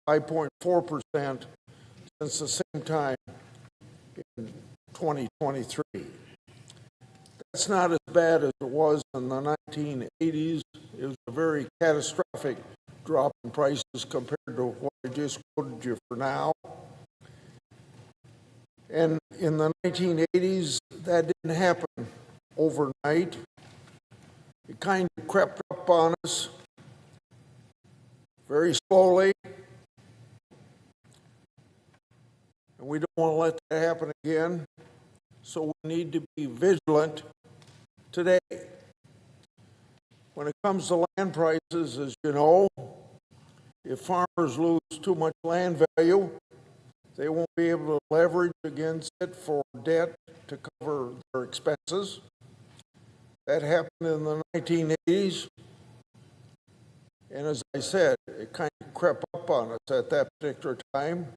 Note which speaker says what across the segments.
Speaker 1: 5.4% since the same time in 2023. That's not as bad as it was in the 1980s. It was a very catastrophic drop in prices compared to what I just quoted you for now. And in the 1980s, that didn't happen overnight. It kind of crept up on us very slowly. And we don't want to let that happen again. So we need to be vigilant today. When it comes to land prices, as you know, if farmers lose too much land value, they won't be able to leverage against it for debt to cover their expenses. That happened in the 1980s. And as I said, it kind of crept up on us at that particular time.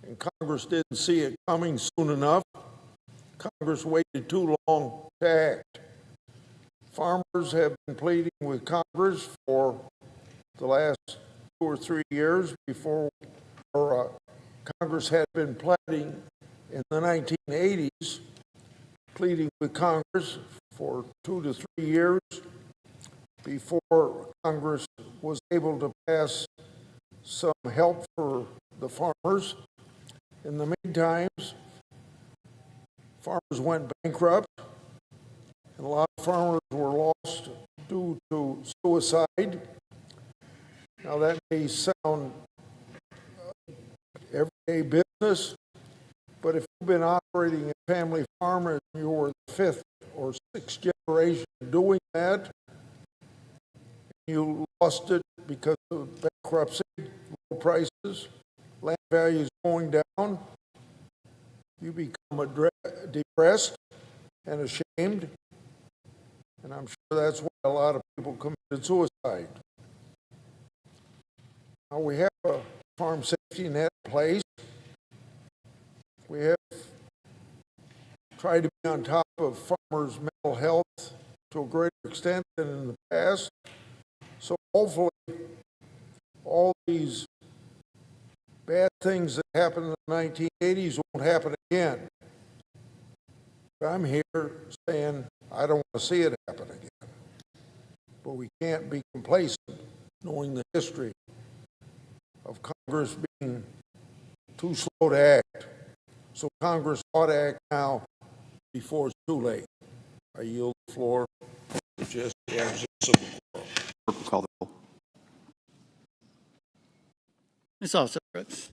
Speaker 1: And Congress didn't see it coming soon enough. Congress waited too long to act. Farmers have been pleading with Congress for the last 2 or 3 years before Congress had been pleading in the 1980s, pleading with Congress for 2 to 3 years before Congress was able to pass some help for the farmers. In the meantime, farmers went bankrupt, and a lot of farmers were lost due to suicide. Now, that may sound everyday business, but if you've been operating a family farm and you were the 5th or 6th generation doing that, you lost it because of bankruptcy, low prices, land values going down, you become depressed and ashamed, and I'm sure that's why a lot of people committed suicide. Now, we have a farm safety net in place. We have tried to be on top of farmers' mental health to a greater extent than in the past. So hopefully all these bad things that happened in the 1980s won't happen again. But I'm here saying I don't want to see it happen again. But we can't be complacent knowing the history of Congress being too slow to act. So Congress ought to act now before it's too late. I yield the floor to Jesse Anderson.
Speaker 2: Call the roll.
Speaker 3: Ms. Alsop Brooks.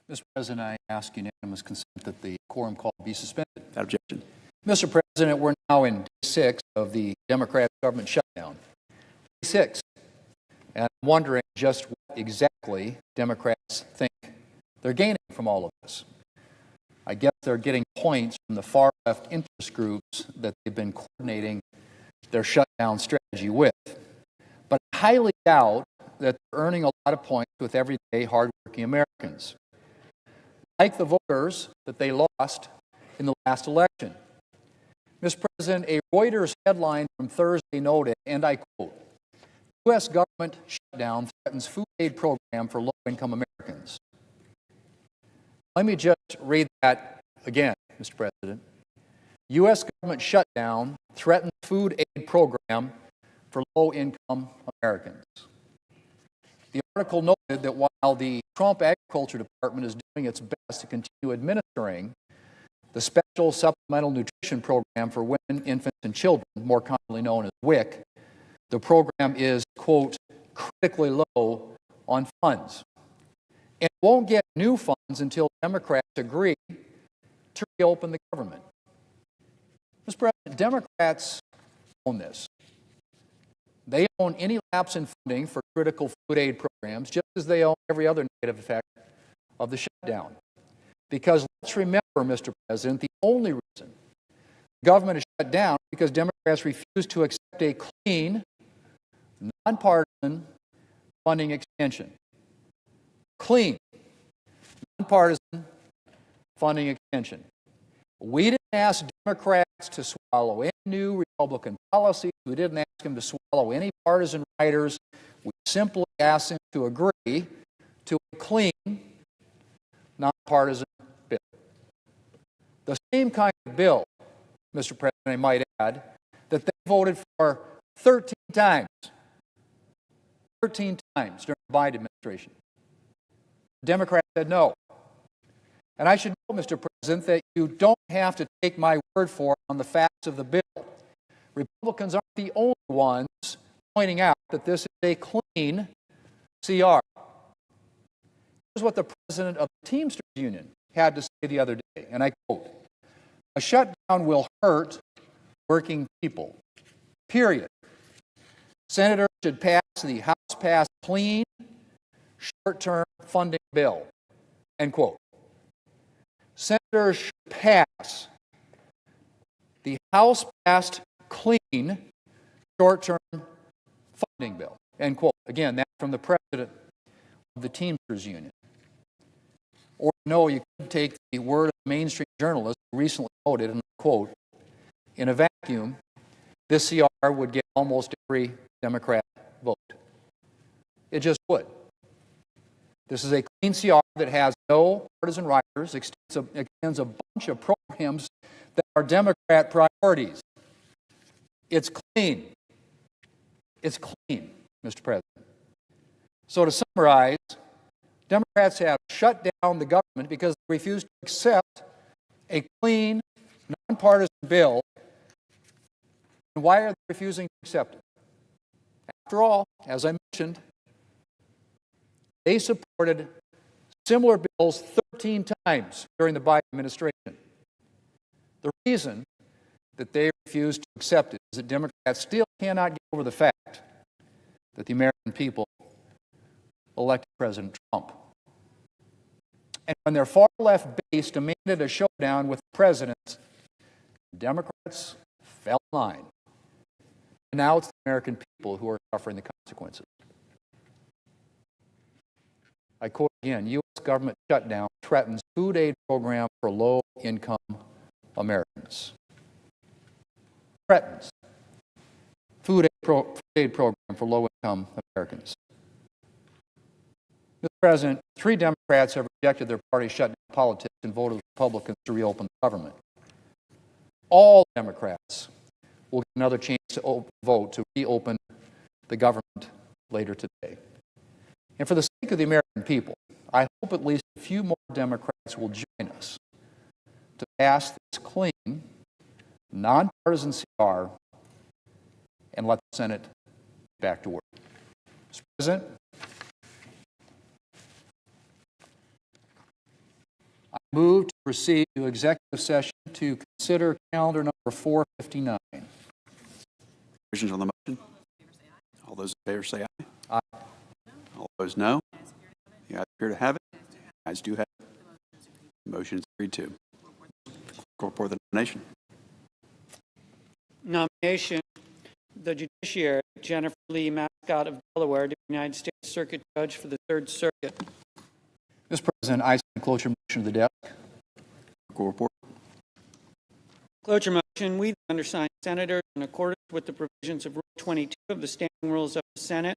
Speaker 4: Mr. President, I ask unanimous consent that the quorum call be suspended.
Speaker 2: Without objection.
Speaker 4: Mr. President, we're now in day 6 of the Democrat government shutdown. Day 6. And I'm wondering just what exactly Democrats think they're gaining from all of this. I guess they're getting points from the far-left interest groups that they've been coordinating their shutdown strategy with. But I highly doubt that they're earning a lot of points with everyday hardworking Americans, like the voters that they lost in the last election. Mr. President, a Reuters headline from Thursday noted, and I quote, U.S. government shutdown threatens food aid program for low-income Americans. Let me just read that again, Mr. President. U.S. government shutdown threatens food aid program for low-income Americans. The article noted that while the Trump Agriculture Department is doing its best to continue administering the Special Supplemental Nutrition Program for Women, Infants, and Children, more commonly known as WIC, the program is, quote, critically low on funds. And won't get new funds until Democrats agree to reopen the government. Mr. President, Democrats own this. They own any lapse in funding for critical food aid programs, just as they own every other negative effect of the shutdown. Because let's remember, Mr. President, the only reason the government is shut down is because Democrats refuse to accept a clean, nonpartisan funding extension. Clean, nonpartisan funding extension. We didn't ask Democrats to swallow any new Republican policies. We didn't ask them to swallow any partisan riders. We simply asked them to agree to a clean, nonpartisan bill. The same kind of bill, Mr. President, I might add, that they voted for 13 times. 13 times during the Biden administration. The Democrats said no. And I should know, Mr. President, that you don't have to take my word for it on the facts of the bill. Republicans aren't the only ones pointing out that this is a clean CR. Here's what the president of the Teamsters Union had to say the other day, and I quote, "A shutdown will hurt working people, period. Senators should pass the House-passed clean, short-term funding bill," end quote. Senators should pass the House-passed clean, short-term funding bill, end quote. Again, that's from the president of the Teamsters Union. Or no, you could take the word of a mainstream journalist who recently noted, and I quote, "In a vacuum, this CR would get almost every Democrat vote." It just would. This is a clean CR that has no partisan riders, extends a bunch of programs that are Democrat priorities. It's clean. It's clean, Mr. President. So to summarize, Democrats have shut down the government because they refuse to accept a clean, nonpartisan bill. And why are they refusing to accept it? After all, as I mentioned, they supported similar bills 13 times during the Biden administration. The reason that they refuse to accept it is that Democrats still cannot get over the fact that the American people elected President Trump. And when their far-left base demanded a showdown with the president, Democrats fell in line. And now it's the American people who are suffering the consequences. I quote again, U.S. government shutdown threatens food aid program for low-income Americans. Threatens food aid program for low-income Americans. Mr. President, 3 Democrats have rejected their party shutdown politics and voted with Republicans to reopen the government. All Democrats will get another chance to vote to reopen the government later today. And for the sake of the American people, I hope at least a few more Democrats will join us to pass this clean, nonpartisan CR and let the Senate get back to work. Mr. President, move to proceed to executive session to consider calendar number 459.
Speaker 2: Questions on the motion? All those in favor say aye.
Speaker 4: Aye.
Speaker 2: All opposed, no. The ayes appear to have it. The ayes do have it. The motion is agreed to. Clerk report the nomination.
Speaker 3: Nomination, the judiciary, Jennifer Lee Mascott of Delaware, to be United States Circuit Judge for the Third Circuit.
Speaker 4: Mr. President, I second cloture motion of the desk.
Speaker 2: Clerk report.
Speaker 3: Cloture motion, we, the undersigned senators, in accordance with the provisions of Rule 22 of the Standing Rules of the Senate,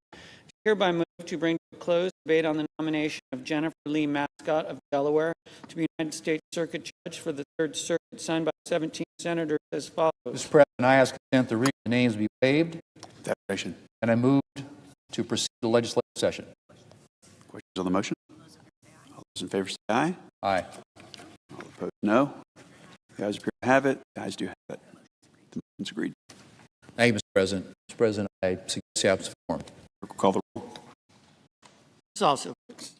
Speaker 3: hereby move to bring to a close debate on the nomination of Jennifer Lee Mascott of Delaware to be United States Circuit Judge for the Third Circuit, signed by 17 senators as follows.
Speaker 4: Mr. President, I ask consent the reading of the names be waived,
Speaker 2: Declaration.
Speaker 4: and I move to proceed to legislative session.
Speaker 2: Questions on the motion? All those in favor say aye.
Speaker 4: Aye.
Speaker 2: All opposed, no. The ayes appear to have it. The ayes do have it. The motion is agreed.
Speaker 4: Thank you, Mr. President. Mr. President, I suggest the absence of quorum.
Speaker 2: Clerk will call the roll.
Speaker 3: Ms. Also Brooks.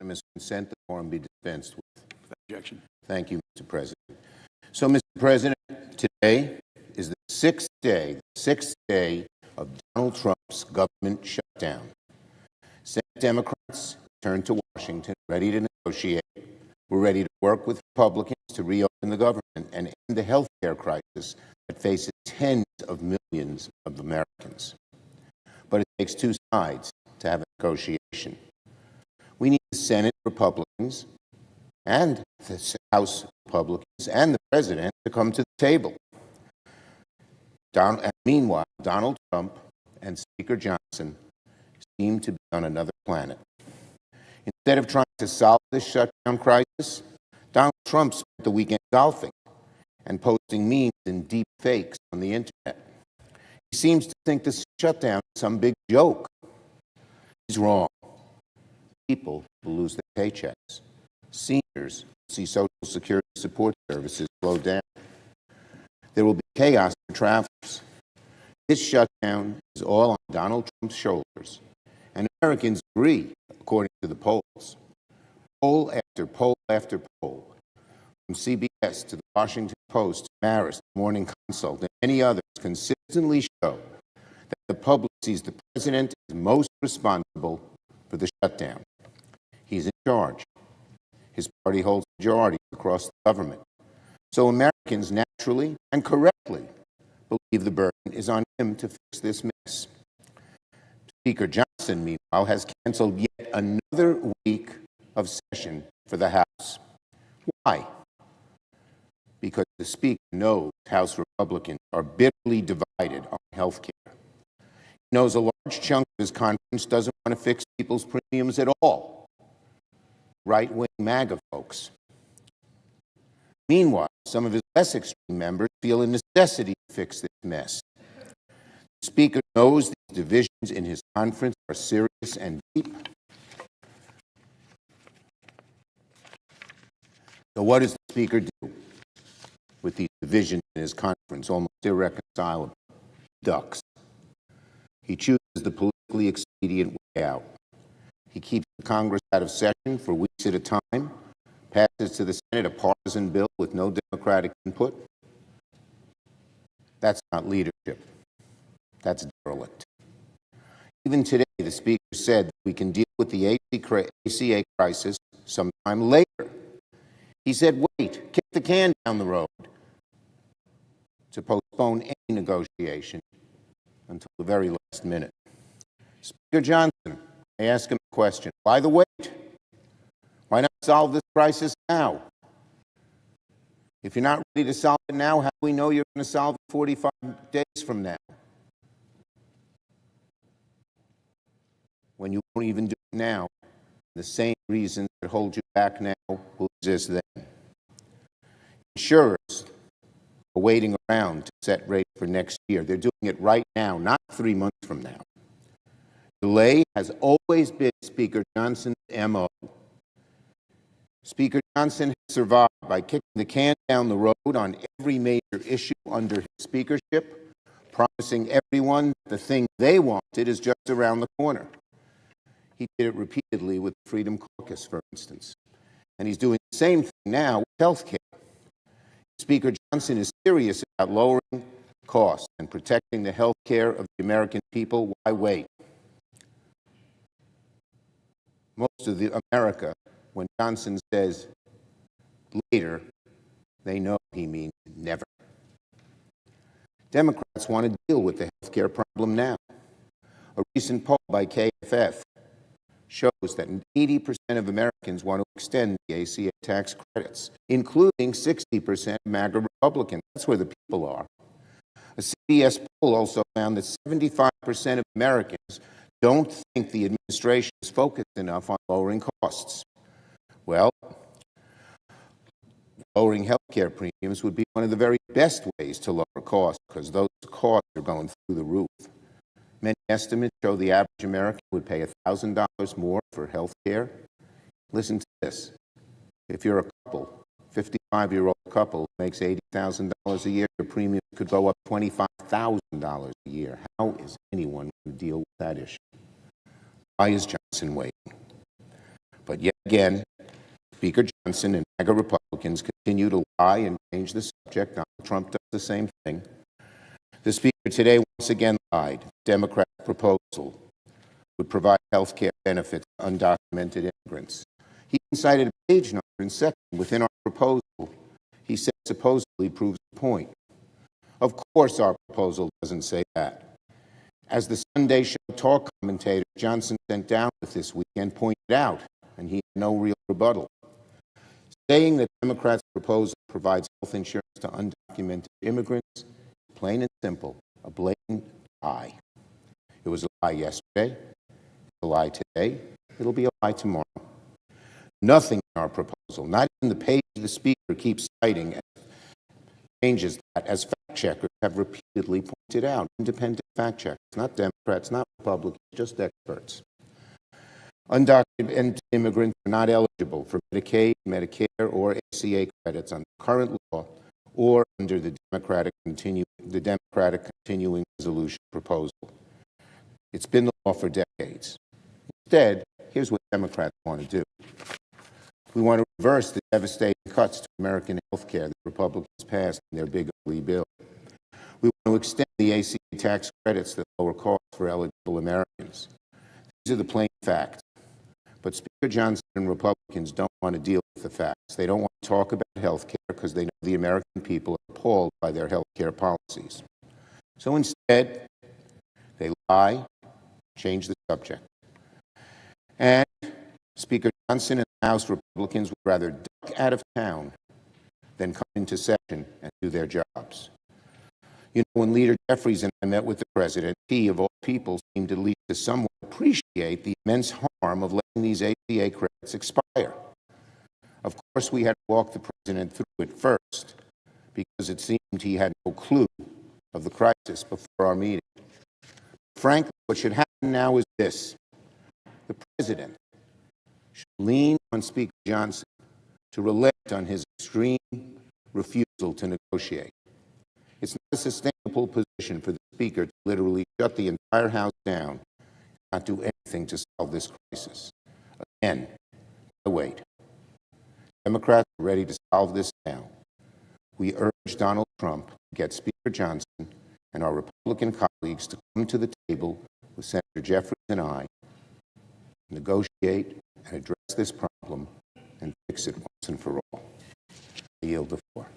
Speaker 5: unanimous consent, the quorum be dispensed with.
Speaker 2: Objection.
Speaker 5: Thank you, Mr. President. So, Mr. President, today is the sixth day of Donald Trump's government shutdown. Senate Democrats turned to Washington, ready to negotiate. We're ready to work with Republicans to reopen the government and end the health care crisis that faces tens of millions of Americans. But it takes two sides to have a negotiation. We need the Senate Republicans and the House Republicans and the President to come to the table. Meanwhile, Donald Trump and Speaker Johnson seem to be on another planet. Instead of trying to solve this shutdown crisis, Donald Trump spent the weekend golfing and posting memes and deep fakes on the internet. He seems to think this shutdown is some big joke. He's wrong. People will lose their paychecks. Seniors will see Social Security support services slow down. There will be chaos for travelers. This shutdown is all on Donald Trump's shoulders. And Americans agree, according to the polls. Poll after poll after poll, from CBS to the Washington Post, Marist, Morning Consult, and many others, consistently show that the public sees the president as most responsible for the shutdown. He's in charge. His party holds majorities across the government. So Americans naturally and correctly believe the burden is on him to fix this mess. Speaker Johnson, meanwhile, has canceled yet another week of session for the House. Why? Because the Speaker knows House Republicans are bitterly divided on health care. He knows a large chunk of his conference doesn't want to fix people's premiums at all. Right-wing MAGA folks. Meanwhile, some of his less extreme members feel a necessity to fix this mess. The Speaker knows these divisions in his conference are serious and deep. So what does the Speaker do with these divisions in his conference, almost irreconcilable? He ducks. He chooses the politically expedient way out. He keeps the Congress out of session for weeks at a time, passes to the Senate a partisan bill with no Democratic input. That's not leadership. That's derelict. Even today, the Speaker said that we can deal with the ACA crisis sometime later. He said, wait, kick the can down the road, to postpone any negotiation until the very last minute. Speaker Johnson, I ask him a question. Why the wait? Why not solve this crisis now? If you're not ready to solve it now, how do we know you're going to solve it 45 days from now? When you won't even do it now, the same reasons that hold you back now will exist then. Insurers are waiting around to set rates for next year. They're doing it right now, not 3 months from now. Delay has always been Speaker Johnson's MO. Speaker Johnson has survived by kicking the can down the road on every major issue under his speakership, promising everyone the thing they wanted is just around the corner. He did it repeatedly with the Freedom Caucus, for instance. And he's doing the same thing now with health care. Speaker Johnson is serious about lowering costs and protecting the health care of the American people. Why wait? Most of America, when Johnson says later, they know he means never. Democrats want to deal with the health care problem now. A recent poll by KFF shows that 80% of Americans want to extend the ACA tax credits, including 60% MAGA Republicans. That's where the people are. A CBS poll also found that 75% of Americans don't think the administration is focused enough on lowering costs. Well, lowering health care premiums would be one of the very best ways to lower costs, because those costs are going through the roof. Many estimates show the average American would pay $1,000 more for health care. Listen to this. If you're a couple, 55-year-old couple makes $80,000 a year, your premium could go up $25,000 a year. How is anyone going to deal with that issue? Why is Johnson waiting? But But yet again, Speaker Johnson and MAGA Republicans continue to lie and change the subject. Donald Trump does the same thing. The Speaker today once again lied. Democrat proposal would provide health care benefits to undocumented immigrants. He cited a page number and section within our proposal. He said supposedly proves the point. Of course our proposal doesn't say that. As the Sunday Show talk commentator Johnson sent down with this weekend pointed out, and he had no real rebuttal, saying that Democrats' proposal provides health insurance to undocumented immigrants, plain and simple, a blatant lie. It was a lie yesterday, it's a lie today, it'll be a lie tomorrow. Nothing in our proposal, not even the page the Speaker keeps citing, changes that, as fact checkers have repeatedly pointed out. Independent fact checkers, not Democrats, not Republicans, just experts. Undocumented immigrants are not eligible for Medicaid, Medicare, or ACA credits under current law or under the Democratic continuing resolution proposal. It's been the law for decades. Instead, here's what Democrats want to do. We want to reverse the devastating cuts to American health care that Republicans passed in their big ugly bill. We want to extend the ACA tax credits that lower costs for eligible Americans. These are the plain facts. But Speaker Johnson and Republicans don't want to deal with the facts. They don't want to talk about health care because they know the American people are appalled by their health care policies. So instead, they lie, change the subject. And Speaker Johnson and the House Republicans would rather duck out of town than come into session and do their jobs. You know, when Leader Jeffries and I met with the President, he, of all people, seemed at least to somewhat appreciate the immense harm of letting these ACA credits expire. Of course, we had to walk the President through it first, because it seemed he had no clue of the crisis before our meeting. Frankly, what should happen now is this. The President should lean on Speaker Johnson to relent on his extreme refusal to negotiate. It's not a sustainable position for the Speaker to literally shut the entire House down and not do anything to solve this crisis. Again, wait. Democrats are ready to solve this now. We urge Donald Trump to get Speaker Johnson and our Republican colleagues to come to the table with Senator Jeffries and I, negotiate and address this problem and fix it once and for all. I yield the floor.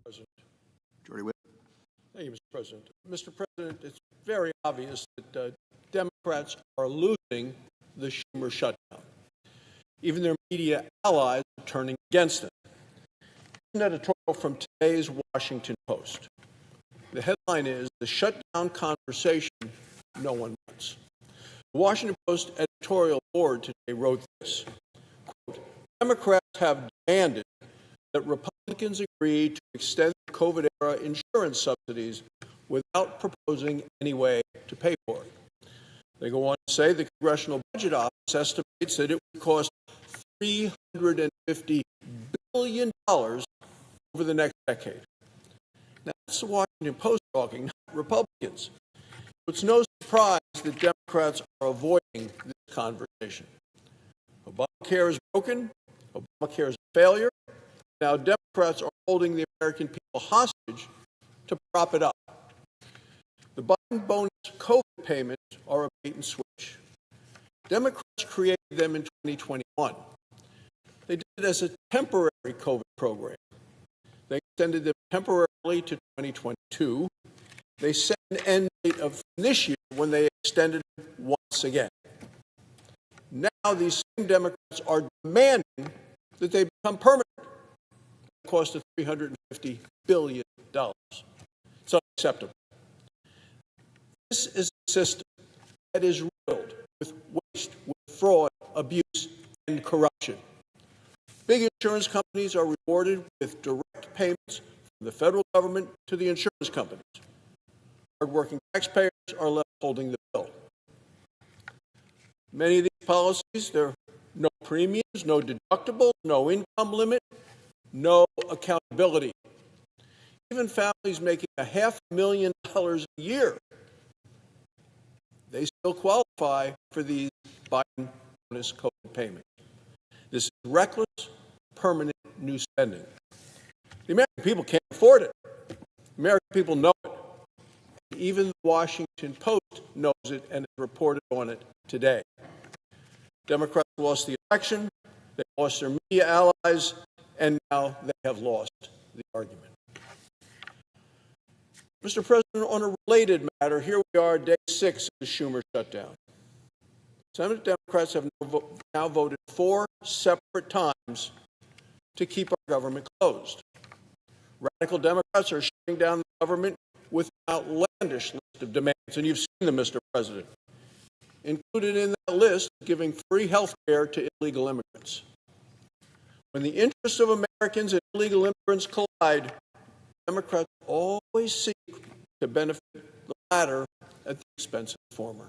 Speaker 1: President.
Speaker 2: Majority Whip.
Speaker 1: Thank you, Mr. President. Mr. President, it's very obvious that Democrats are losing the Schumer shutdown. Even their media allies are turning against them. An editorial from today's Washington Post. The headline is, "The Shutdown Conversation No One Wants." The Washington Post editorial board today wrote this, quote, "Democrats have demanded that Republicans agree to extend the COVID-era insurance subsidies without proposing any way to pay for it." They go on to say the Congressional Budget Office estimates that it would cost $350 billion over the next decade. Now, that's the Washington Post talking, not Republicans. It's no surprise that Democrats are avoiding this conversation. Obamacare is broken. Obamacare is a failure. Now Democrats are holding the American people hostage to prop it up. The Biden bonus COVID payments are a bait and switch. Democrats created them in 2021. They did it as a temporary COVID program. They extended them temporarily to 2022. They set an end date of this year when they extended it once again. Now these same Democrats are demanding that they become permanent at a cost of $350 billion. It's unacceptable. This is a system that is riddled with waste, with fraud, abuse, and corruption. Big insurance companies are rewarded with direct payments from the federal government to the insurance companies. Hardworking taxpayers are left holding the bill. Many of these policies, there are no premiums, no deductible, no income limit, no accountability. Even families making $500,000 a year, they still qualify for these Biden bonus COVID payments. This is reckless, permanent new spending. The American people can't afford it. The American people know it. Even the Washington Post knows it and has reported on it today. Democrats lost the election, they lost their media allies, and now they have lost the argument. Mr. President, on a related matter, here we are, day 6 of the Schumer shutdown. Senate Democrats have now voted 4 separate times to keep our government closed. Radical Democrats are shutting down the government with an outlandish list of demands, and you've seen them, Mr. President. Included in that list, giving free health care to illegal immigrants. When the interests of Americans and illegal immigrants collide, Democrats always seek to benefit the latter at the expense of the former.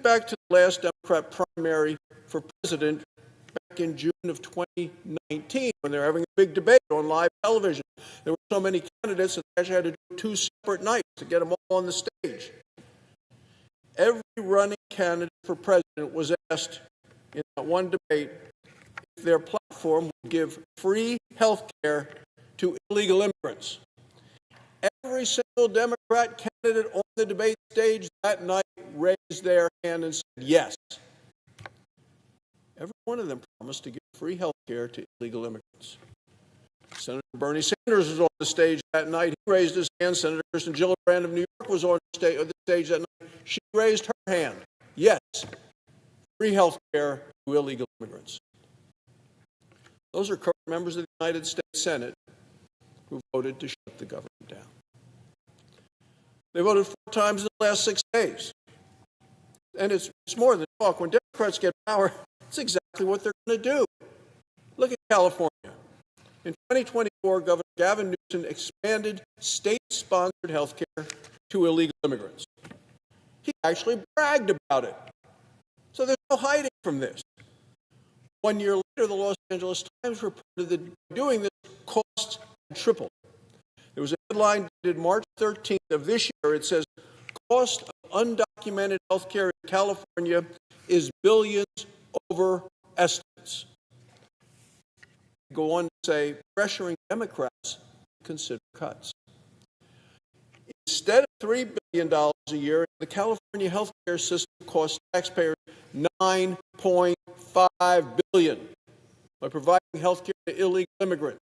Speaker 1: Back to the last Democrat primary for president back in June of 2019, when they were having a big debate on live television. There were so many candidates that they actually had to do 2 separate nights to get them all on the stage. Every running candidate for president was asked in that one debate if their platform would give free health care to illegal immigrants. Every single Democrat candidate on the debate stage that night raised their hand and said yes. Every one of them promised to give free health care to illegal immigrants. Senator Bernie Sanders was on the stage that night. He raised his hand. Senator Kirsten Gillibrand of New York was on the stage that night. She raised her hand. Yes, free health care to illegal immigrants. Those are current members of the United States Senate who voted to shut the government down. They voted 4 times in the last 6 days. And it's more than talk. When Democrats get power, it's exactly what they're going to do. Look at California. In 2024, Governor Gavin Newsom expanded state-sponsored health care to illegal immigrants. He actually bragged about it. So there's no hiding from this. 1 year later, the Los Angeles Times reported that doing this costs had tripled. There was a headline dated March 13th of this year. It says, cost of undocumented health care in California is billions over estimates. Go on to say, pressuring Democrats to consider cuts. Instead of $3 billion a year, the California health care system costs taxpayers $9.5 billion by providing health care to illegal immigrants.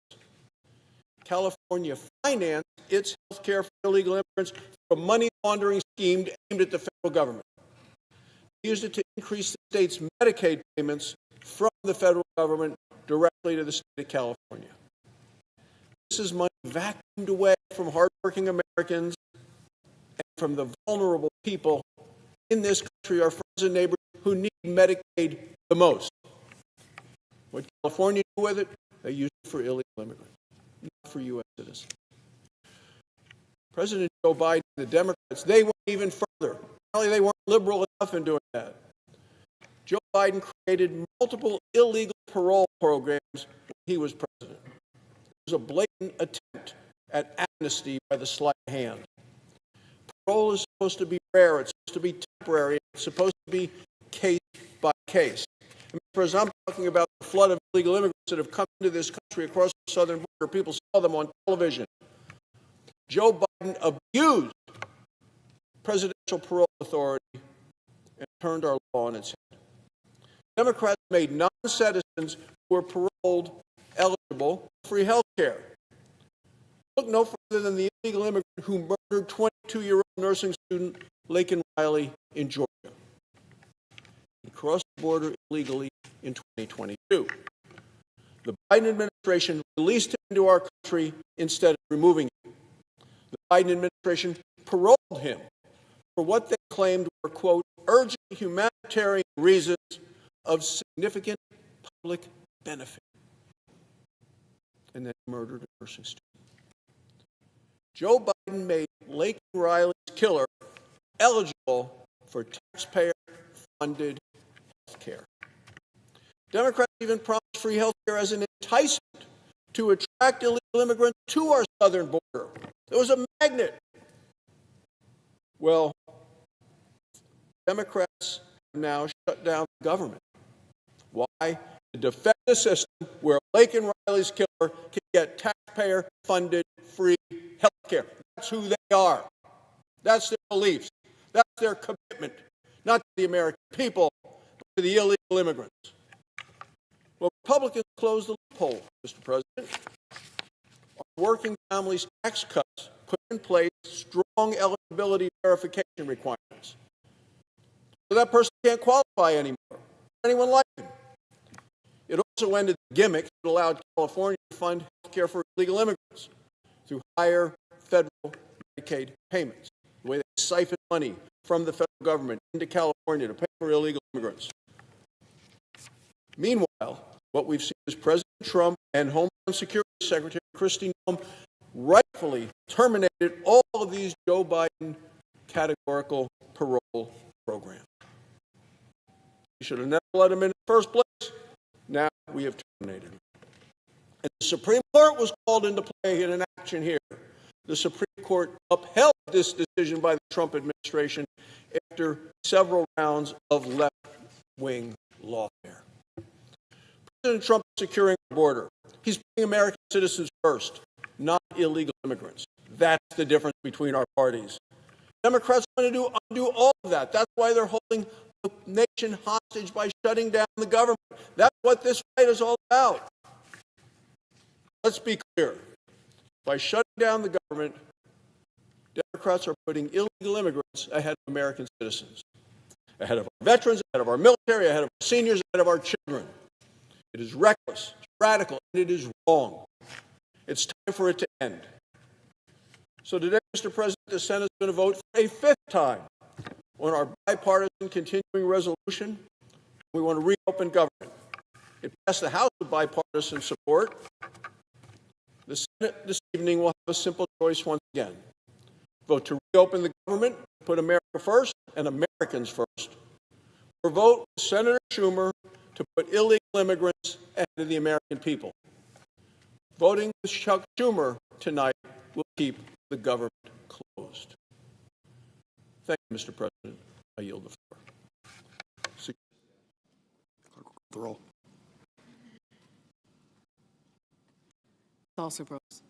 Speaker 1: California financed its health care for illegal immigrants through a money laundering scheme aimed at the federal government. They used it to increase the state's Medicaid payments from the federal government directly to the state of California. This is money vacuumed away from hardworking Americans and from the vulnerable people in this country, our friends and neighbors who need Medicaid the most. What California do with it? They use it for illegal immigrants, not for U.S. citizens. President Joe Biden and the Democrats, they went even further. Apparently they weren't liberal enough in doing that. Joe Biden created multiple illegal parole programs when he was president. It was a blatant attempt at amnesty by the sleight of hand. Parole is supposed to be rare, it's supposed to be temporary, it's supposed to be case by case. And because I'm talking about the flood of illegal immigrants that have come into this country across the southern border, people saw them on television. Joe Biden abused presidential parole authority and turned our law on its head. Democrats made non-citizens who were paroled eligible for free health care. Look no further than the illegal immigrant who murdered 22-year-old nursing student Laken Riley in Georgia. He crossed the border illegally in 2022. The Biden administration released him into our country instead of removing him. The Biden administration paroled him for what they claimed were, quote, urgent humanitarian reasons of significant public benefit. And then murdered a nursing student. Joe Biden made Laken Riley's killer eligible for taxpayer-funded health care. Democrats even promised free health care as an enticement to attract illegal immigrants to our southern border. It was a magnet. Well, Democrats have now shut down the government. Why? To defend a system where Laken Riley's killer can get taxpayer-funded free health care. That's who they are. That's their beliefs. That's their commitment, not to the American people, but to the illegal immigrants. Well, Republicans closed the loophole, Mr. President. Our working families' tax cuts put in place strong eligibility verification requirements. So that person can't qualify anymore. Anyone like him. It also ended the gimmick that allowed California to fund health care for illegal immigrants through higher federal Medicaid payments, the way they siphon money from the federal government into California to pay for illegal immigrants. Meanwhile, what we've seen is President Trump and Homeland Security Secretary Kristi Noem rightfully terminated all of these Joe Biden categorical parole programs. We should have never let him in the first place. Now we have terminated him. And the Supreme Court was called into play in an action here. The Supreme Court upheld this decision by the Trump administration after several rounds of left-wing lawfare. President Trump is securing the border. He's putting American citizens first, not illegal immigrants. That's the difference between our parties. Democrats want to undo all of that. That's why they're holding the nation hostage by shutting down the government. That's what this fight is all about. Let's be clear. By shutting down the government, Democrats are putting illegal immigrants ahead of American citizens, ahead of our veterans, ahead of our military, ahead of our seniors, ahead of our children. It is reckless, it's radical, and it is wrong. It's time for it to end. So today, Mr. President, the Senate is going to vote for a fifth time on our bipartisan continuing resolution. We want to reopen government. It passed the House with bipartisan support. The Senate this evening will have a simple choice once again. Vote to reopen the government, put America first and Americans first. Or vote with Senator Schumer to put illegal immigrants ahead of the American people. Voting with Chuck Schumer tonight will keep the government closed. Thank you, Mr. President. I yield the floor.
Speaker 2: The roll.
Speaker 6: Also Brooks.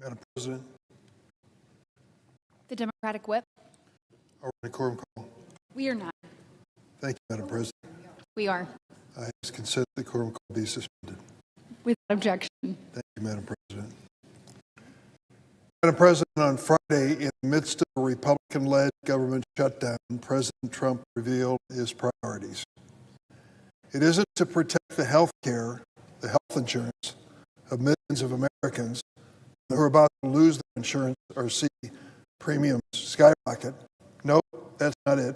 Speaker 6: Madam President,
Speaker 7: The Democratic whip?
Speaker 6: are we in a quorum call?
Speaker 7: We are not.
Speaker 6: Thank you, Madam President.
Speaker 7: We are.
Speaker 6: I ask consent the quorum call be suspended.
Speaker 7: Without objection.
Speaker 6: Thank you, Madam President. Madam President, on Friday, in the midst of a Republican-led government shutdown, President Trump revealed his priorities. It isn't to protect the health care, the health insurance of millions of Americans who are about to lose their insurance or see premiums skyrocket. Nope, that's not it.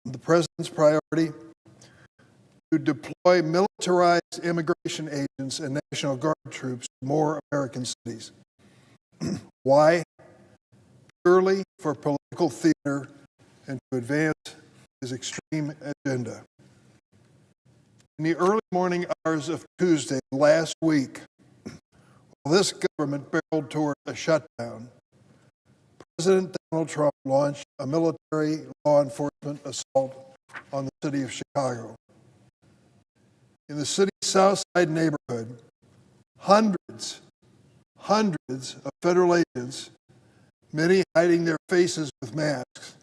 Speaker 6: The President's priority: to deploy militarized immigration agents and National Guard troops to more American cities. Why? Purely for political theater and to advance his extreme agenda. In the early morning hours of Tuesday last week, while this government barreled toward a shutdown, President Donald Trump launched a military law enforcement assault on the city of Chicago. In the city's South Side neighborhood, hundreds of federal agents, many hiding their faces with masks,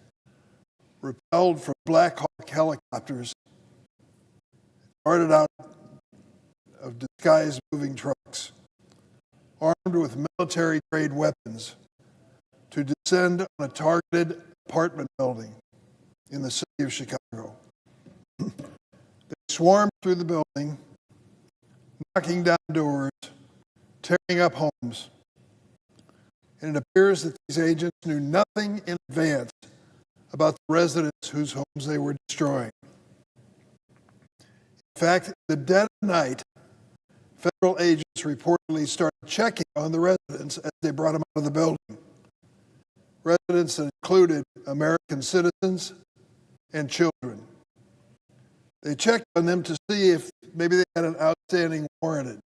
Speaker 6: repelled from Black Hawk helicopters, darted out of disguised moving trucks, armed with military-grade weapons, to descend on a targeted apartment building in the city of Chicago. They swarmed through the building, knocking down doors, tearing up homes. And it appears that these agents knew nothing in advance about the residents whose homes they were destroying. In fact, in the dead of night, federal agents reportedly started checking on the residents as they brought them out of the building. Residents that included American citizens and children. They checked on them to see if maybe they had an outstanding warrant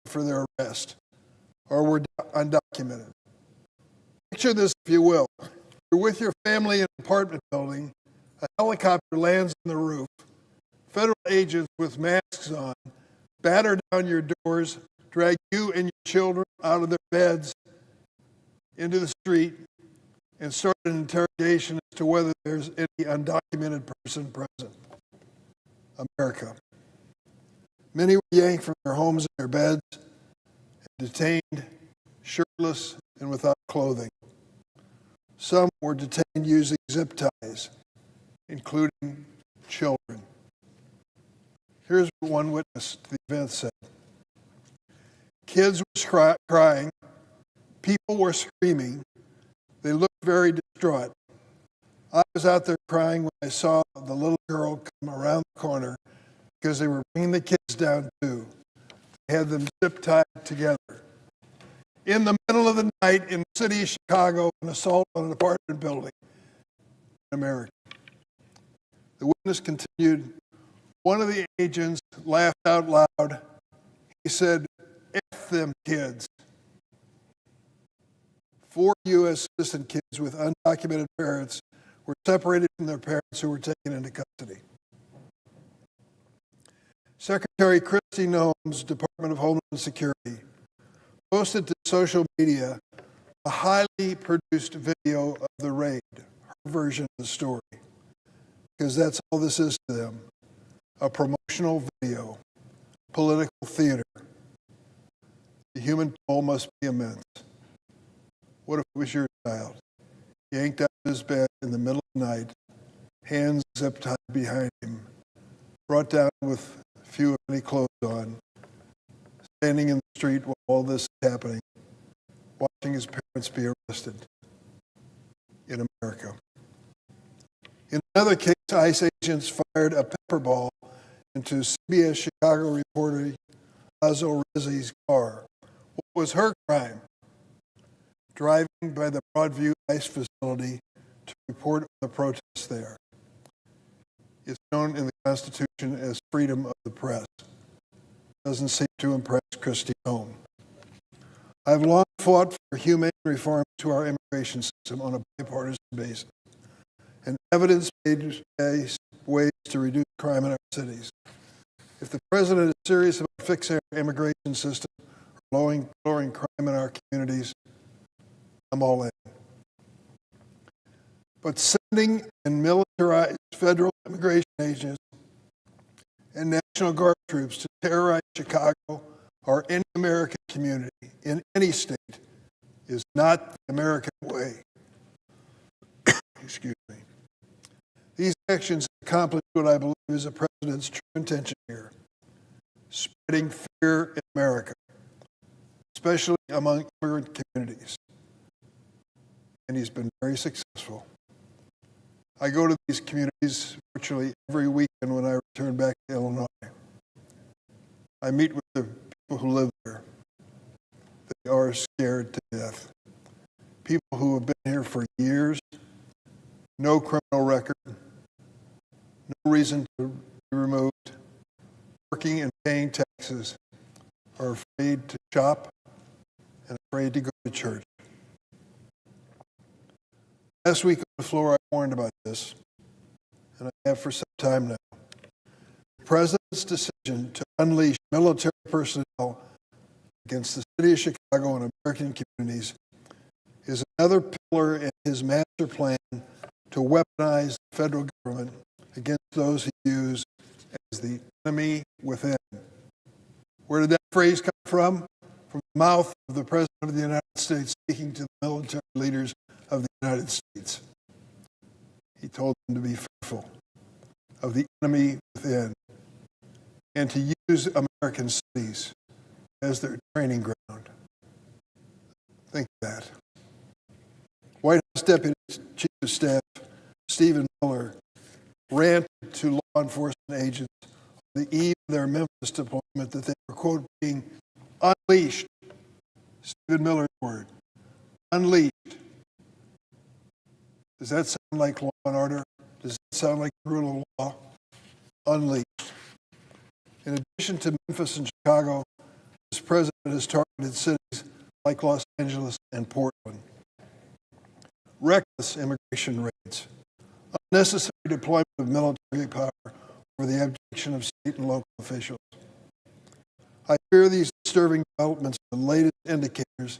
Speaker 6: for their arrest or were undocumented. Picture this, if you will. You're with your family in an apartment building, a helicopter lands on the roof, federal agents with masks on batter down your doors, drag you and your children out of their beds into the street, and start an interrogation as to whether there's any undocumented person present. America. Many were yanked from their homes and their beds and detained shirtless and without clothing. Some were detained using zip ties, including children. Here's what one witness to the event said. Kids were crying, people were screaming, they looked very distraught. I was out there crying when I saw the little girl come around the corner because they were bringing the kids down too. They had them zip tied together. In the middle of the night in the city of Chicago, an assault on an apartment building in America. The witness continued, one of the agents laughed out loud. He said, F them kids. 4 U.S. citizen kids with undocumented parents were separated from their parents who were taken into custody. Secretary Kristi Noem's Department of Homeland Security posted to social media a highly produced video of the raid, her version of the story, because that's all this is to them, a promotional video, political theater. The human toll must be immense. What if it was your child, yanked out of his bed in the middle of the night, hands zip tied behind him, brought down with few of any clothes on, standing in the street while all this is happening, watching his parents be arrested in America. In another case, ICE agents fired a pepper ball into CBS Chicago reporter Lazo Rizzi's car. What was her crime? Driving by the Broadview ICE facility to report on the protests there. It's known in the Constitution as freedom of the press. Doesn't seem to impress Kristi Noem. I've long fought for humane reform to our immigration system on a bipartisan basis and evidence-based ways to reduce crime in our cities. If the president is serious about fixing our immigration system, or lowering crime in our communities, I'm all in. But sending in militarized federal immigration agents and National Guard troops to terrorize Chicago or any American community in any state is not the American way. Excuse me. These actions accomplish what I believe is the president's true intention here: spreading fear in America, especially among immigrant communities. And he's been very successful. I go to these communities virtually every weekend when I return back to Illinois. I meet with the people who live there. They are scared to death. People who have been here for years, no criminal record, no reason to be removed, working and paying taxes, are afraid to shop and afraid to go to church. Last week on the floor, I warned about this, and I have for some time now. The president's decision to unleash military personnel against the city of Chicago and American communities is another pillar in his master plan to weaponize the federal government against those he views as the enemy within. Where did that phrase come from? From the mouth of the President of the United States speaking to the military leaders of the United States. He told them to be fearful of the enemy within and to use American cities as their training ground. Think of that. White House Deputy Chief of Staff Stephen Miller ranted to law enforcement agents on the eve of their Memphis deployment that they were, quote, being unleashed. Stephen Miller's word. Unleashed. Does that sound like law and order? Does that sound like the rule of law? Unleashed. In addition to Memphis and Chicago, this president has targeted cities like Los Angeles and Portland. Reckless immigration raids, unnecessary deployment of military power over the objection of state and local officials. I fear these disturbing developments are the latest indicators that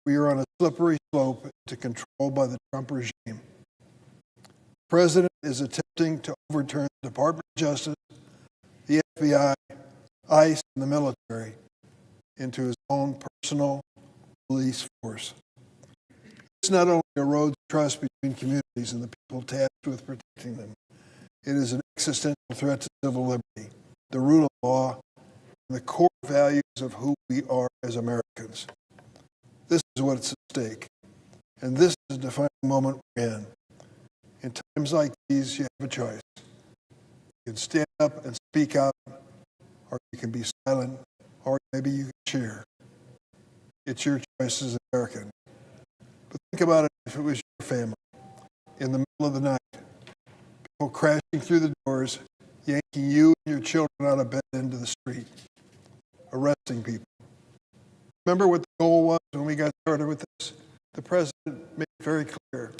Speaker 6: we are on a slippery slope to control by the Trump regime. The president is attempting to overturn the Department of Justice, the FBI, ICE, and the military into his own personal police force. This not only erodes trust between communities and the people tasked with protecting them, it is an existential threat to civil liberty, the rule of law, and the core values of who we are as Americans. This is what's at stake, and this is the defining moment we're in. In times like these, you have a choice. You can stand up and speak out, or you can be silent, or maybe you can share. It's your choice as an American. But think about it if it was your family, in the middle of the night, people crashing through the doors, yanking you and your children out of bed into the street, arresting people. Remember what the goal was when we got started with this? The president made it very clear.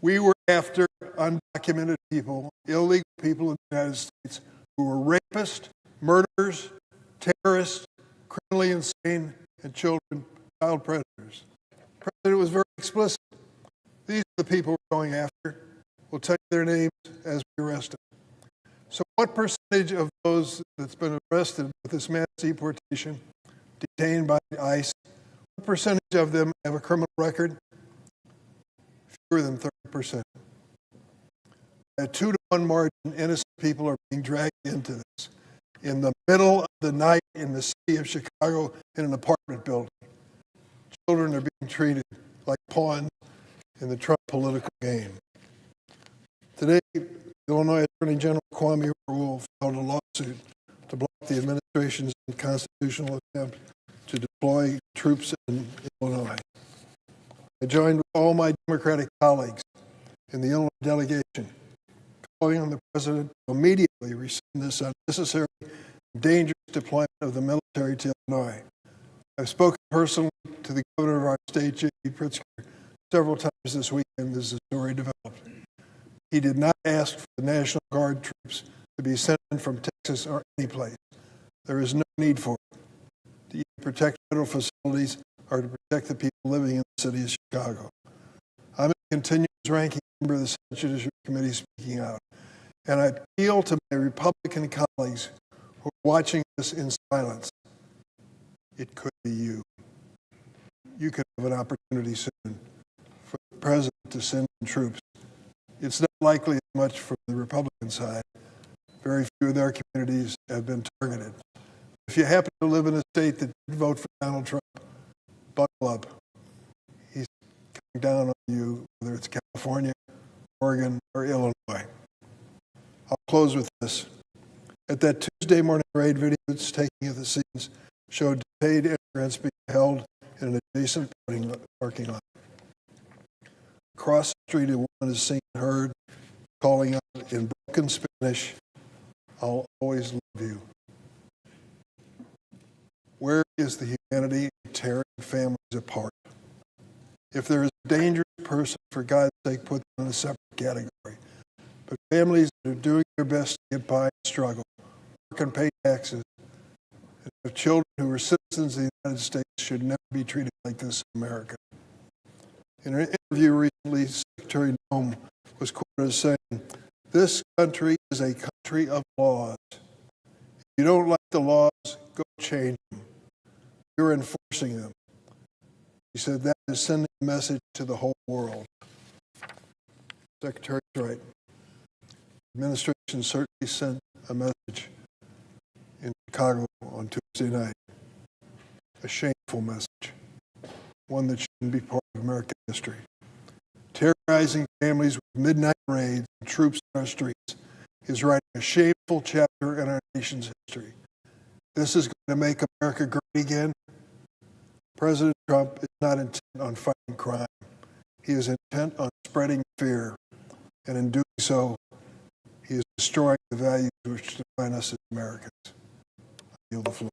Speaker 6: We were after undocumented people, illegal people in the United States who were rapists, murderers, terrorists, criminally insane, and child predators. The president was very explicit. These are the people we're going after. We'll tell you their names as we arrest them. So what percentage of those that's been arrested with this mass deportation, detained by ICE, what percentage of them have a criminal record? Fewer than 30%. By a 2-to-1 margin, innocent people are being dragged into this. In the middle of the night in the city of Chicago in an apartment building. Children are being treated like pawns in the Trump political game. Today, Illinois Attorney General Kwame Raoul filed a lawsuit to block the administration's unconstitutional attempt to deploy troops in Illinois. I joined with all my Democratic colleagues in the Illinois delegation, calling on the president to immediately rescind this unnecessary, dangerous deployment of the military to Illinois. I've spoken personally to the governor of our state, J.B. Pritzker, several times this weekend as the story developed. He did not ask for the National Guard troops to be sent in from Texas or any place. There is no need for it. To protect federal facilities are to protect the people living in the city of Chicago. I'm a continuous ranking member of the Senate Judiciary Committee speaking out, and I appeal to my Republican colleagues who are watching this in silence. It could be you. You could have an opportunity soon for the president to send in troops. It's not likely as much from the Republican side. Very few of their communities have been targeted. If you happen to live in a state that did vote for Donald Trump, buckle up. He's coming down on you, whether it's California, Oregon, or Illinois. I'll close with this. At that Tuesday morning raid, videos taking of the scenes showed detained immigrants being held in an adjacent parking lot. Across the street, a woman is seen and heard calling out in broken Spanish, "I'll always love you." Where is the humanity in tearing families apart? If there is a dangerous person, for God's sake, put them in a separate category. But families that are doing their best to get by and struggle, work and pay taxes, and have children who are citizens of the United States should never be treated like this in America. In an interview recently, Secretary Nome was quoted as saying, "This country is a country of laws. If you don't like the laws, go change them. You're enforcing them." He said that is sending a message to the whole world. Secretary's right. Administration certainly sent a message in Chicago on Tuesday night. A shameful message. One that shouldn't be part of American history. Terrorizing families with midnight raids and troops in our streets is writing a shameful chapter in our nation's history. This is going to make America great again. President Trump is not intent on fighting crime. He is intent on spreading fear. And in doing so, he is destroying the values which define us as Americans. I yield the floor.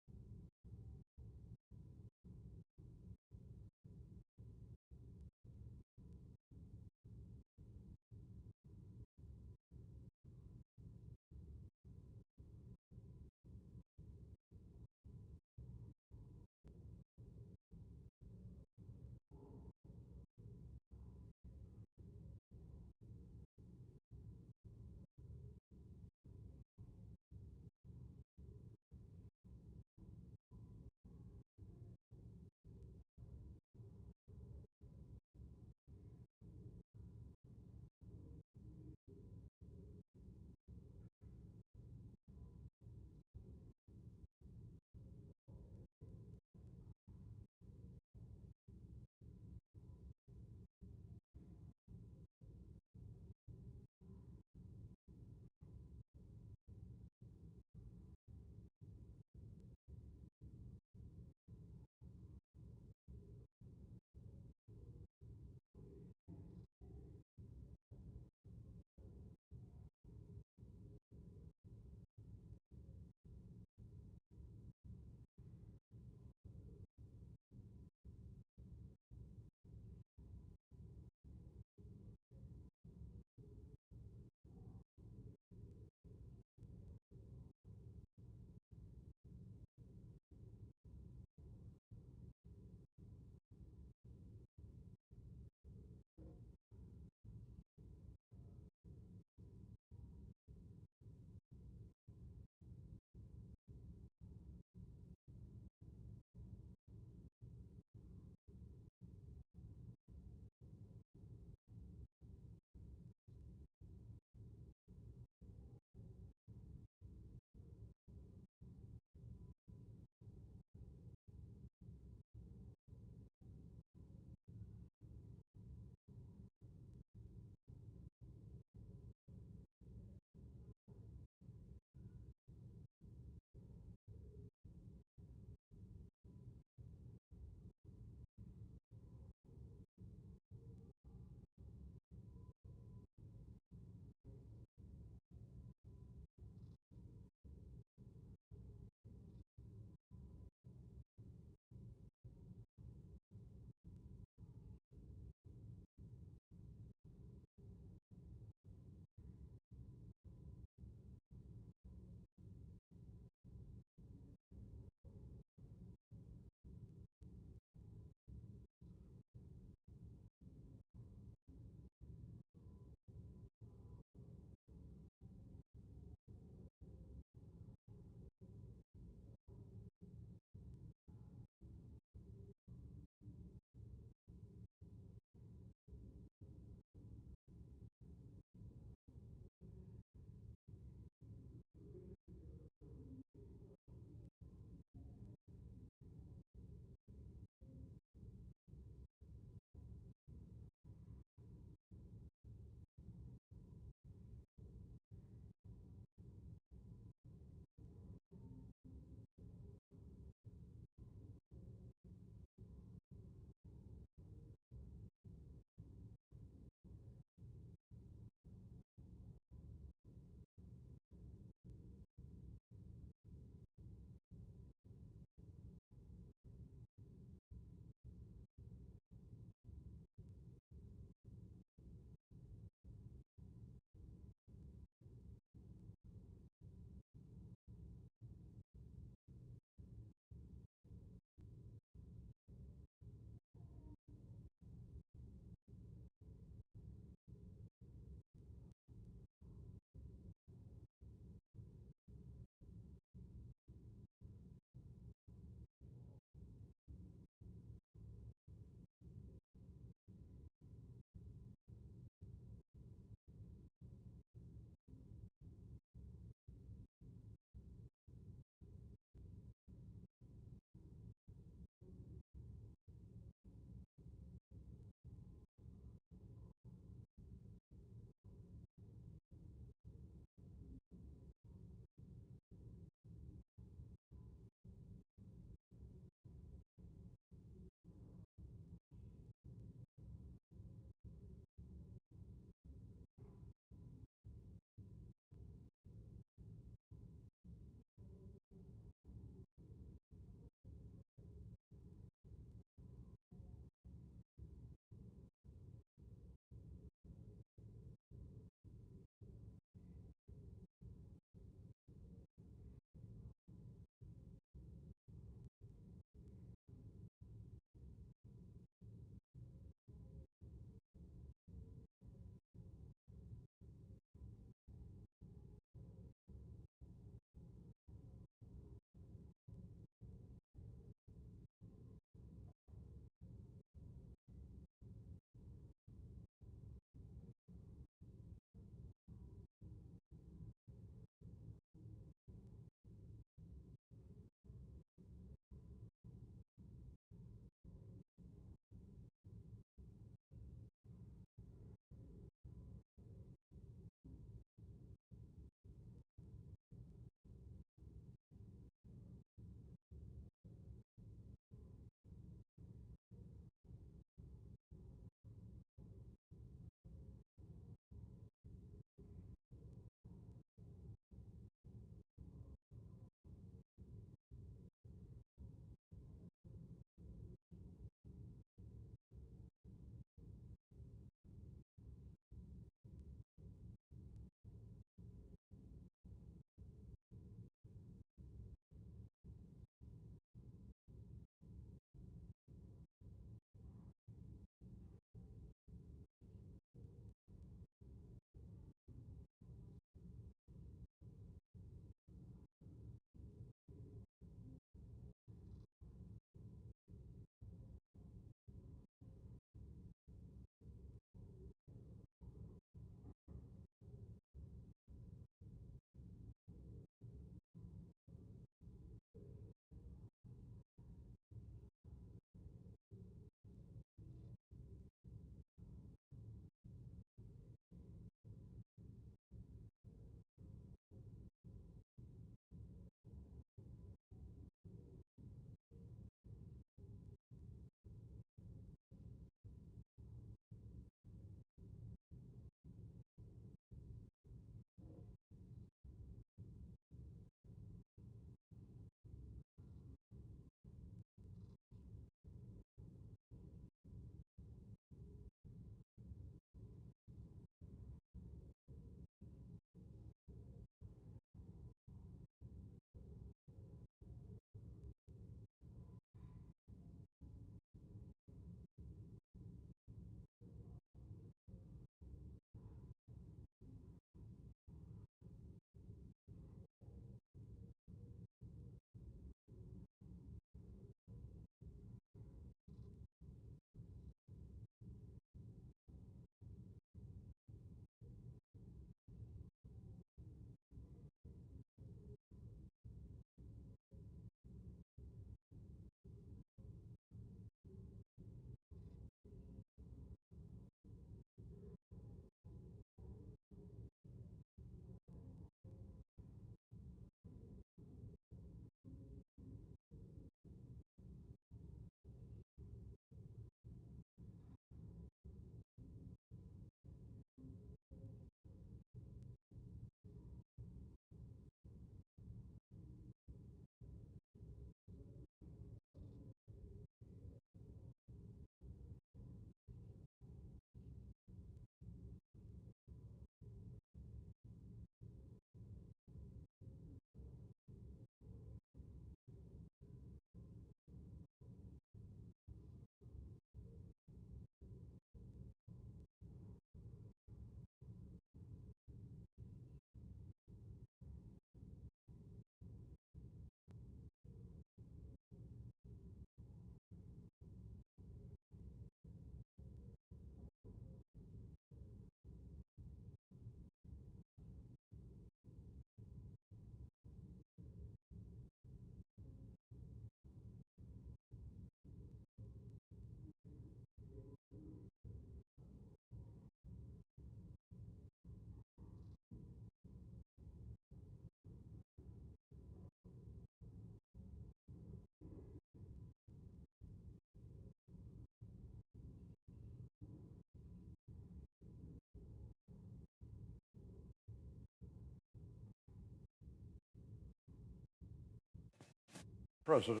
Speaker 1: President.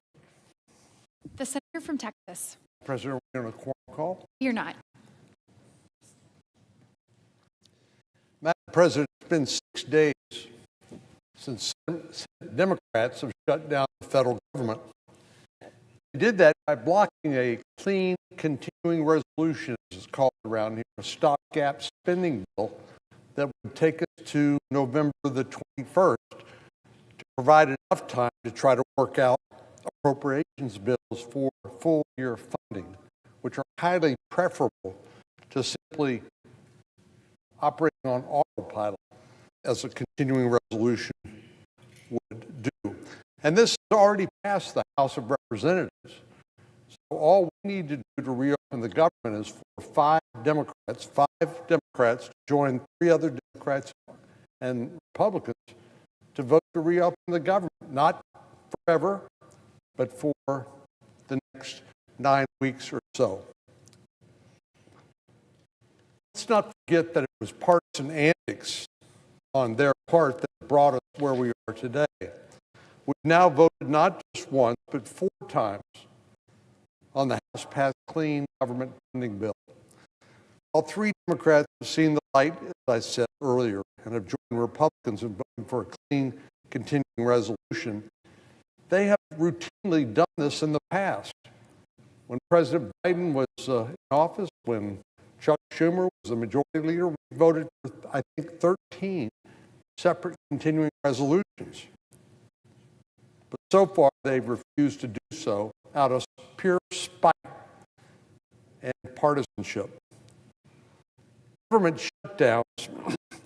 Speaker 7: The senator from Texas.
Speaker 1: President, we're on a quorum call.
Speaker 7: You're not.
Speaker 1: Madam President, it's been 6 days since Democrats have shut down the federal government. They did that by blocking a clean, continuing resolution, as it's called around here, a stopgap spending bill that would take us to November the 21st to provide enough time to try to work out appropriations bills for full-year funding, which are highly preferable to simply operating on autopilot, as a continuing resolution would do. And this has already passed the House of Representatives. So all we need to do to reopen the government is for five Democrats to join 3 other Democrats and Republicans to vote to reopen the government, not forever, but for the next 9 weeks or so. Let's not forget that it was partisan antics on their part that brought us where we are today. We've now voted not just once, but 4 times on the House passed clean government funding bill. All 3 Democrats have seen the light, as I said earlier, and have joined Republicans in voting for a clean, continuing resolution. They have routinely done this in the past. When President Biden was in office, when Chuck Schumer was the majority leader, we voted for, I think, 13 separate continuing resolutions. But so far, they've refused to do so out of pure spite and partisanship. Government shutdowns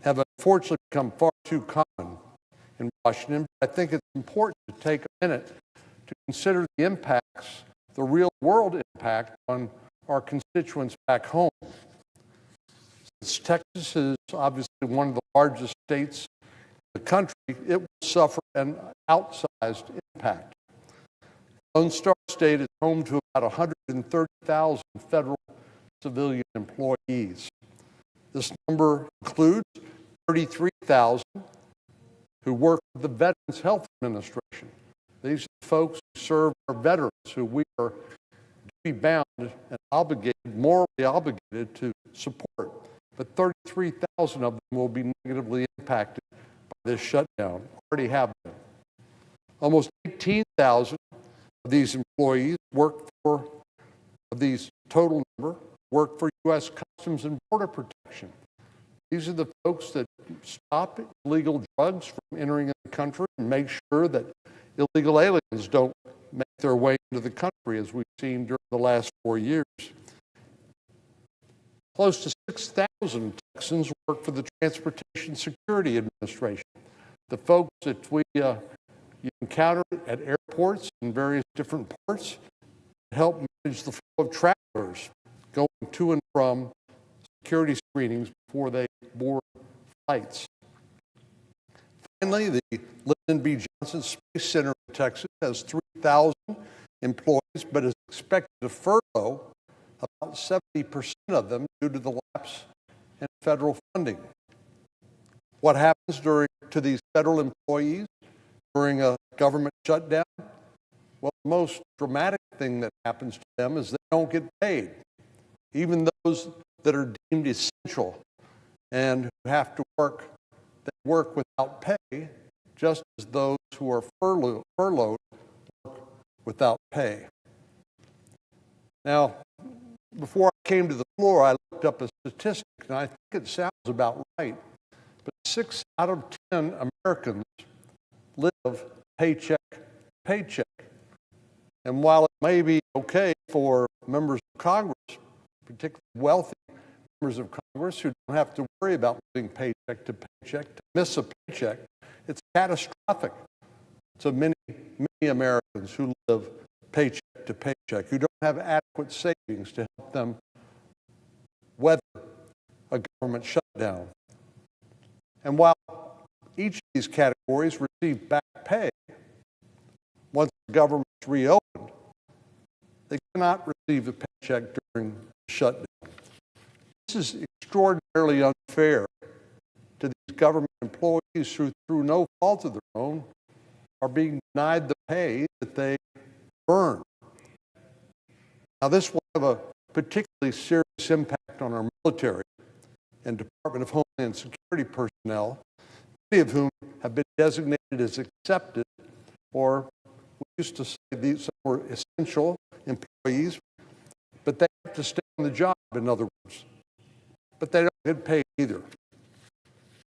Speaker 1: have unfortunately become far too common in Washington. I think it's important to take a minute to consider the impacts, the real-world impact on our constituents back home. Since Texas is obviously one of the largest states in the country, it will suffer an outsized impact. Lone Star State is home to about 130,000 federal civilian employees. This number includes 33,000 who work with the Veterans Health Administration. These are the folks who serve our veterans, who we are duty-bound and obligated, morally obligated to support. But 33,000 of them will be negatively impacted by this shutdown, already have been. Almost 18,000 of these employees of these total number, work for U.S. Customs and Border Protection. These are the folks that stop illegal drugs from entering the country and make sure that illegal aliens don't make their way into the country, as we've seen during the last 4 years. Close to 6,000 Texans work for the Transportation Security Administration, the folks that we you encounter at airports and various different ports help manage the flow of travelers going to and from security screenings before they board flights. Finally, the Lyndon B. Johnson Space Center in Texas has 3,000 employees, but is expected to furlough about 70% of them due to the lapse in federal funding. What happens to these federal employees during a government shutdown? Well, the most dramatic thing that happens to them is they don't get paid. Even those that are deemed essential and who have to work, they work without pay, just as those who are furloughed work without pay. Now, before I came to the floor, I looked up a statistic, and I think it sounds about right. But 6 out of 10 Americans live paycheck to paycheck. And while it may be okay for members of Congress, particularly wealthy members of Congress who don't have to worry about living paycheck to paycheck, to miss a paycheck, it's catastrophic to many Americans who live paycheck to paycheck, who don't have adequate savings to help them weather a government shutdown. And while each of these categories receive back pay, once the government is reopened, they cannot receive a paycheck during the shutdown. This is extraordinarily unfair to these government employees who, through no fault of their own, are being denied the pay that they
Speaker 6: burned. Now, this will have a particularly serious impact on our military and Department of Homeland Security personnel, many of whom have been designated as accepted, or we used to say these were essential employees, but they have to stay on the job, in other words. But they don't get paid either.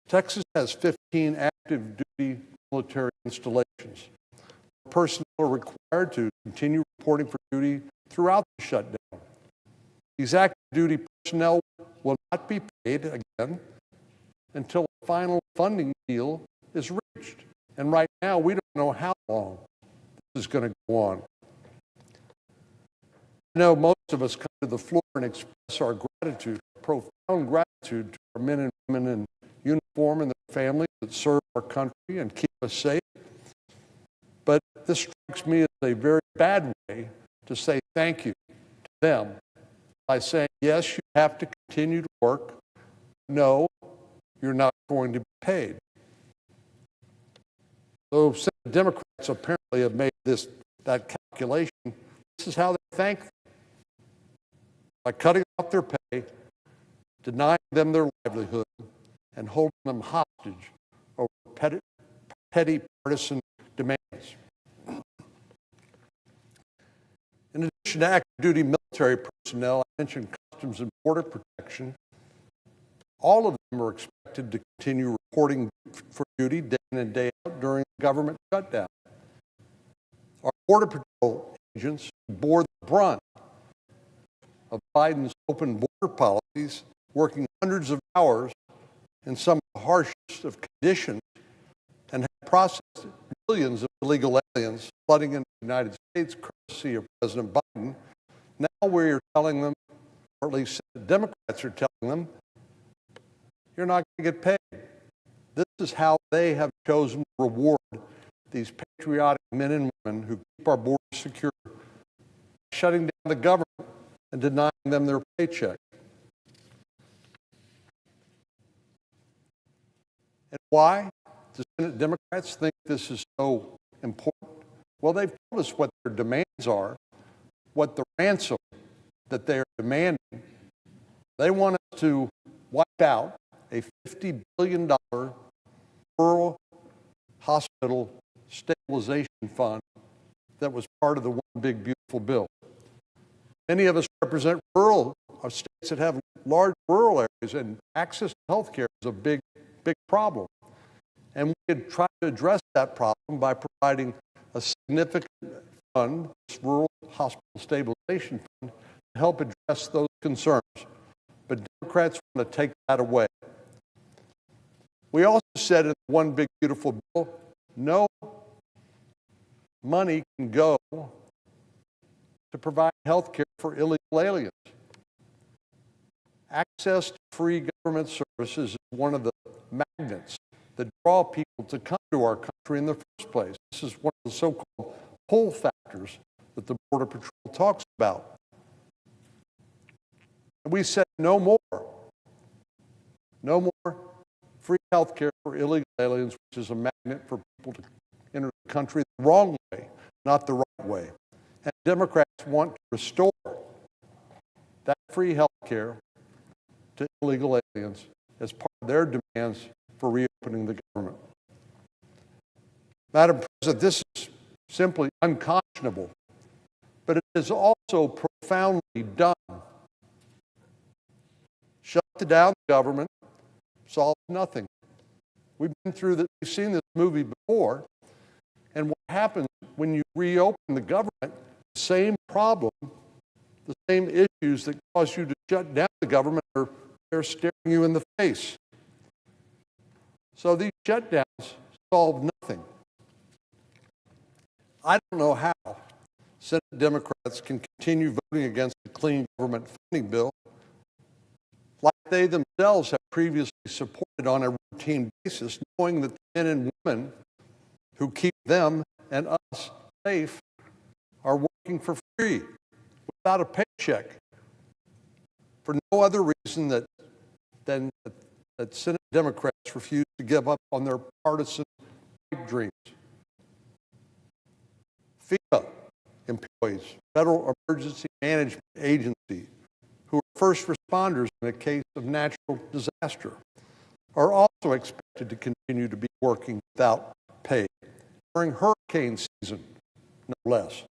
Speaker 6: Texas has 15 active duty military installations. Personnel are required to continue reporting for duty throughout the shutdown. These active duty personnel will not be paid again until a final funding deal is reached. And right now, we don't know how long this is going to go on. I know most of us come to the floor and express our gratitude, profound gratitude to our men and women in uniform and their families that serve our country and keep us safe. But this strikes me as a very bad way to say thank you to them by saying, yes, you have to continue to work. No, you're not going to be paid. So Senate Democrats apparently have made that calculation. This is how they thank them. By cutting off their pay, denying them their livelihood, and holding them hostage over petty partisan demands. In addition to active duty military personnel, I mentioned Customs and Border Protection. All of them are expected to continue reporting for duty day in and day out during the government shutdown. Our Border Patrol agents bore the brunt of Biden's open border policies, working hundreds of hours in some of the harshest of conditions, and have processed millions of illegal aliens flooding into the United States courtesy of President Biden. Now we're telling them, or at least the Democrats are telling them, you're not going to get paid. This is how they have chosen to reward these patriotic men and women who keep our borders secure, shutting down the government and denying them their paycheck. And why do Senate Democrats think this is so important? Well, they've told us what their demands are, what the ransom that they're demanding. They want us to wipe out a $50 billion rural hospital stabilization fund that was part of the One Big Beautiful Bill. Many of us represent rural states that have large rural areas, and access to health care is a big problem. And we could try to address that problem by providing a significant fund, this rural hospital stabilization fund, to help address those concerns. But Democrats want to take that away. We also said in the One Big Beautiful Bill, no money can go to provide health care for illegal aliens. Access to free government services is one of the magnets that draw people to come to our country in the first place. This is one of the so-called pull factors that the Border Patrol talks about. And we said no more free health care for illegal aliens, which is a magnet for people to enter the country the wrong way, not the right way. And Democrats want to restore that free health care to illegal aliens as part of their demands for reopening the government. Madam President, this is simply unconscionable, but it is also profoundly dumb. Shut down the government solves nothing. We've seen this movie before, and what happens when you reopen the government, the same problem, the same issues that cause you to shut down the government are there staring you in the face. So these shutdowns solve nothing. I don't know how Senate Democrats can continue voting against the clean government funding bill like they themselves have previously supported on a routine basis, knowing that the men and women who keep them and us safe are working for free without a paycheck for no other reason than that Senate Democrats refuse to give up on their partisan dreams. FEMA
Speaker 8: employees, Federal Emergency Management Agency, who are first responders in a case of natural disaster, are also expected to continue to be working without pay during hurricane season, no less.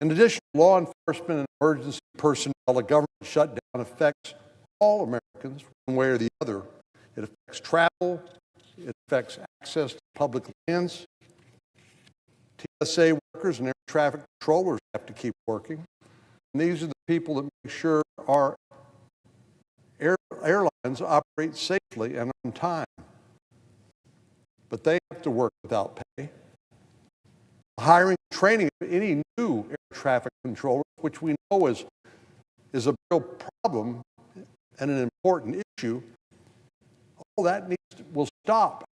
Speaker 8: In addition to law enforcement and emergency personnel, a government shutdown affects all Americans one way or the other. It affects travel, it affects access to public lands. TSA workers and air traffic controllers have to keep working. And these are the people that make sure our airlines operate safely and on time. But they have to work without pay. Hiring and training of any new air traffic controllers, which we know is a real problem and an important issue, all that will stop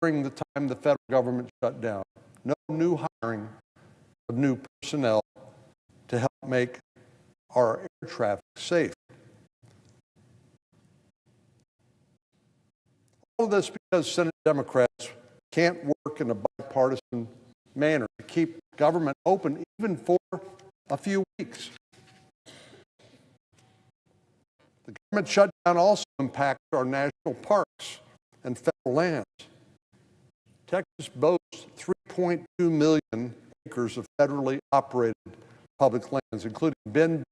Speaker 8: during the time the federal government shut down. No new hiring of new personnel to help make our air traffic safe. All of this because Senate Democrats can't work in a bipartisan manner to keep government open even for a few weeks. The government shutdown also impacts our national parks and federal lands. Texas boasts 3.2 million acres of federally operated public lands, including Bend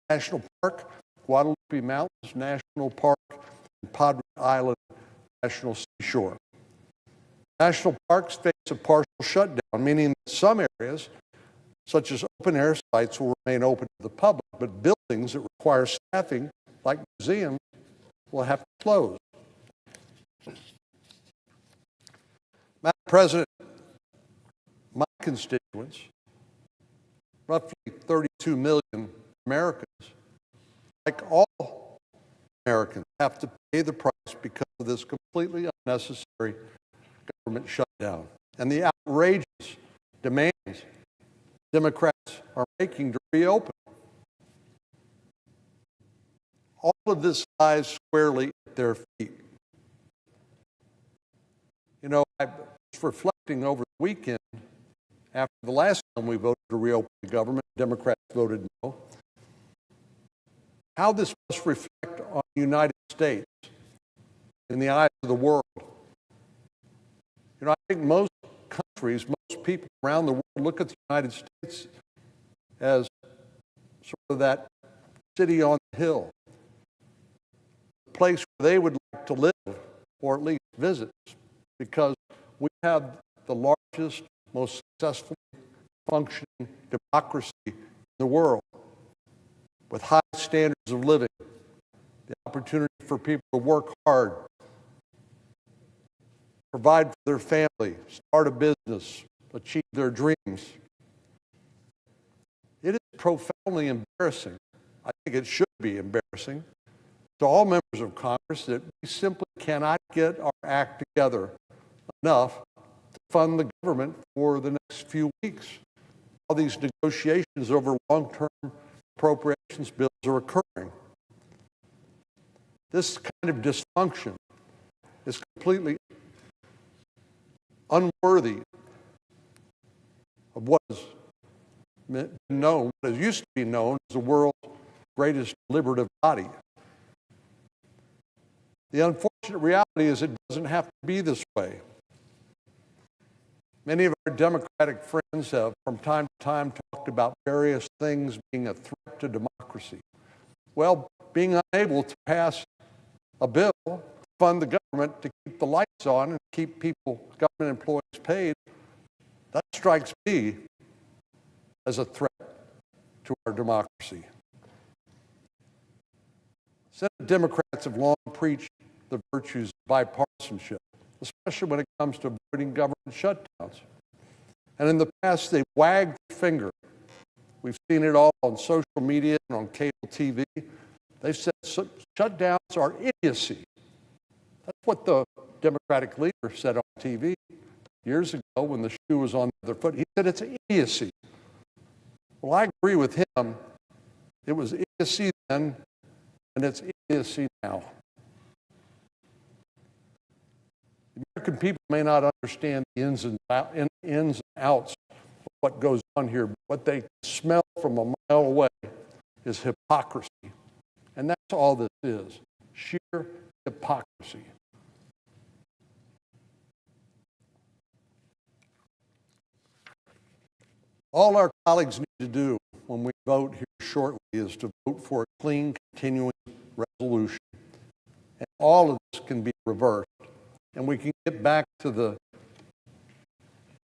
Speaker 8: National Park, Guadalupe Mountains National Park, and Padre Island National Seashore. National parks face a partial shutdown, meaning that some areas, such as open-air sites, will remain open to the public, but buildings that require staffing, like museums, will have to close. Madam President, my constituents, roughly 32 million Americans, like all Americans, have to pay the price because of this completely unnecessary government shutdown and the outrageous demands Democrats are making to reopen. All of this lies squarely at their feet. You know, I was reflecting over the weekend after the last time we voted to reopen the government, Democrats voted no, how this must reflect on the United States in the eyes of the world. You know, I think most countries, most people around the world look at the United States as sort of that city on the hill, a place where they would like to live or at least visit, because we have the largest, most successfully functioning democracy in the world, with high standards of living, the opportunity for people to work hard, provide for their family, start a business, achieve their dreams. It is profoundly embarrassing. I think it should be embarrassing to all members of Congress that we simply cannot get our act together enough to fund the government for the next few weeks. All these negotiations over long-term appropriations bills are occurring. This kind of dysfunction is completely unworthy of what is known, what is used to be known as the world's greatest deliberative body. The unfortunate reality is it doesn't have to be this way. Many of our Democratic friends have from time to time talked about various things being a threat to democracy. Well, being unable to pass a bill to fund the government to keep the lights on and keep people, government employees paid, that strikes me as a threat to our democracy. Senate Democrats have long preached the virtues of bipartisanship, especially when it comes to avoiding government shutdowns. And in the past, they wagged their finger. We've seen it all on social media and on cable TV. They've said shutdowns are idiocy. That's what the Democratic leader said on TV years ago when the shoe was on the other foot. He said it's idiocy. Well, I agree with him. It was idiocy then, and it's idiocy now. The American people may not understand the ins and outs what goes on here. What they smell from a mile away is hypocrisy. And that's all this is, sheer hypocrisy. All our colleagues need to do when we vote here shortly is to vote for a clean, continuing resolution. And all of this can be reversed. And we can get back to the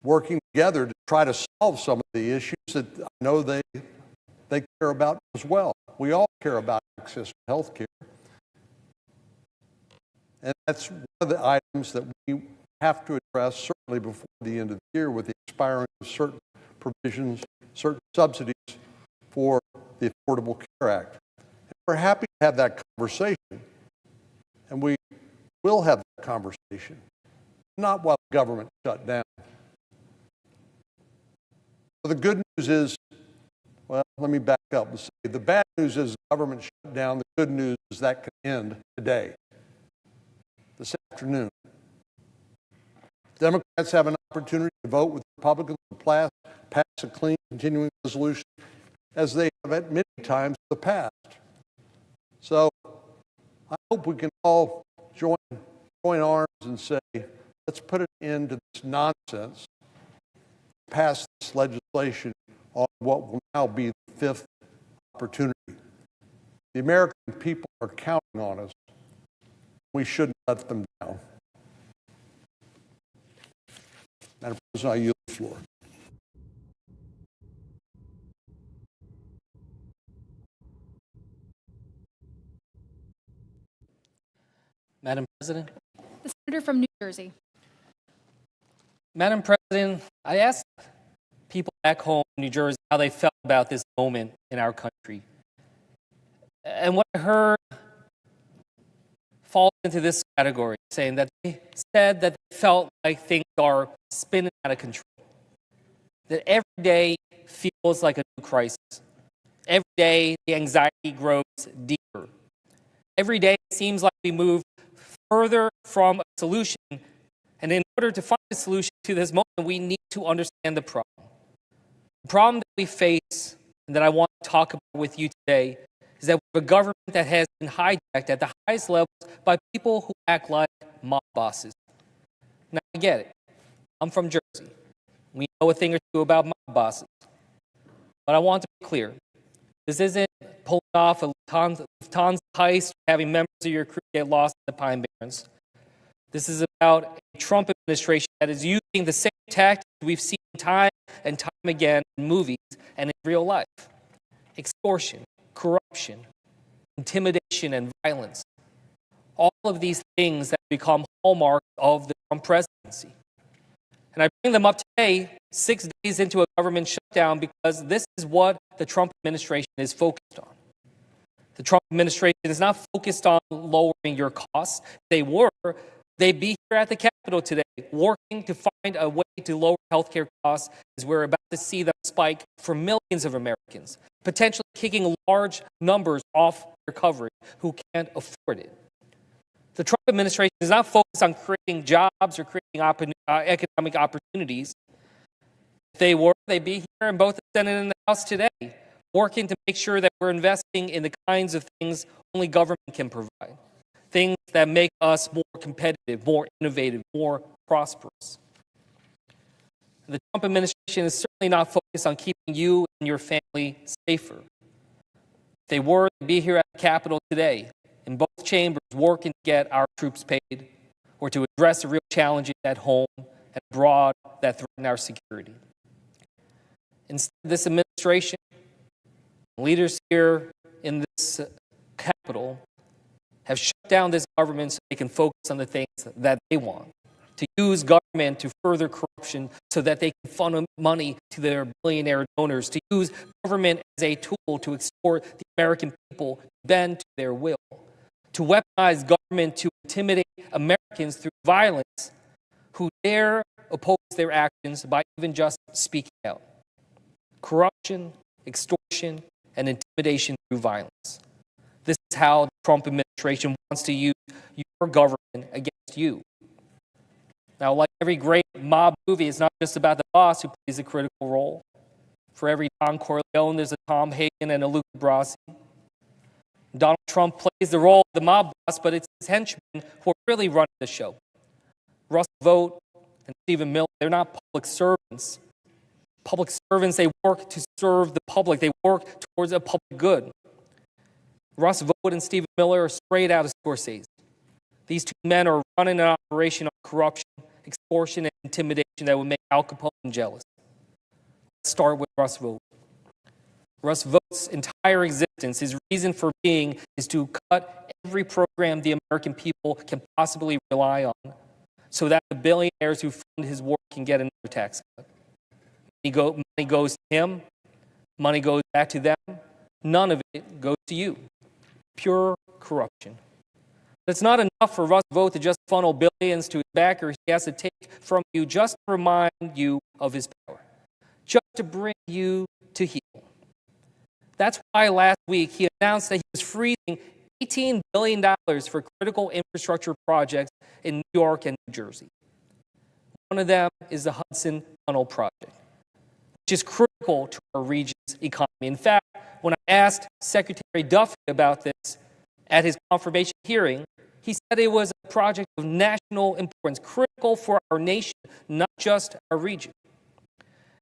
Speaker 8: working together to try to solve some of the issues that I know they care about as well. We all care about access to health care. And that's one of the items that we have to address certainly before the end of the year with the expiring of certain provisions, certain subsidies for the Affordable Care Act. And we're happy to have that conversation, and we will have that conversation, not while the government shut down. So the good news is, well, let me back up and say the bad news is the government shut down. The good news is that can end today, this afternoon. Democrats have an opportunity to vote with Republicans to pass a clean, continuing resolution, as they have at many times in the past. So I hope we can all join arms and say, let's put an end to this nonsense, pass this legislation on what will now be the fifth opportunity. The American people are counting on us. We shouldn't let them down. Madam President, I yield the floor.
Speaker 9: Madam President.
Speaker 7: The senator from New Jersey.
Speaker 9: Madam President, I asked people back home in New Jersey how they felt about this moment in our country. And what I heard falls into this category, saying that they said that they felt like things are spinning out of control. That every day feels like a new crisis. Every day the anxiety grows deeper. Every day it seems like we move further from a solution. And in order to find a solution to this moment, we need to understand the problem. The problem that we face and that I want to talk about with you today is that we have a government that has been hijacked at the highest levels by people who act like mob bosses. Now, I get it. I'm from Jersey. We know a thing or two about mob bosses. But I want to be clear. This isn't pulling off a Lufthansa heist, having members of your crew get lost in the Pine Barrens. This is about a Trump administration that is using the same tactics we've seen time and time again in movies and in real life. Extortion, corruption, intimidation, and violence. All of these things that become hallmarks of the Trump presidency. And I bring them up today, 6 days into a government shutdown, because this is what the Trump administration is focused on. The Trump administration is not focused on lowering your costs. They'd be here at the Capitol today working to find a way to lower healthcare costs, as we're about to see them spike for millions of Americans, potentially kicking large numbers off their coverage who can't afford it. The Trump administration is not focused on creating jobs or creating economic opportunities. If they were, they'd be here in both the Senate and the House today, working to make sure that we're investing in the kinds of things only government can provide, things that make us more competitive, more innovative, more prosperous. The Trump administration is certainly not focused on keeping you and your family safer. If they were, they'd be here at the Capitol today, in both chambers, working to get our troops paid or to address the real challenges at home and abroad that threaten our security. Instead, this administration, leaders here in this Capitol, have shut down this government so they can focus on the things that they want, to use government to further corruption so that they can funnel money to their billionaire donors, to use government as a tool to extort the American people, bend to their will, to weaponize government to intimidate Americans through violence who dare oppose their actions by even just speaking out. Corruption, extortion, and intimidation through violence. This is how the Trump administration wants to use your government against you. Now, like every great mob movie, it's not just about the boss who plays a critical role. For every Don Corleone, there's a Tom Hagen and a Luca Brasi. Donald Trump plays the role of the mob boss, but it's his henchmen who are really running the show. Russ Vought and Stephen Miller, they're not public servants. Public servants, they work to serve the public. They work towards a public good. Russ Vought and Stephen Miller are straight out of Scorsese. These two men are running an operation on corruption, extortion, and intimidation that would make Al Capone jealous. Let's start with Russ Vought. Russ Vaught's entire existence, his reason for being, is to cut every program the American people can possibly rely on so that the billionaires who fund his work can get another tax cut. Money goes to him. Money goes back to them. None of it goes to you. Pure corruption. But it's not enough for Russ Vought to just funnel billions to his backers. He has to take from you just to remind you of his power, just to bring you to heel. That's why last week he announced that he was freezing $18 billion for critical infrastructure projects in New York and New Jersey. One of them is the Hudson Tunnel Project, which is critical to our region's economy. In fact, when I asked Secretary Duffy about this at his confirmation hearing, he said it was a project of national importance, critical for our nation, not just our region.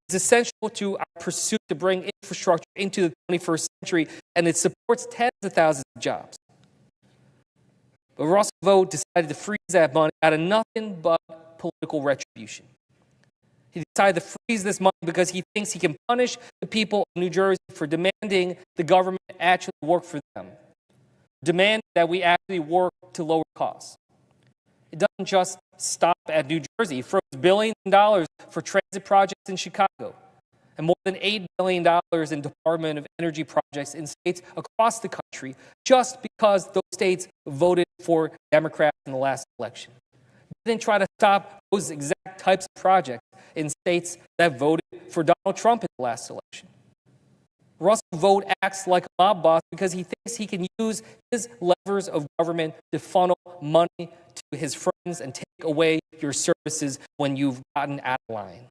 Speaker 9: It's essential to our pursuit to bring infrastructure into the 21st century, and it supports tens of thousands of jobs. But Russ Vought decided to freeze that money out of nothing but political retribution. He decided to freeze this money because he thinks he can punish the people of New Jersey for demanding the government actually work for them, demand that we actually work to lower costs. It doesn't just stop at New Jersey. He froze billions of dollars for transit projects in Chicago and more than $8 billion in Department of Energy projects in states across the country just because those states voted for Democrats in the last election. He didn't try to stop those exact types of projects in states that voted for Donald Trump in the last election. Russ Vought acts like a mob boss because he thinks he can use his levers of government to funnel money to his friends and take away your services when you've gotten out of line.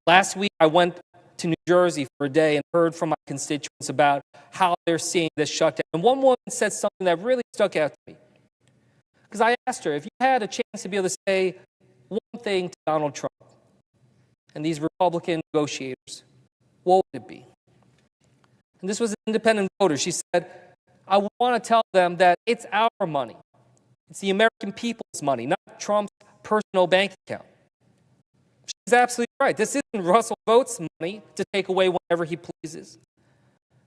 Speaker 9: Last week, I went to New Jersey for a day and heard from my constituents about how they're seeing this shutdown. And one woman said something that really stuck out to me. Because I asked her, if you had a chance to be able to say one thing to Donald Trump and these Republican negotiators, what would it be? And this was an independent voter. She said, I want to tell them that it's our money. It's the American people's money, not Trump's personal bank account. She's absolutely right. This isn't Russell Vought's money to take away whenever he pleases.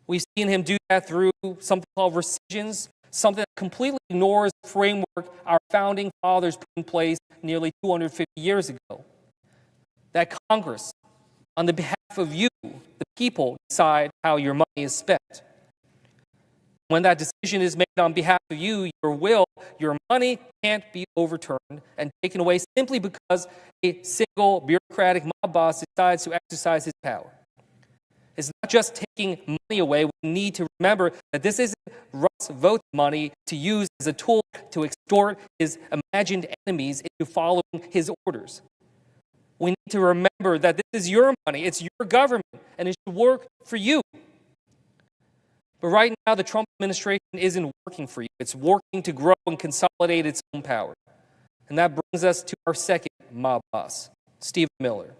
Speaker 9: We've seen him do that through something called rescissions, something that completely ignores the framework our founding fathers put in place nearly 250 years ago. That Congress, on the behalf of you, the people, decide how your money is spent. When that decision is made on behalf of you, your will, your money can't be overturned and taken away simply because a single bureaucratic mob boss decides to exercise his power. It's not just taking money away. We need to remember that this isn't Russ Vaught's money to use as a tool to extort his imagined enemies into following his orders. We need to remember that this is your money, it's your government, and it should work for you. But right now, the Trump administration isn't working for you. It's working to grow and consolidate its own power. And that brings us to our second mob boss, Stephen Miller.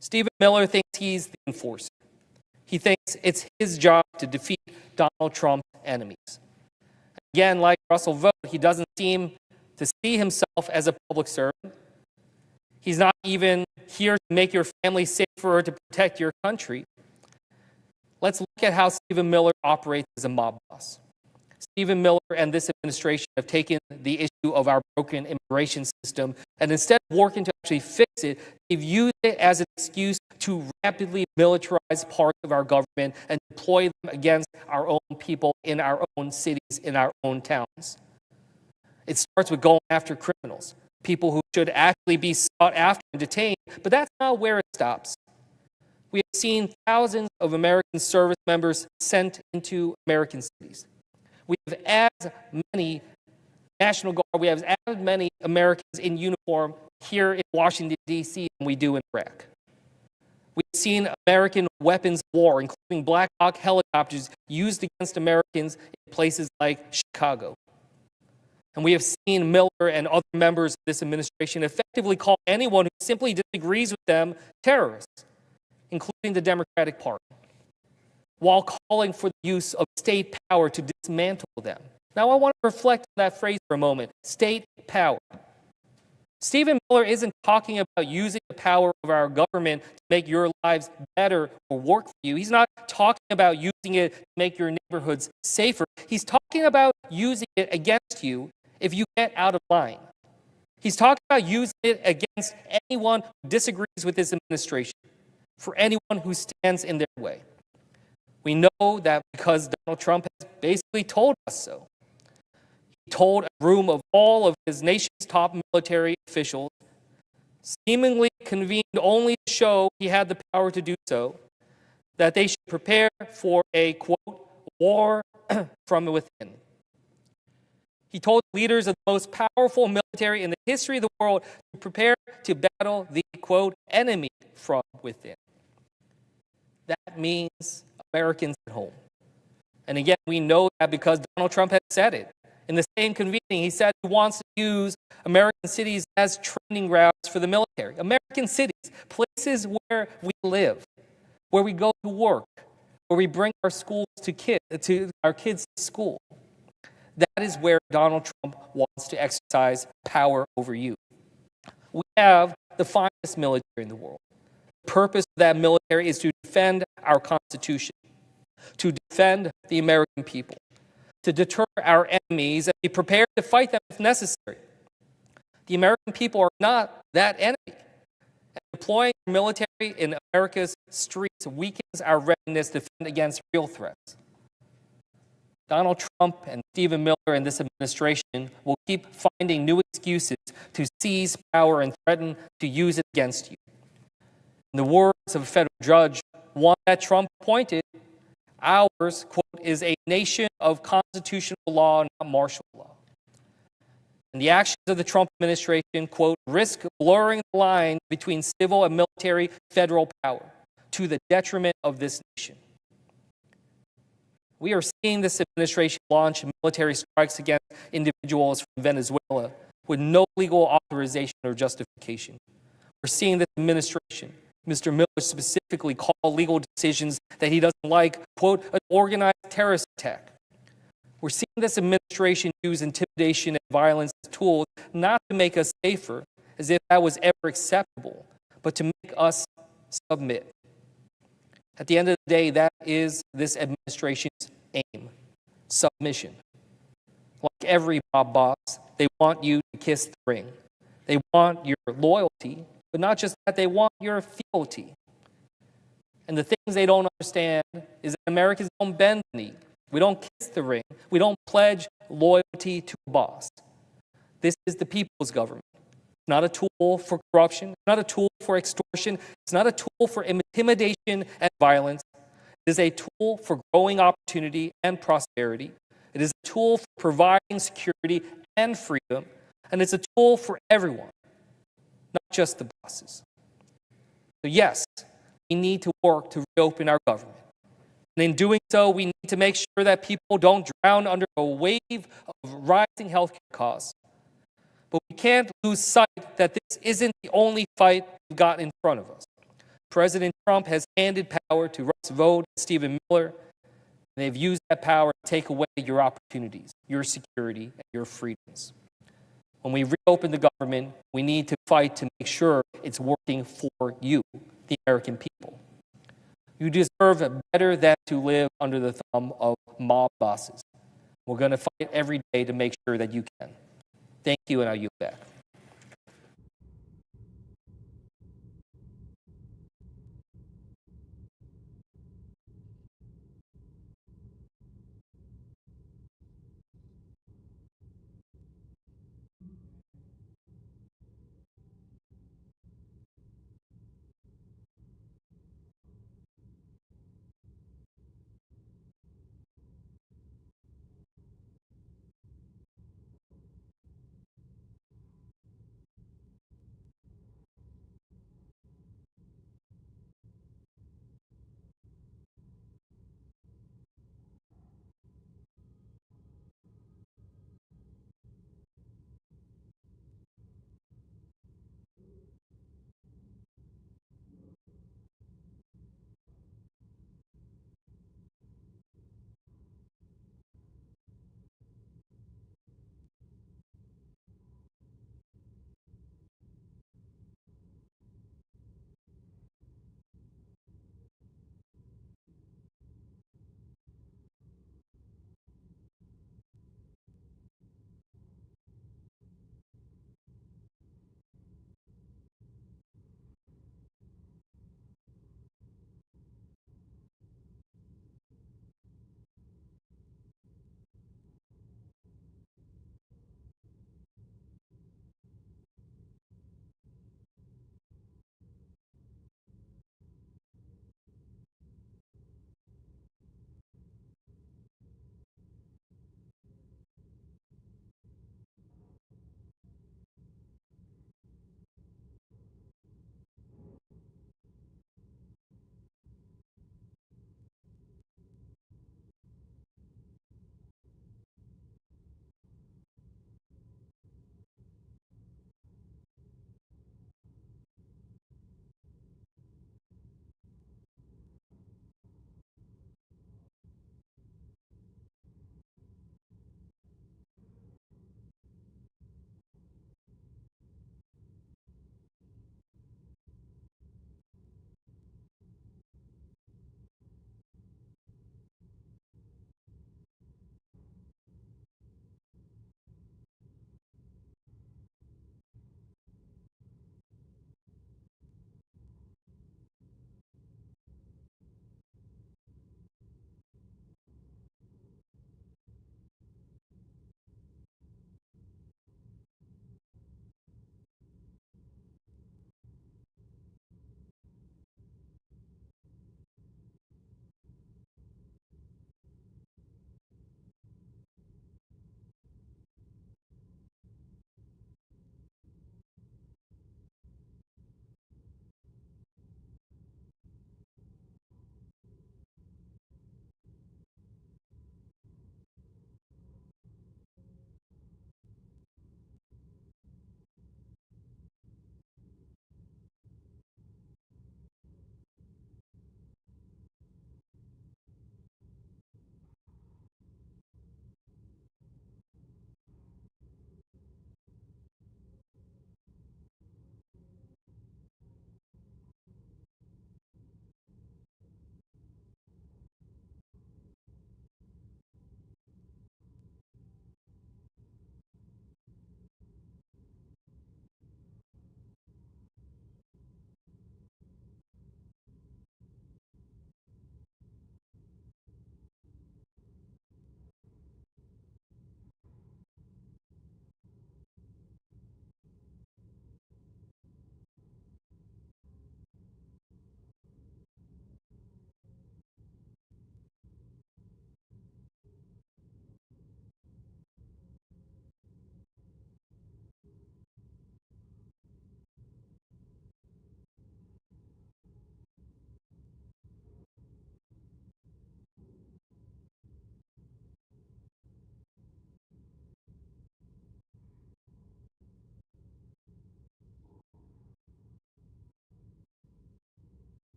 Speaker 9: Stephen Miller thinks he's the enforcer. He thinks it's his job to defeat Donald Trump's enemies. Again, like Russell Vought, he doesn't seem to see himself as a public servant. He's not even here to make your family safer or to protect your country. Let's look at how Stephen Miller operates as a mob boss. Stephen Miller and this administration have taken the issue of our broken immigration system, and instead of working to actually fix it, they've used it as an excuse to rapidly militarize parts of our government and deploy them against our own people in our own cities, in our own towns. It starts with going after criminals, people who should actually be sought after and detained, but that's not where it stops. We have seen thousands of American service members sent into American cities. We have as many National Guard. We have as many Americans in uniform here in Washington, D.C. than we do in Iraq. We've seen American weapons of war, including Black Hawk helicopters, used against Americans in places like Chicago. And we have seen Miller and other members of this administration effectively call anyone who simply disagrees with them terrorists, including the Democratic Party, while calling for the use of state power to dismantle them. Now, I want to reflect on that phrase for a moment, state power. Stephen Miller isn't talking about using the power of our government to make your lives better or work for you. He's not talking about using it to make your neighborhoods safer. He's talking about using it against you if you get out of line. He's talking about using it against anyone who disagrees with this administration, for anyone who stands in their way. We know that because Donald Trump has basically told us so. He told a room of all of his nation's top military officials, seemingly convened only to show he had the power to do so, that they should prepare for a, quote, war from within. He told leaders of the most powerful military in the history of the world to prepare to battle the, quote, enemy from within. That means Americans at home. And again, we know that because Donald Trump has said it. In the same convening, he said he wants to use American cities as training grounds for the military. American cities, places where we live, where we go to work, where we bring our our kids to school. That is where Donald Trump wants to exercise power over you. We have the finest military in the world. The purpose of that military is to defend our Constitution, to defend the American people, to deter our enemies and be prepared to fight them if necessary. The American people are not that enemy. And deploying the military in America's streets weakens our readiness to defend against real threats. Donald Trump and Stephen Miller and this administration will keep finding new excuses to seize power and threaten to use it against you. In the words of a federal judge, one that Trump appointed, ours, quote, is a nation of constitutional law, not martial law. And the actions of the Trump administration, quote, risk blurring the line between civil and military federal power to the detriment of this nation. We are seeing this administration launch military strikes against individuals from Venezuela with no legal authorization or justification. We're seeing this administration, Mr. Miller specifically, call legal decisions that he doesn't like, quote, an organized terrorist attack. We're seeing this administration use intimidation and violence as tools not to make us safer, as if that was ever acceptable, but to make us submit. At the end of the day, that is this administration's aim, submission. Like every mob boss, they want you to kiss the ring. They want your loyalty, but not just that, they want your fealty. And the things they don't understand is that Americans don't bend the knee. We don't kiss the ring. We don't pledge loyalty to a boss. This is the people's government. It's not a tool for corruption. It's not a tool for extortion. It's not a tool for intimidation and violence. It is a tool for growing opportunity and prosperity. It is a tool for providing security and freedom. And it's a tool for everyone, not just the bosses. So yes, we need to work to reopen our government. And in doing so, we need to make sure that people don't drown under a wave of rising healthcare costs. But we can't lose sight that this isn't the only fight we've got in front of us. President Trump has handed power to Russ Vought and Stephen Miller, and they've used that power to take away your opportunities, your security, and your freedoms. When we reopen the government, we need to fight to make sure it's working for you, the American people. You deserve better than to live under the thumb of mob bosses. We're going to fight every day to make sure that you can. Thank you, and I'll yield back.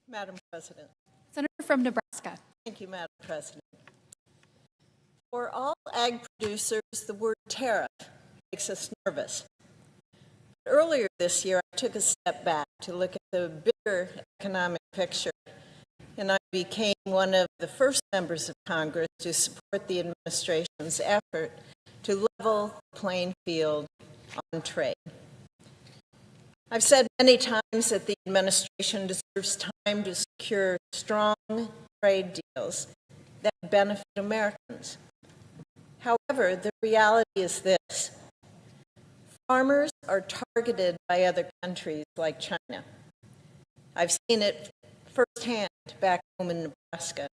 Speaker 10: Madam President.
Speaker 7: Senator from Nebraska.
Speaker 10: Thank you, Madam President. For all ag producers, the word tariff makes us nervous. Earlier this year, I took a step back to look at the bigger economic picture, and I became one of the first members of Congress to support the administration's effort to level the playing field on trade. I've said many times that the administration deserves time to secure strong trade deals that benefit Americans. However, the reality is this. Farmers are targeted by other countries like China. I've seen it firsthand back home in Nebraska.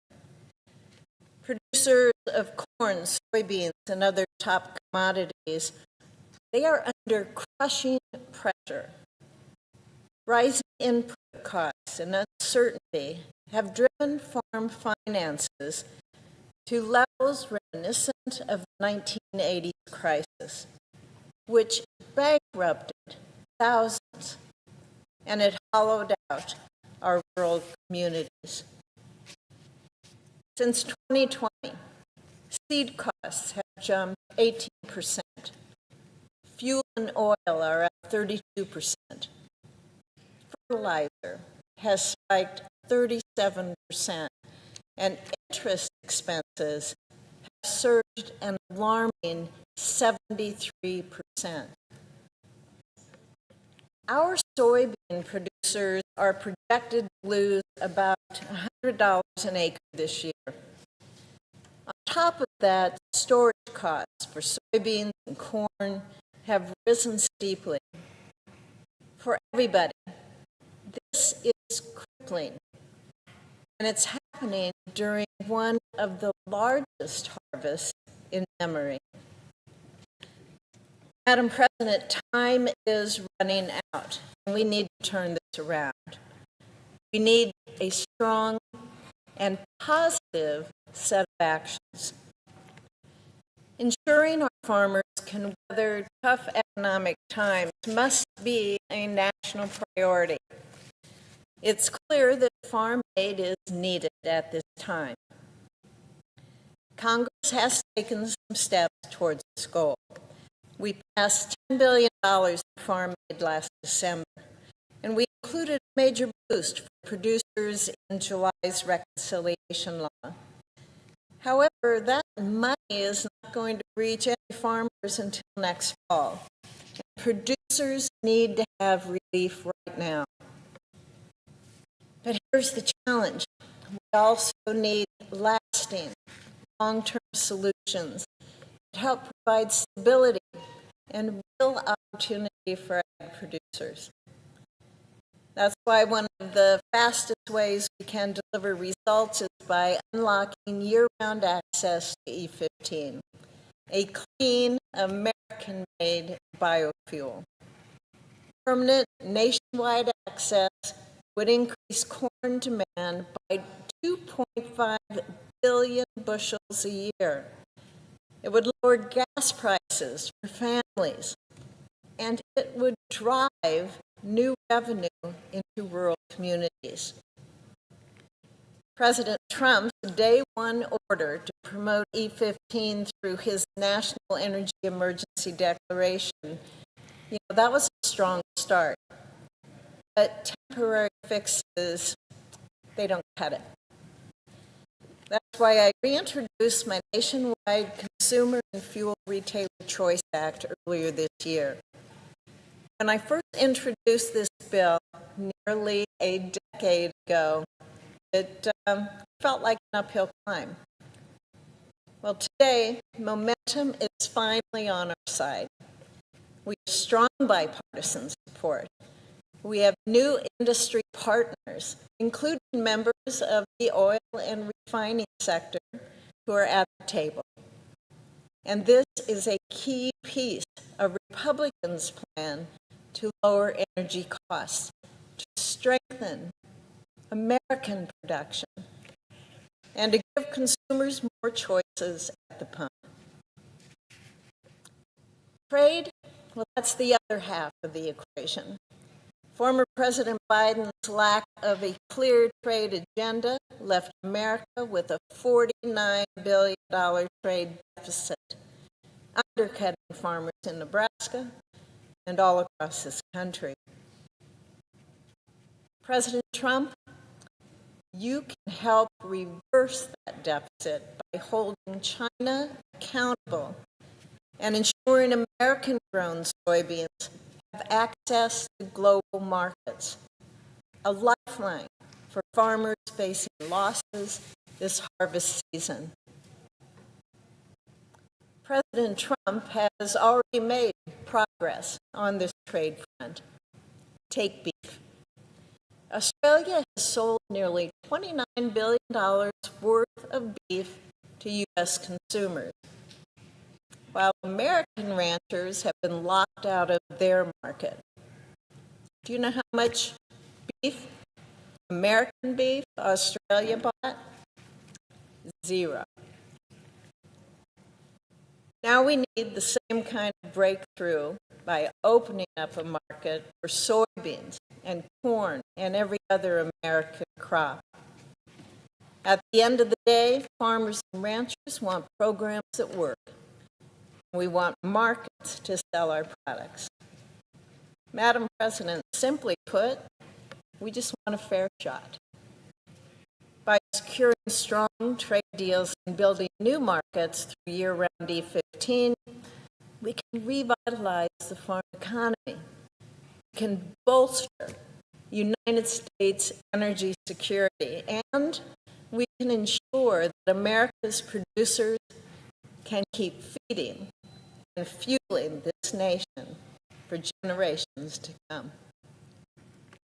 Speaker 10: Producers of corn, soybeans, and other top commodities, they are under crushing pressure. Rising input costs and uncertainty have driven farm finances to levels reminiscent of the 1980s crisis, which bankrupted thousands, and it hollowed out our rural communities. Since 2020, seed costs have jumped 18%. Fuel and oil are up 32%. Fertilizer has spiked 37%, and interest expenses have surged an alarming 73%. Our soybean producers are projected to lose about $100 an acre this year. On top of that, storage costs for soybeans and corn have risen steeply. For everybody, this is crippling, and it's happening during one of the largest harvests in memory. Madam President, time is running out, and we need to turn this around. We need a strong and positive set of actions. Ensuring our farmers can weather tough economic times must be a national priority. It's clear that farm aid is needed at this time. Congress has taken some steps towards this goal. We passed $10 billion in farm aid last December, and we included a major boost for producers in July's reconciliation law. However, that money is not going to reach any farmers until next fall. And producers need to have relief right now. But here's the challenge. We also need lasting, long-term solutions that help provide stability and real opportunity for ag producers. That's why one of the fastest ways we can deliver results is by unlocking year-round access to E15, a clean, American-made biofuel. Permanent nationwide access would increase corn demand by 2.5 billion bushels a year. It would lower gas prices for families, and it would drive new revenue into rural communities. President Trump's day one order to promote E15 through his National Energy Emergency Declaration, that was a strong start. But temporary fixes, they don't cut it. That's why I reintroduced my nationwide Consumer and Fuel Retailer Choice Act earlier this year. When I first introduced this bill nearly a decade ago, it felt like an uphill climb. Well, today, momentum is finally on our side. We have strong bipartisan support. We have new industry partners, including members of the oil and refining sector, who are at the table. And this is a key piece of Republicans' plan to lower energy costs, to strengthen American production, and to give consumers more choices at the pump. Trade, well, that's the other half of the equation. Former President Biden's lack of a clear trade agenda left America with a $49 billion trade deficit, undercutting farmers in Nebraska and all across this country. President Trump, you can help reverse that deficit by holding China accountable and ensuring American-grown soybeans have access to global markets, a lifeline for farmers facing losses this harvest season. President Trump has already made progress on this trade front. Take beef. Australia has sold nearly $29 billion worth of beef to U.S. consumers, while American ranchers have been locked out of their market. Do you know how much beef, American beef, Australia bought? Zero. Now we need the same kind of breakthrough by opening up a market for soybeans and corn and every other American crop. At the end of the day, farmers and ranchers want programs that work. We want markets to sell our products. Madam President, simply put, we just want a fair shot. By securing strong trade deals and building new markets through year-round E15, we can revitalize the farm economy. We can bolster United States energy security, and we can ensure that America's producers can keep feeding and fueling this nation for generations to come.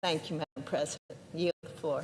Speaker 10: Thank you, Madam President. Yield the floor.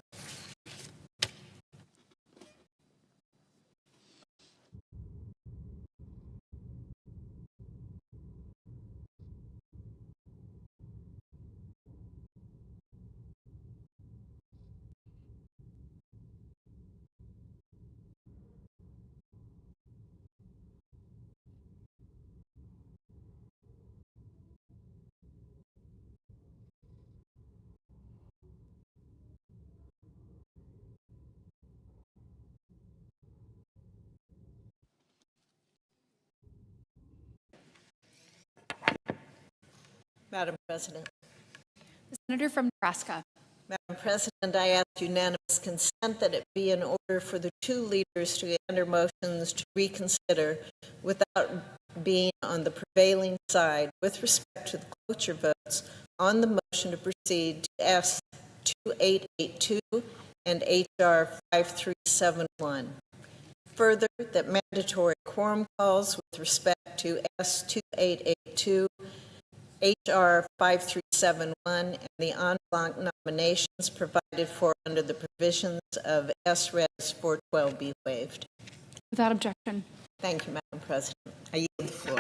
Speaker 10: Madam President.
Speaker 7: The senator from Nebraska.
Speaker 10: Madam President, I ask unanimous consent that it be in order for the two leaders to enter motions to reconsider without being on the prevailing side with respect to the cloture votes on the motion to proceed to S2882 and HR 5371. Further, that mandatory quorum calls with respect to S2882, HR 5371, and the en blanc nominations provided for under the provisions of S-Res 412 be waived.
Speaker 7: Without objection.
Speaker 10: Thank you, Madam President. I yield the floor.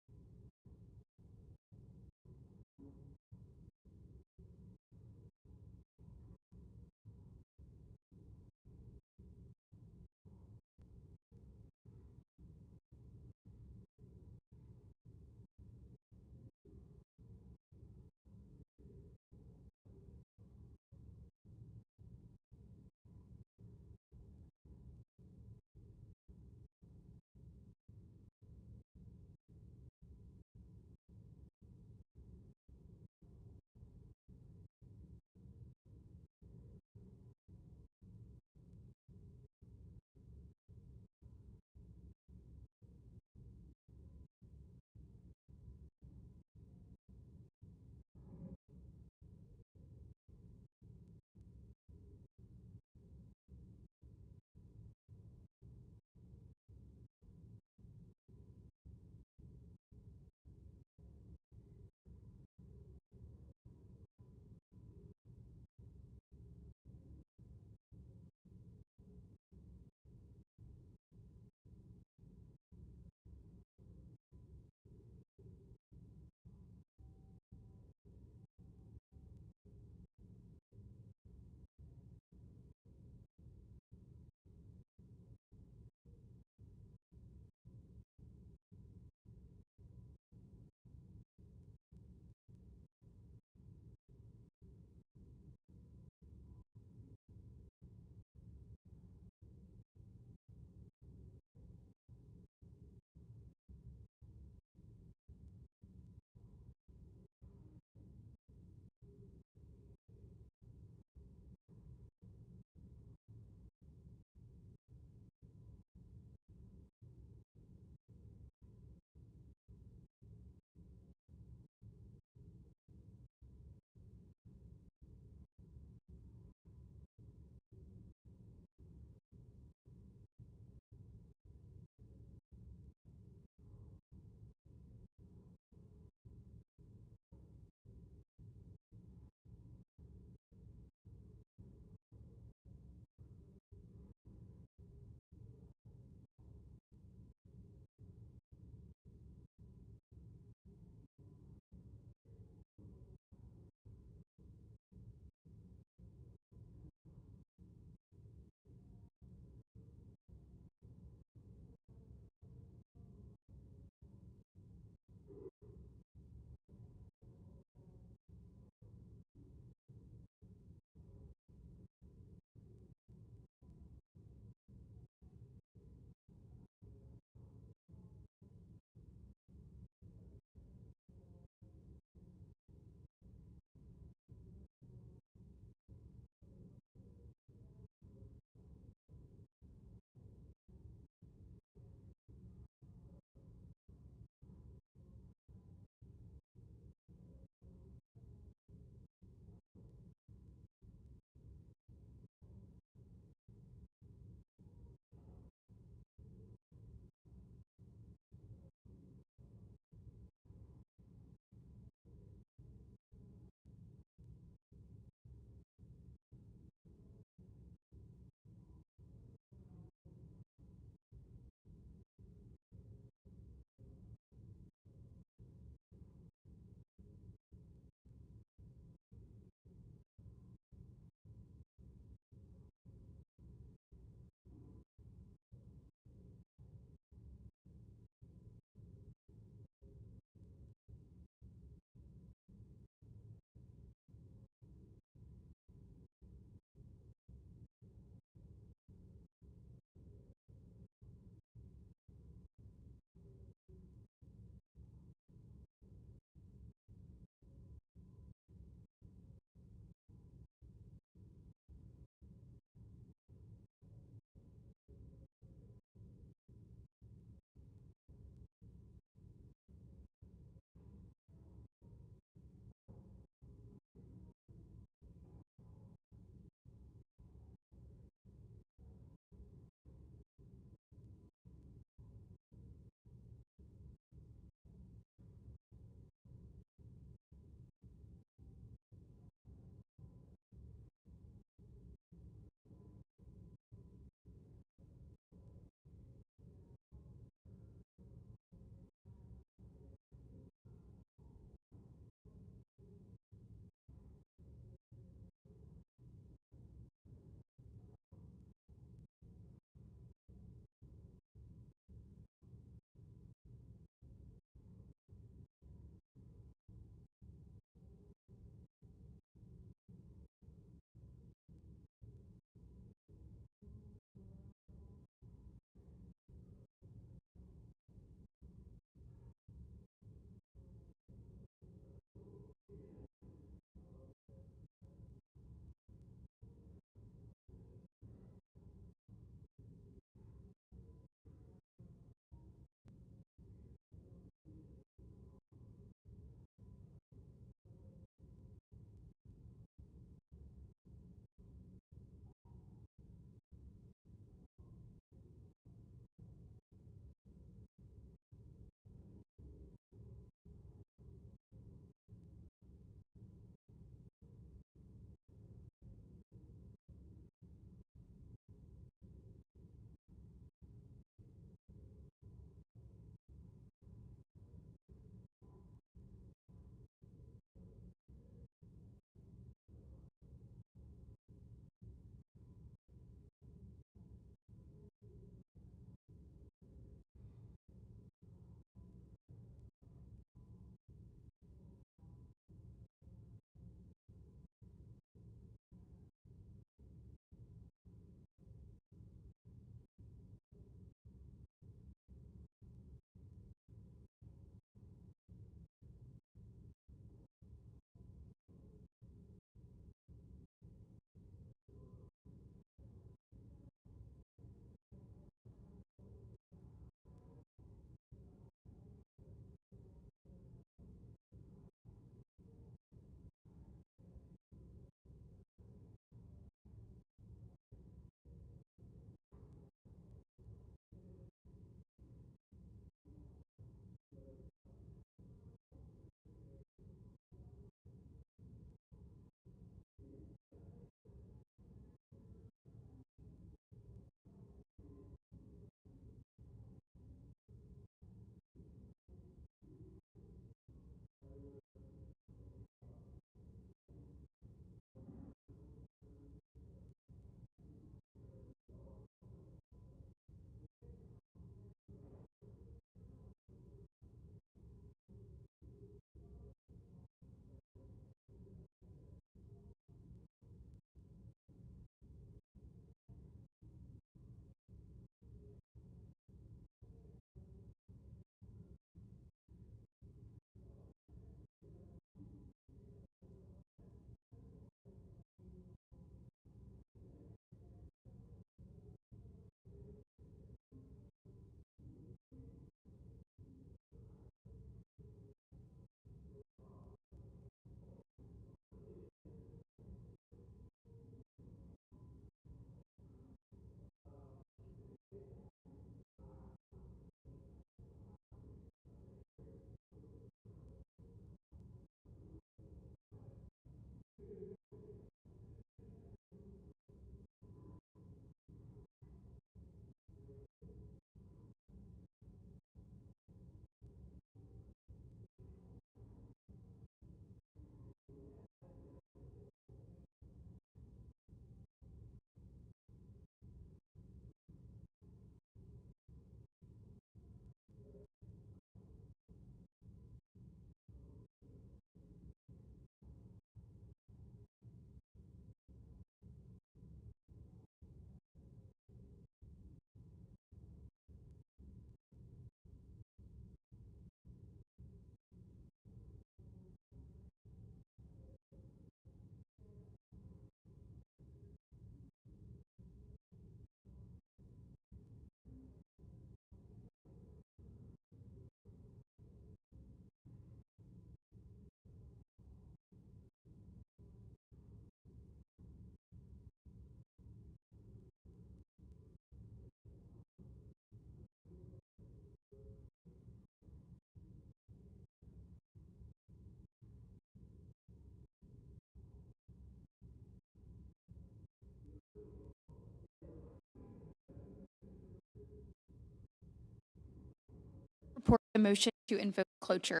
Speaker 7: the motion to invoke cloture.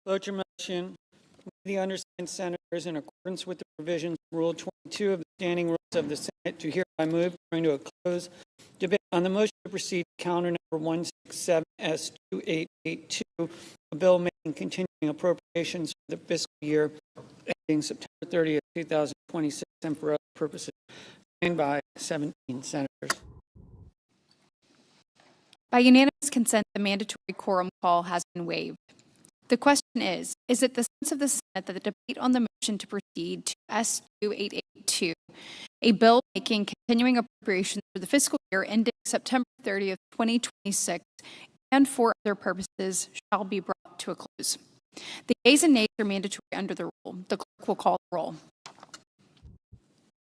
Speaker 3: Cloture motion. The undersigned senators, in accordance with the provisions of Rule 22 of the Standing Rules of the Senate, to hereby move to a closed debate on the motion to proceed to calendar number 167S2882, a bill making continuing appropriations for the fiscal year ending September 30th, 2026, and for other purposes, signed by 17 senators.
Speaker 7: By unanimous consent, the mandatory quorum call has been waived. The question is it the sense of the Senate that the debate on the motion to proceed to S2882, a bill making continuing appropriations for the fiscal year ending September 30th, 2026, and for other purposes, shall be brought to a close? The ayes and nays are mandatory under the rule. The clerk will call the roll.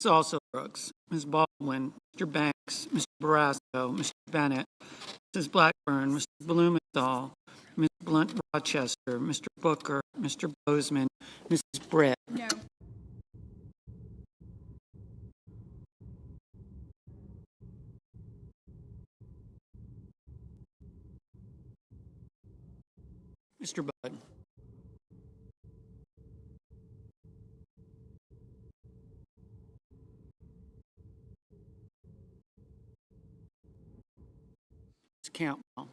Speaker 3: Ms. Also Brooks, Ms. Baldwin, Mr. Banks, Mr. Barrasso, Mr. Bennett, Mrs. Blackburn, Mr. Blumenthal, Ms. Blunt Rochester, Mr. Booker, Mr. Bozeman, Mrs. Britt.
Speaker 7: No.
Speaker 3: Mr. Budd. Ms. Cantwell.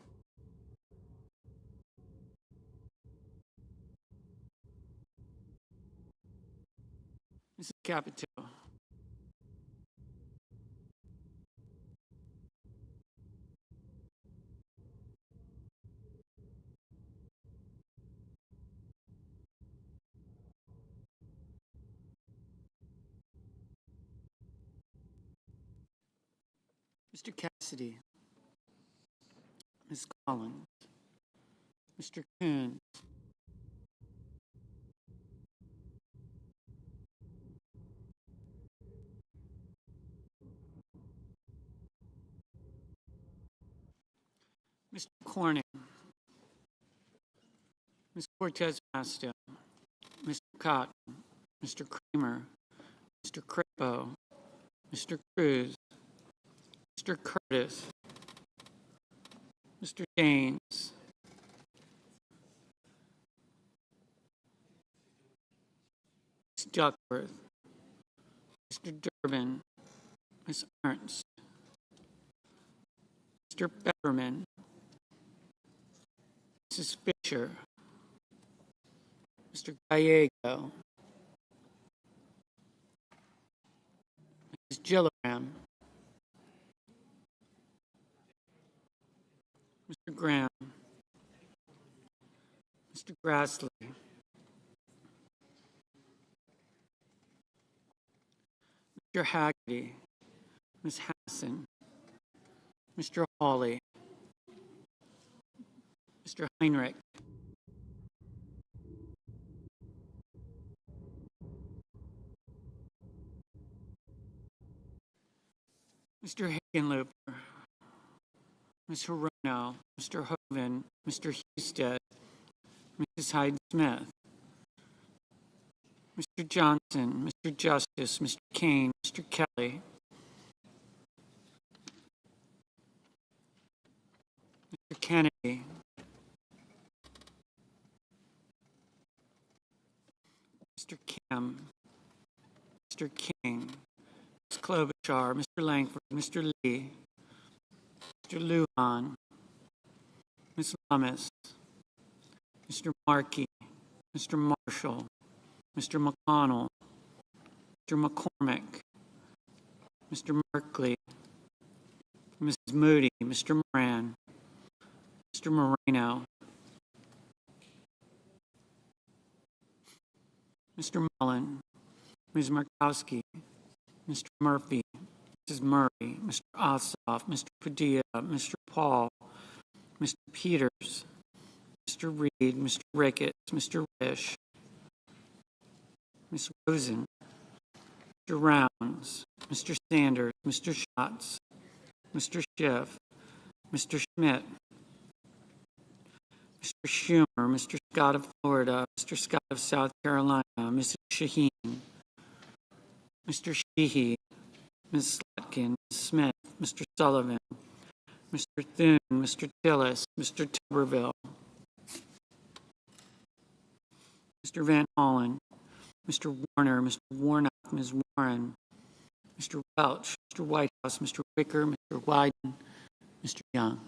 Speaker 3: Mrs. Capito. Mr. Cassidy. Ms. Collins. Mr. Coons. Mr. Corning. Ms. Cortez Masto. Mr. Cotton. Mr. Kramer. Mr. Crapo. Mr. Cruz. Mr. Curtis. Mr. James. Ms. Duckworth. Mr. Durbin. Ms. Ernst. Mr. Betterman. Mrs. Fisher. Mr. Gallego. Mrs. Gilliram. Mr. Graham. Mr. Grassley. Mr. Haggerty. Ms. Hassan. Mr. Hawley. Mr. Heinrich. Mr. Hickenlooper. Ms. Hirono, Mr. Hoven, Mr. Husted, Mrs. Hyde-Smith, Mr. Johnson, Mr. Justice, Mr. Kane, Mr. Kelly, Mr. Kennedy, Mr. Kim, Mr. King, Ms. Klobuchar, Mr. Langford, Mr. Lee, Mr. Lujan, Ms. Lummis, Mr. Markey, Mr. Marshall, Mr. McConnell, Mr. McCormick, Mr. Merkley, Mrs. Moody, Mr. Moran, Mr. Moreno, Mr. Mullen, Ms. Markowski, Mr. Murphy, Mrs. Murray, Mr. Ossoff, Mr. Padilla, Mr. Paul, Mr. Peters, Mr. Reed, Mr. Ricketts, Mr. Risch, Ms. Rosen, Mr. Rounds, Mr. Sanders, Mr. Schatz, Mr. Schiff, Mr. Schmidt, Mr. Schumer, Mr. Scott of Florida, Mr. Scott of South Carolina, Mrs. Shaheen, Mr. Sheehy, Ms. Slotkin, Ms. Smith, Mr. Sullivan, Mr. Thune, Mr. Tillis, Mr. Tuberville, Mr. Van Hollen, Mr. Warner, Mr. Warnock, Ms. Warren, Mr. Welch, Mr. Whitehouse, Mr. Wicker, Mr. Wyden, Mr. Young.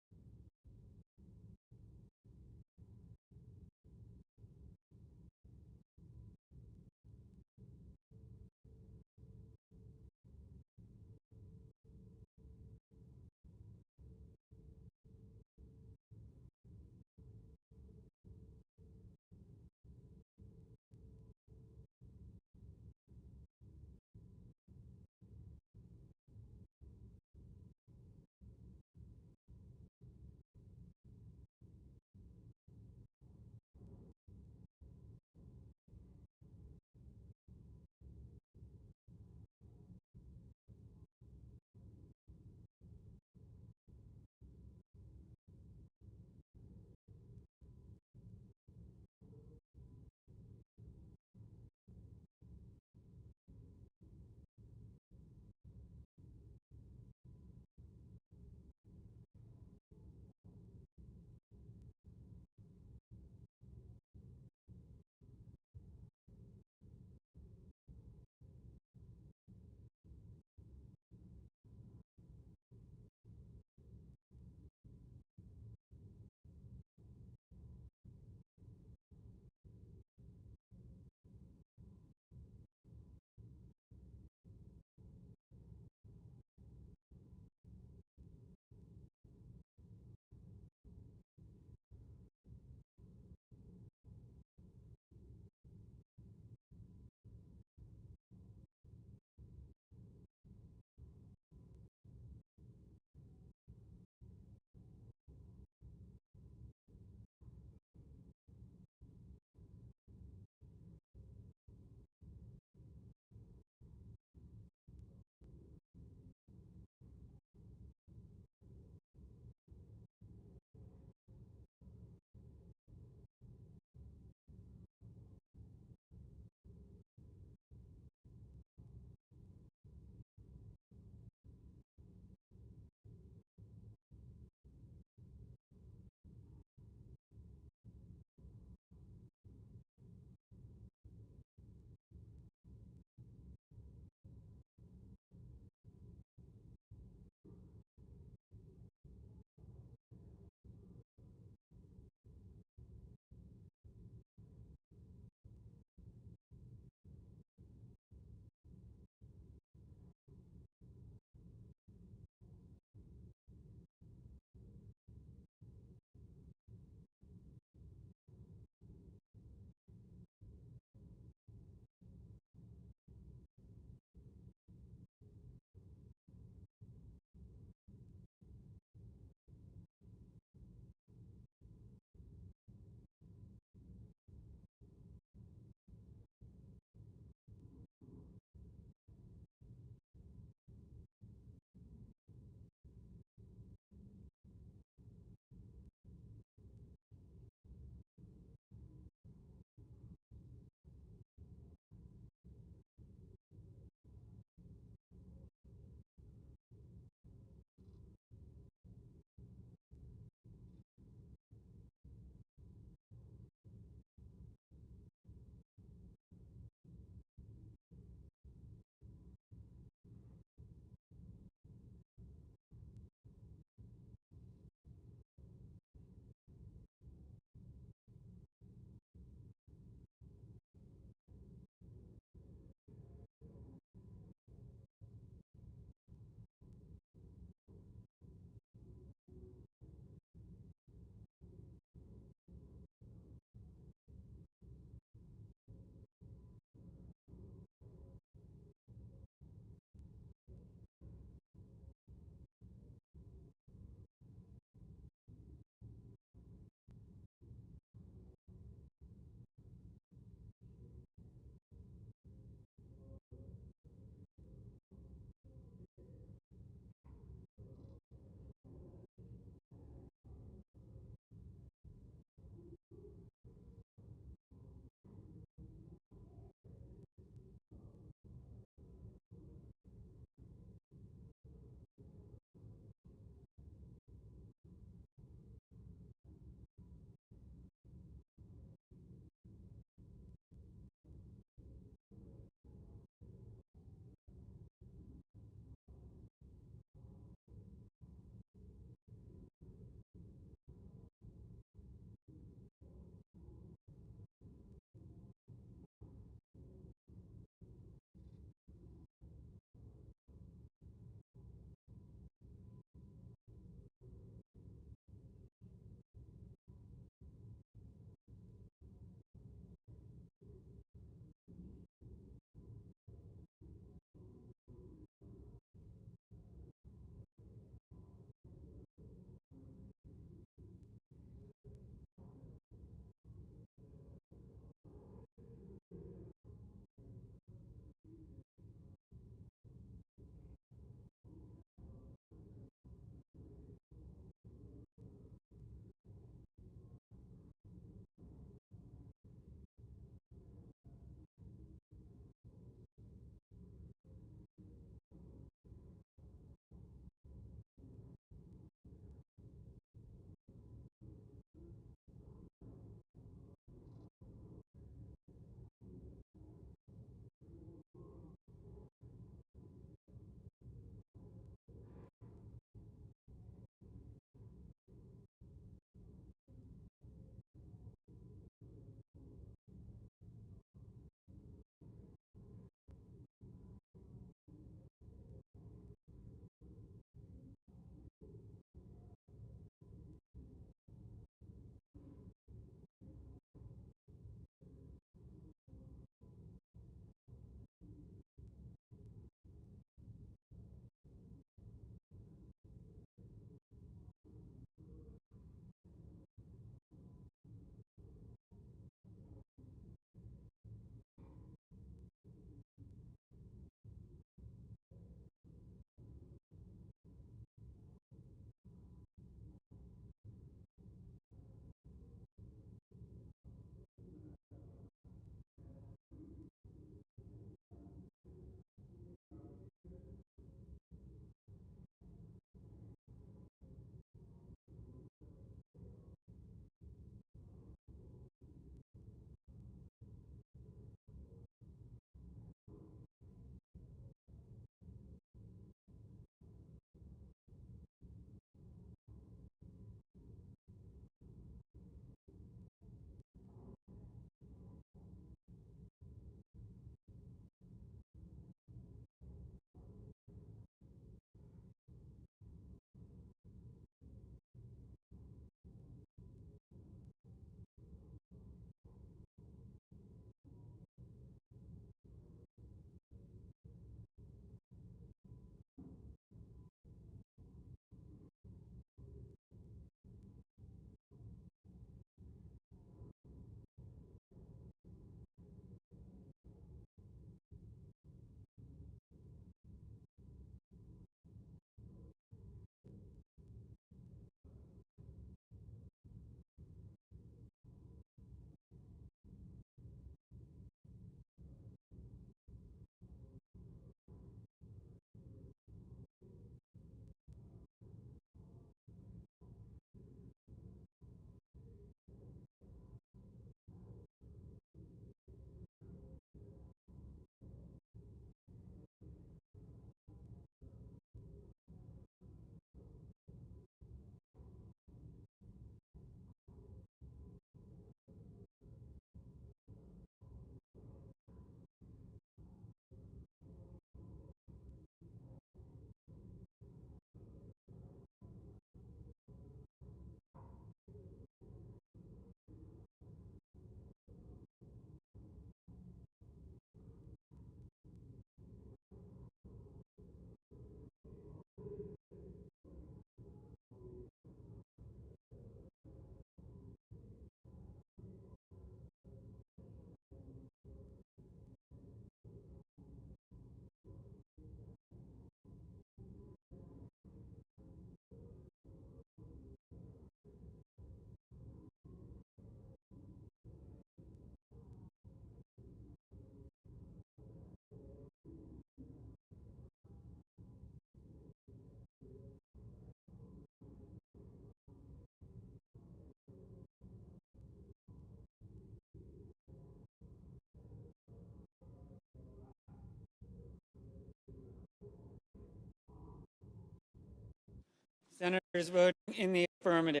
Speaker 3: Senators voting in the affirmative: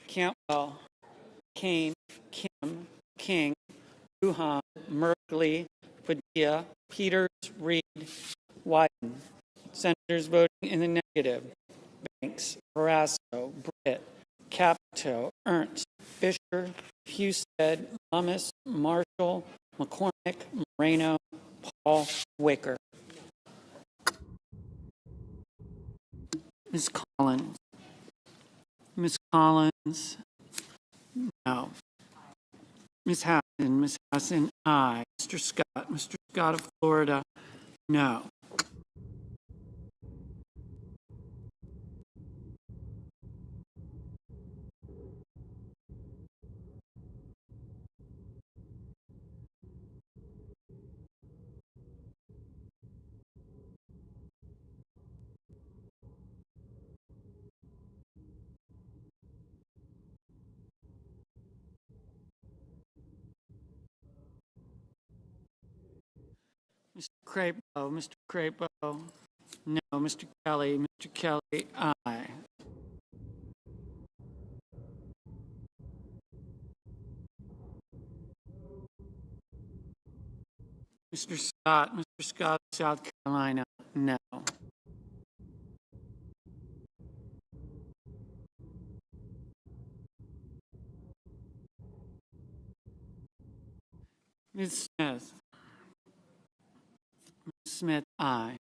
Speaker 3: Cantwell, Kane, Kim, King, Lujan, Merkley, Padilla, Peters, Reed, Wyden. Senators voting in the negative: Banks, Barrasso, Britt, Capito, Ernst, Fisher, Husted, Thomas, Marshall, McCormick, Moreno, Paul, Wicker. Ms. Collins. Ms. Collins, no. Ms. Hassan, aye. Mr. Scott of Florida, no. Mr. Crapo, no. Mr. Kelly, aye. Mr. Scott, South Carolina, no. Ms. Smith. Ms. Smith, aye.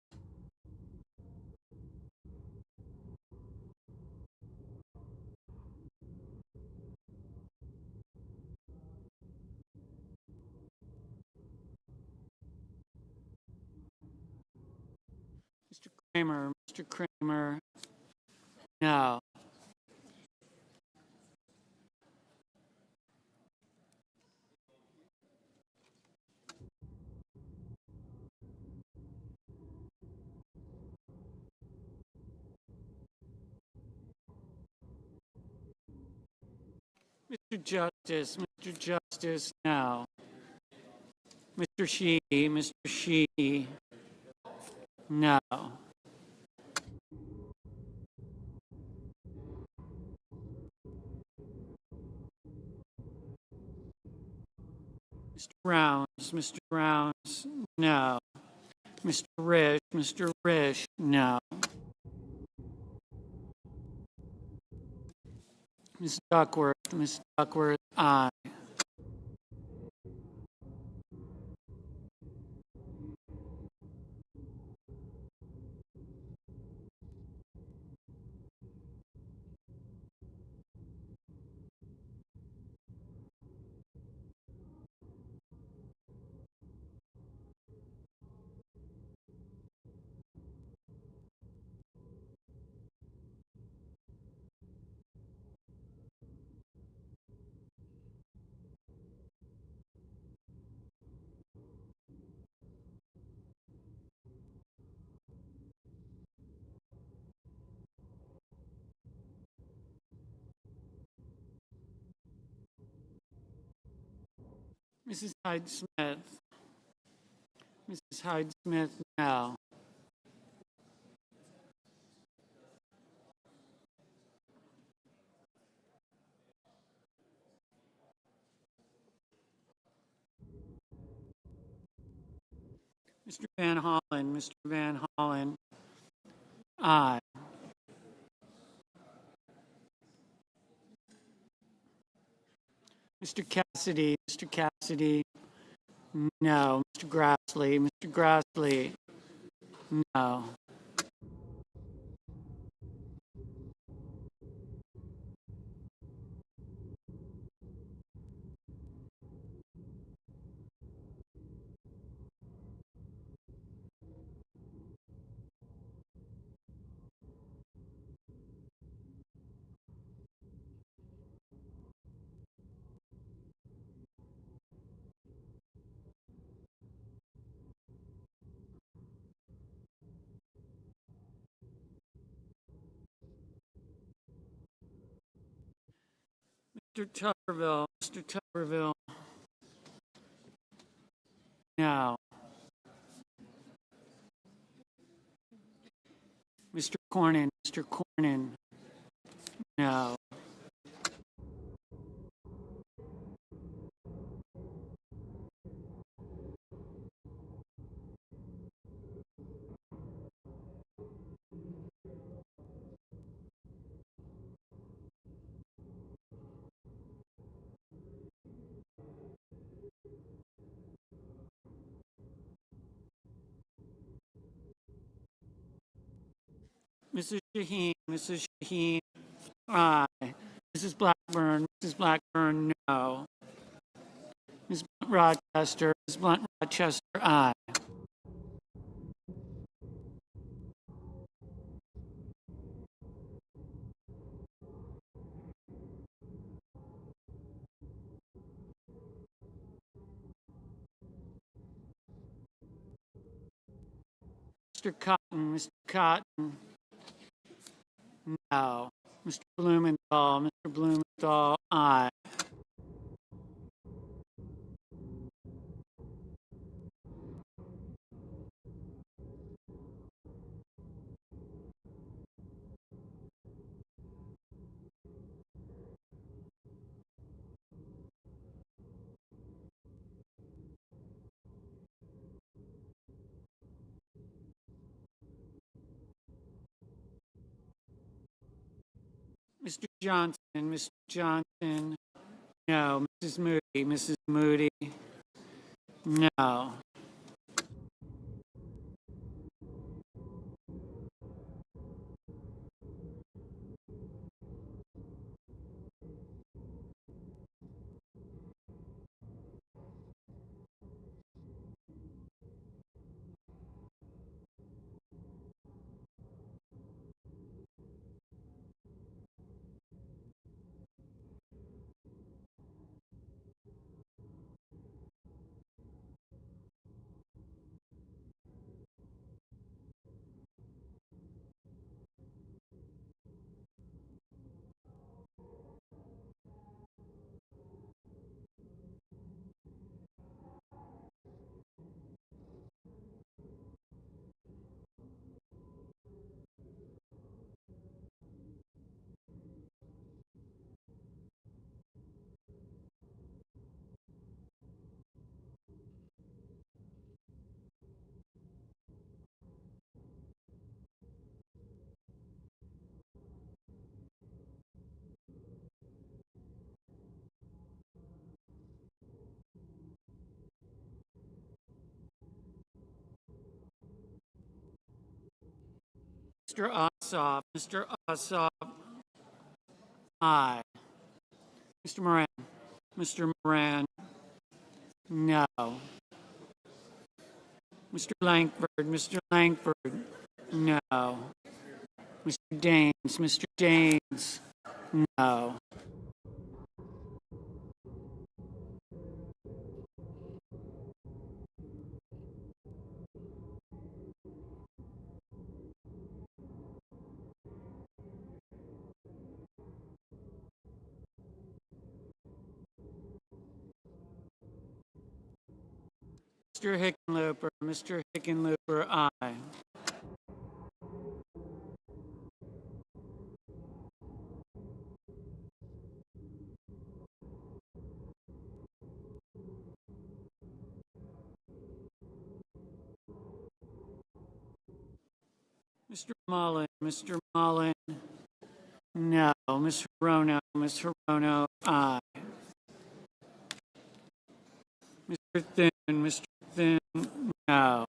Speaker 3: Mr. Kramer, no. Mr. Justice, no. Mr. Shee, no. Mr. Rounds, no. Mr. Risch, no. Ms. Duckworth, aye. Mrs. Hyde Smith, no. Mr. Van Hollen, aye. Mr. Cassidy, no. Mr. Grassley, no. Mr. Tuberville, no. Mr. Cornyn, No. Mrs. Shaheen, aye. Mrs. Blackburn, no. Ms. Blunt Rochester, Ms. Blunt Rochester, aye. Mr. Cotton, no. Mr. Blumenthal, aye. Mr. Johnson, no. Mrs. Moody, no. Mr. Ossoff, aye. Mr. Moran, no. Mr. Langford, no. Mr. Daines, no. Mr. Hickenlooper, aye. Mr. Mullen, no. Ms. Hirono, aye. Mr. Thin, no.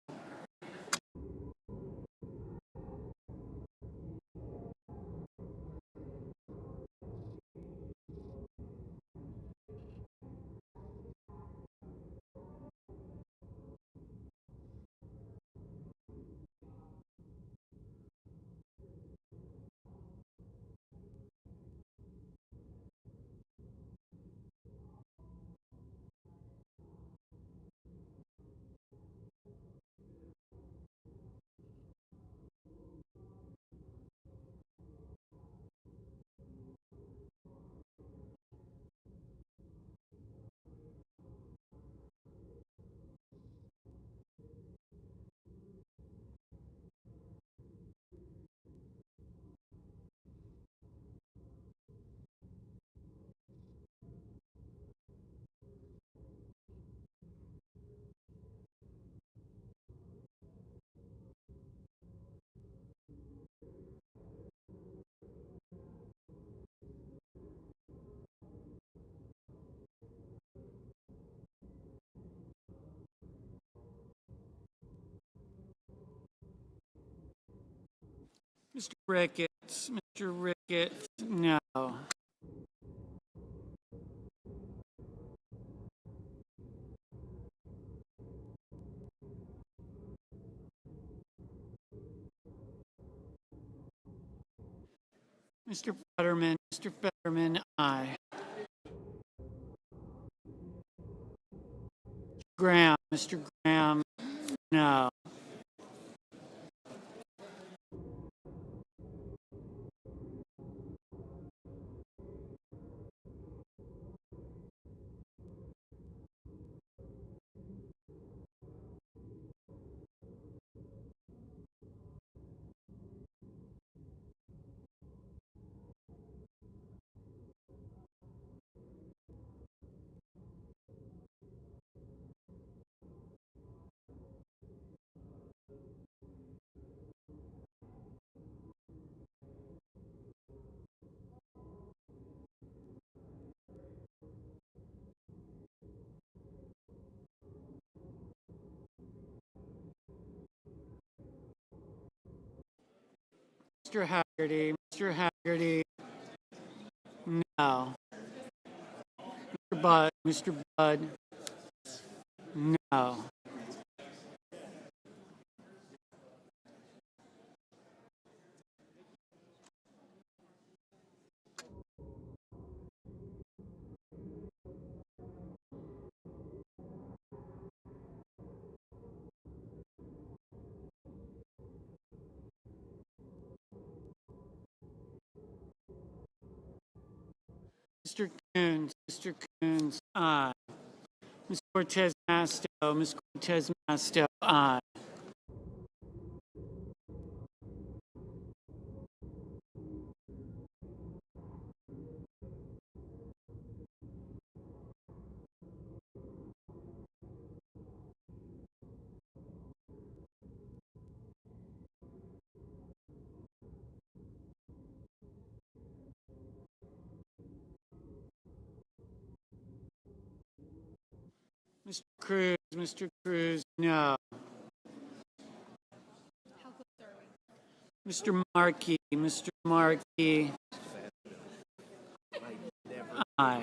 Speaker 3: Mr. Ricketts. Mr. Ricketts, no. Mr. Fetterman. Mr. Fetterman, aye. Graham. Mr. Graham, no. Mr. Haggerty. Mr. Haggerty, no. Mr. Budd. Mr. Budd, no. Mr. Coons. Mr. Coons, aye. Ms. Cortez Masto. Ms. Cortez Masto, aye. Mr. Cruz. Mr. Cruz, no. Mr. Markey. Mr. Markey, aye.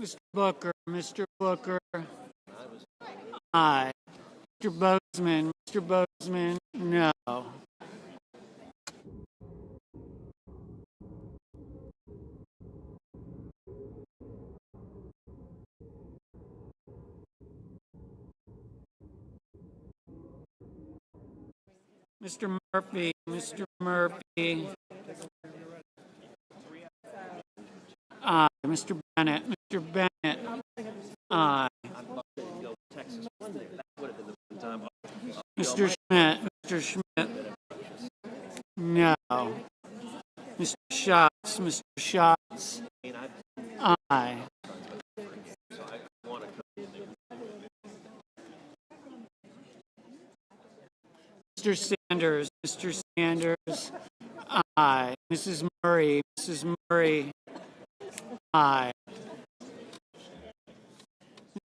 Speaker 3: Mr. Booker. Mr. Booker, aye. Mr. Bozeman. Mr. Bozeman, no. Mr. Murphy. Mr. Murphy, aye. Mr. Bennett. Mr. Bennett, aye. Mr. Schmidt. Mr. Schmidt, no. Mr. Schatz. Mr. Schatz, aye. Mr. Sanders. Mr. Sanders, aye. Mrs. Murray. Mrs. Murray, aye.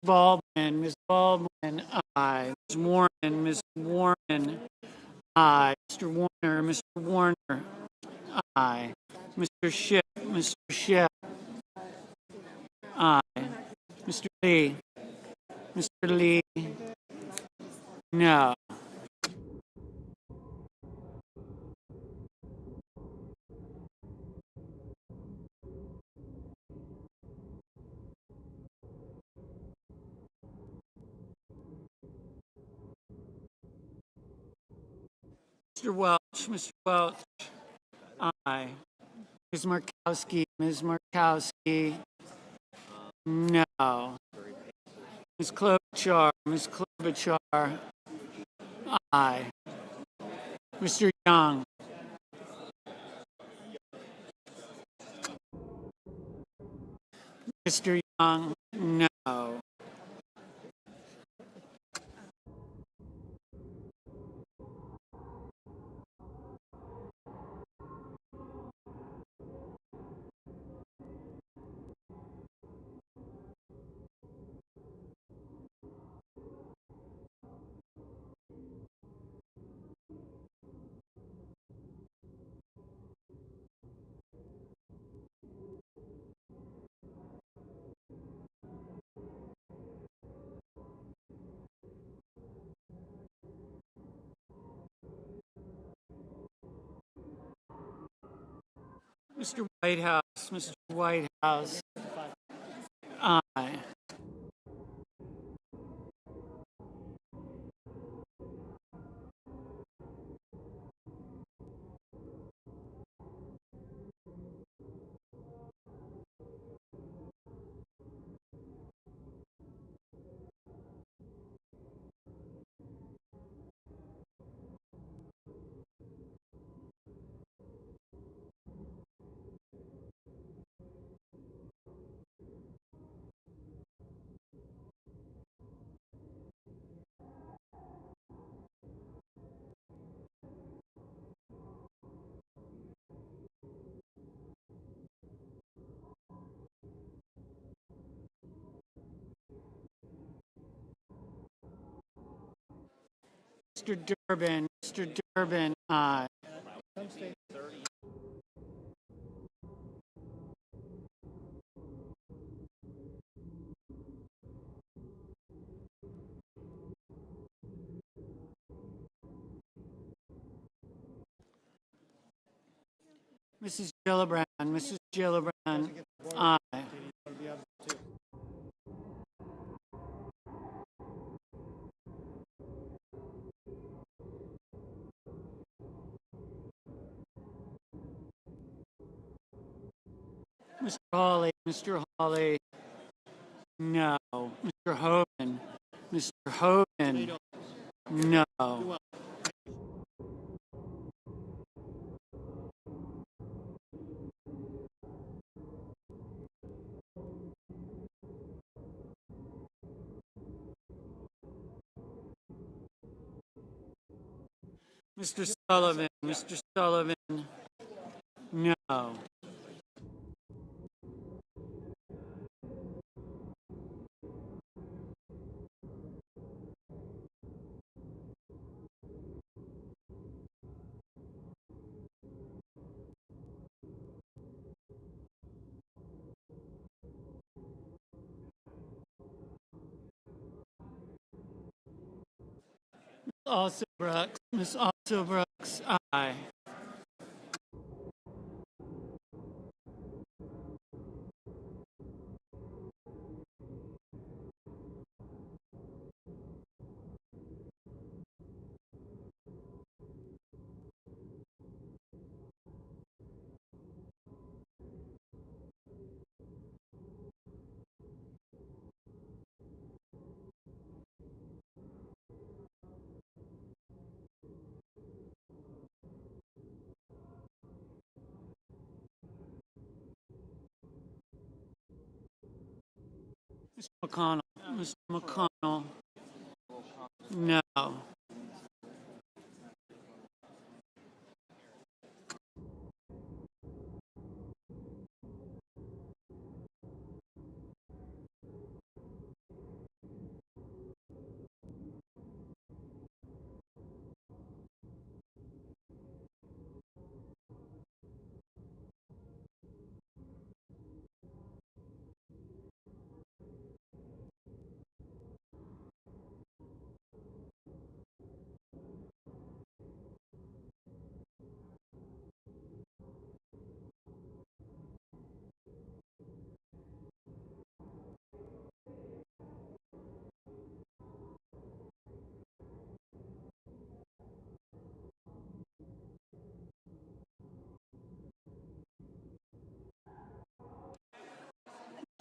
Speaker 3: Baldwin. Ms. Baldwin, aye. Ms. Warren. Ms. Warren, aye. Mr. Warner. Mr. Warner, aye. Mr. Schiff. Mr. Schiff, aye. Mr. Lee. Mr. Lee, no. Mr. Welch. Mr. Welch. Aye. Ms. Markowski. Ms. Markowski. No. Ms. Klobuchar. Ms. Klobuchar. Aye. Mr. Young. Mr. Young. No. Mr. Whitehouse. Mr. Whitehouse. Aye. Mr. Durbin. Mr. Durbin. Aye. Mrs. Gillibrand. Mrs. Gillibrand. Aye. Mr. Hawley. Mr. Hawley. No. Mr. Hogan. Mr. Hogan. No. Mr. Sullivan. Mr. Sullivan. No. Also Brooks. Miss Also Brooks. Aye. Mr. McConnell. Mr. McConnell. No.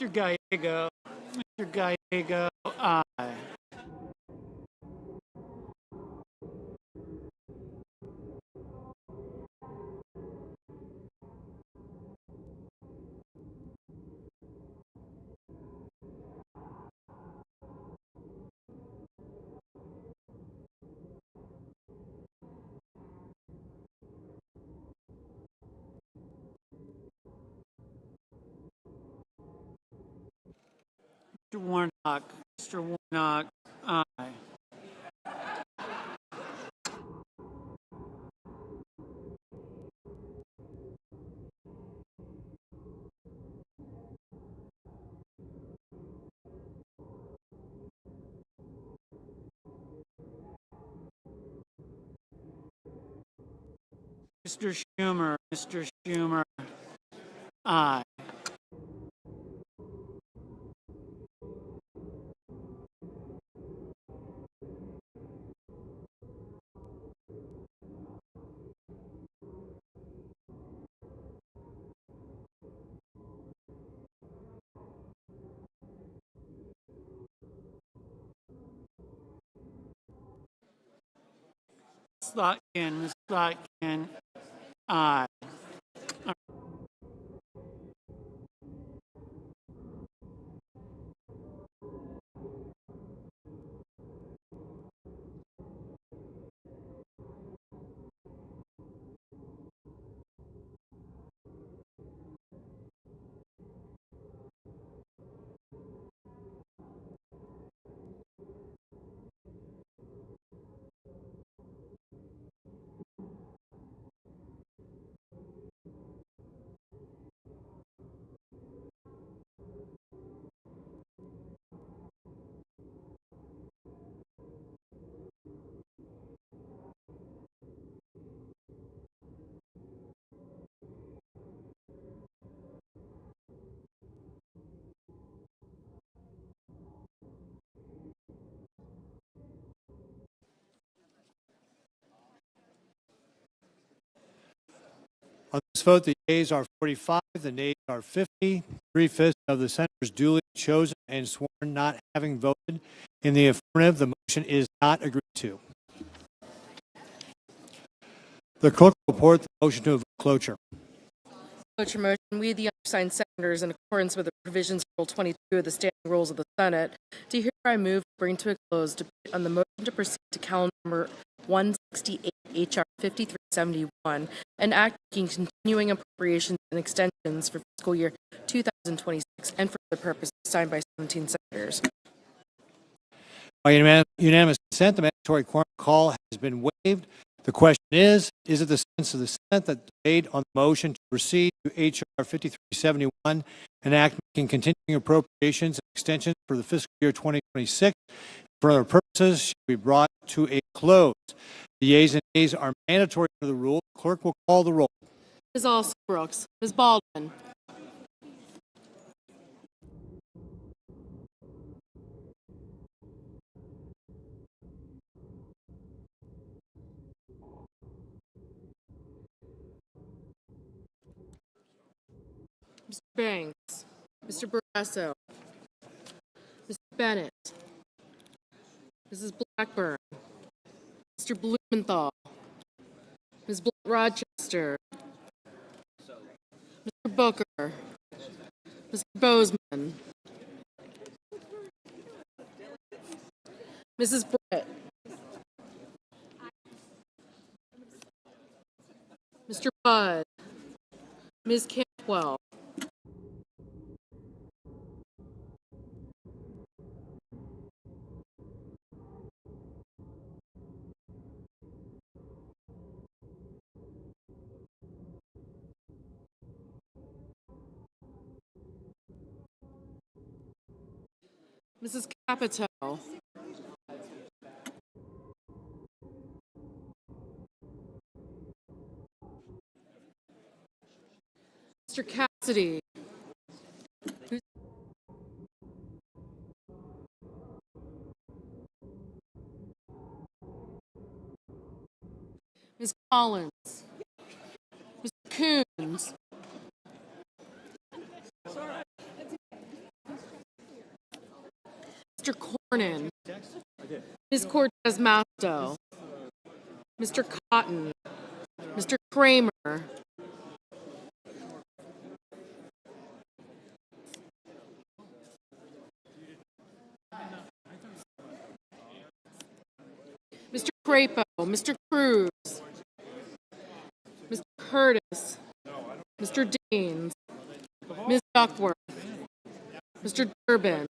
Speaker 3: Mr. Gallego. Mr. Gallego, aye. Mr. Warnock. Mr. Warnock, aye. Mr. Schumer. Mr. Schumer, aye. Slotkin. Ms. Slotkin, aye.
Speaker 11: On this vote, the yeas are 45, the nays are 50. 3/5 of the senators duly chosen and sworn not having voted in the affirmative, the motion is not agreed to. The clerk will report the motion to a vote cloture.
Speaker 12: Cloture motion, we, the undersigned senators, in accordance with the provisions of Rule 22 of the Standing Rules of the Senate, do hereby move to bring to a close debate on the motion to proceed to calendar number 168, H.R. 5371, and act making continuing appropriations and extensions for fiscal year 2026 and for other purposes, signed by 17 senators.
Speaker 11: By unanimous consent, the mandatory quorum call has been waived. The question is it the sense of the Senate that debate on the motion to proceed to H.R. 5371, an act making continuing appropriations and extensions for the fiscal year 2026 for other purposes should be brought to a close? The yeas and nays are mandatory under the rule. The clerk will call the roll.
Speaker 12: Ms. Alston-Brooks, Ms. Baldwin, Mr. Banks, Mr. Barrasso, Mr. Bennett, Mrs. Blackburn, Mr. Blumenthal, Ms. Rochester, Mr. Booker, Mr. Bozeman, Mrs. Britt, Mr. Budd, Ms. Cantwell, Mrs. Capito, Mr. Cassidy, Ms. Collins, Mr. Coons, Mr. Cornyn, Ms. Cortez Masto, Mr. Cotton, Mr. Kramer, Mr. Crapo, Mr. Cruz, Mr. Curtis, Mr. Deans, Ms. Duckworth, Mr. Durbin,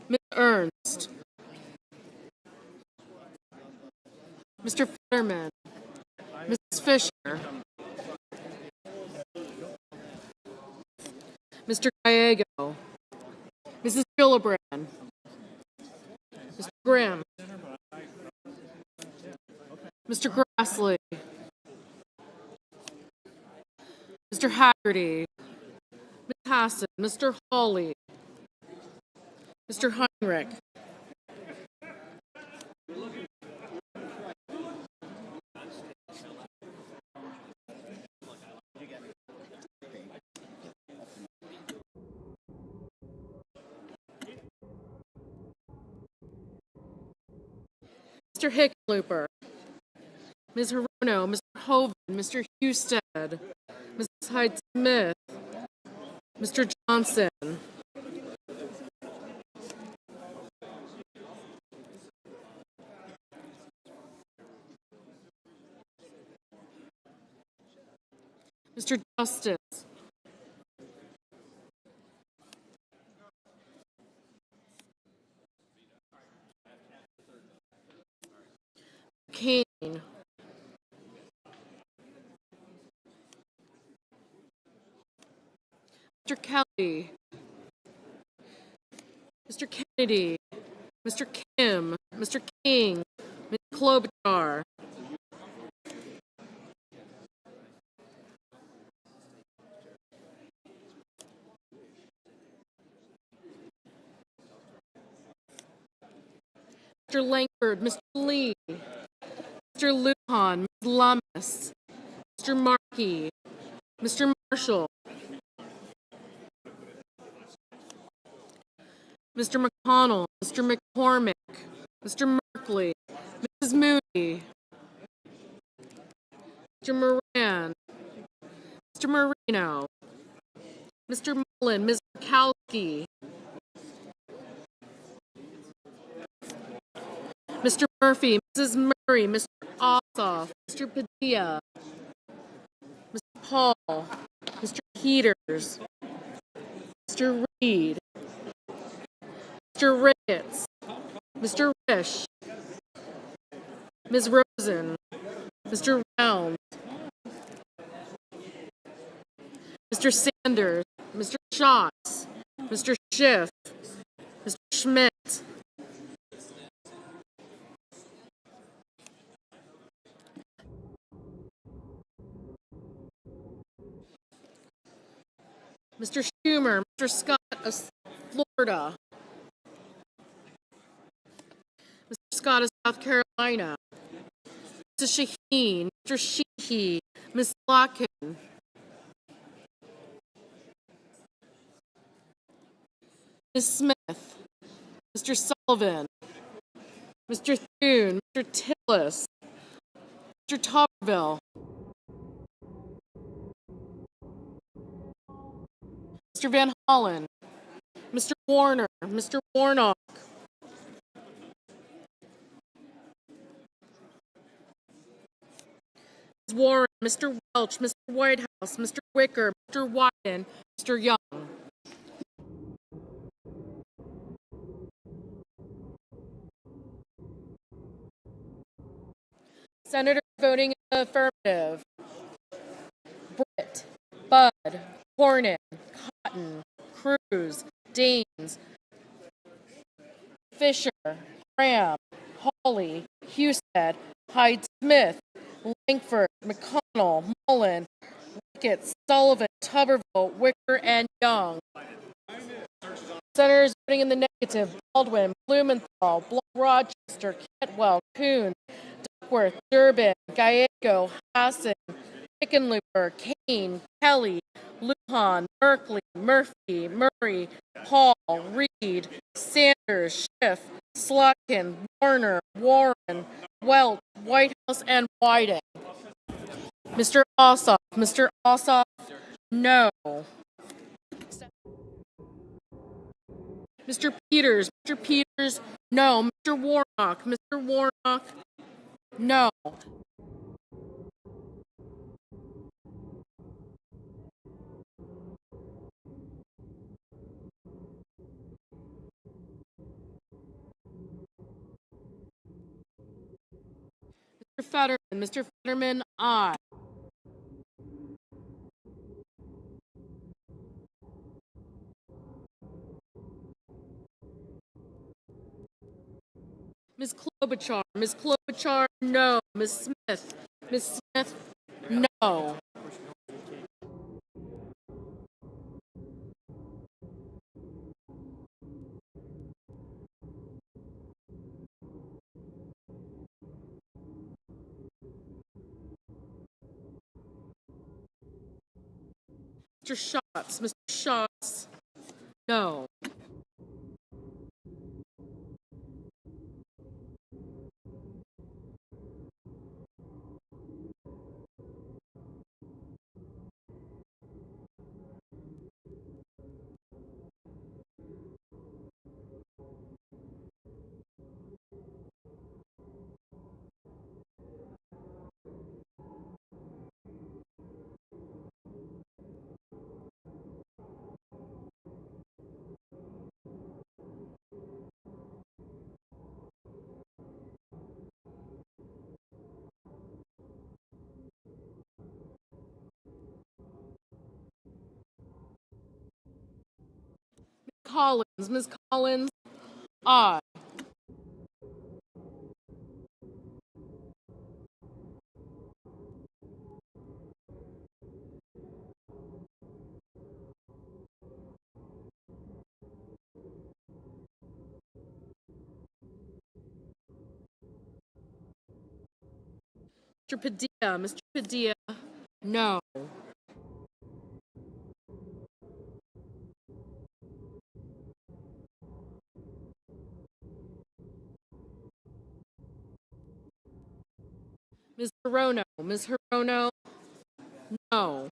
Speaker 12: Ms. Ernst, Mr. Fetterman, Mrs. Fisher, Mr. Gallego, Mrs. Gillibrand, Mr. Grimm, Mr. Grassley, Mr. Haggerty, Ms. Hassan, Mr. Hawley, Mr. Heinrich, Mr. Hickenlooper, Ms. Hirono, Mr. Hoven, Mr. Husted, Mrs. Hyde-Smith, Mr. Johnson, Mr. Justice, Kane, Mr. Kelly, Mr. Kennedy, Mr. Kim, Mr. King, Ms. Klobuchar, Mr. Langford, Mr. Lee, Mr. Lujan, Ms. Lummis, Mr. Markey, Mr. Marshall, Mr. McConnell, Mr. McCormick, Mr. Merkley, Mrs. Moody, Mr. Moran, Mr. Marino, Mr. Mullen, Ms. Murkowski, Mr. Murphy, Mrs. Murray, Mr. Ossoff, Mr. Padilla, Mr. Paul, Mr. Peters, Mr. Reed, Mr. Ricketts, Mr. Risch, Ms. Rosen, Mr. Rounds, Mr. Sanders, Mr. Schatz, Mr. Schiff, Mr. Schmidt, Mr. Schumer, Mr. Scott of Florida, Mr. Scott of South Carolina, Mr. Shaheen, Mr. Sheehy, Ms. Locken, Ms. Smith, Mr. Sullivan, Mr. Thune, Mr. Tillis, Mr. Tuberville, Mr. Van Hollen, Mr. Warner, Mr. Warnock, Ms. Warren, Mr. Welch, Mr. Whitehouse, Mr. Wicker, Mr. Wyden, Mr. Young. Senators voting in the affirmative: Britt, Budd, Cornyn, Cotton, Cruz, Deans, Fisher, Graham, Hawley, Husted, Hyde-Smith, Langford, McConnell, Mullen, Ricketts, Sullivan, Tuberville, Wicker, and Young. Senators voting in the negative: Baldwin, Blumenthal, Rochester, Cantwell, Coons, Duckworth, Durbin, Gallego, Hassan, Hickenlooper, Kane, Kelly, Lujan, Merkley, Murphy, Murray, Hall, Reed, Sanders, Schiff, Slotkin, Warner, Warren, Welch, Whitehouse, and Wyden. Mr. Ossoff, no. Mr. Peters, no. Mr. Warnock, no. Mr. Fetterman, aye. Ms. Klobuchar, no. Ms. Smith, no. Mr. Schatz, no. Ms. Collins, aye. Mr. Padilla, no. Ms. Hirono, no.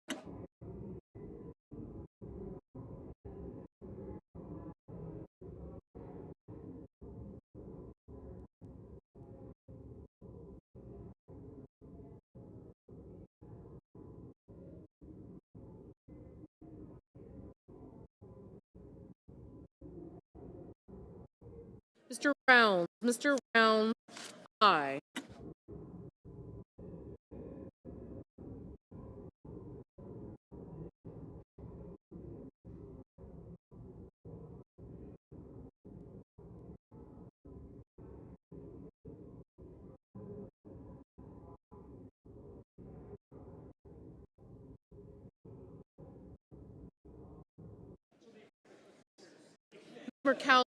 Speaker 12: Mr. Rounds, aye.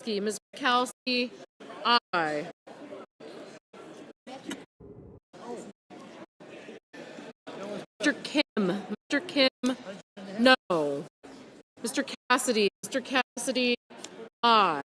Speaker 12: Ms. Murkowski, aye. Mr. Kim, no. Mr. Cassidy, aye.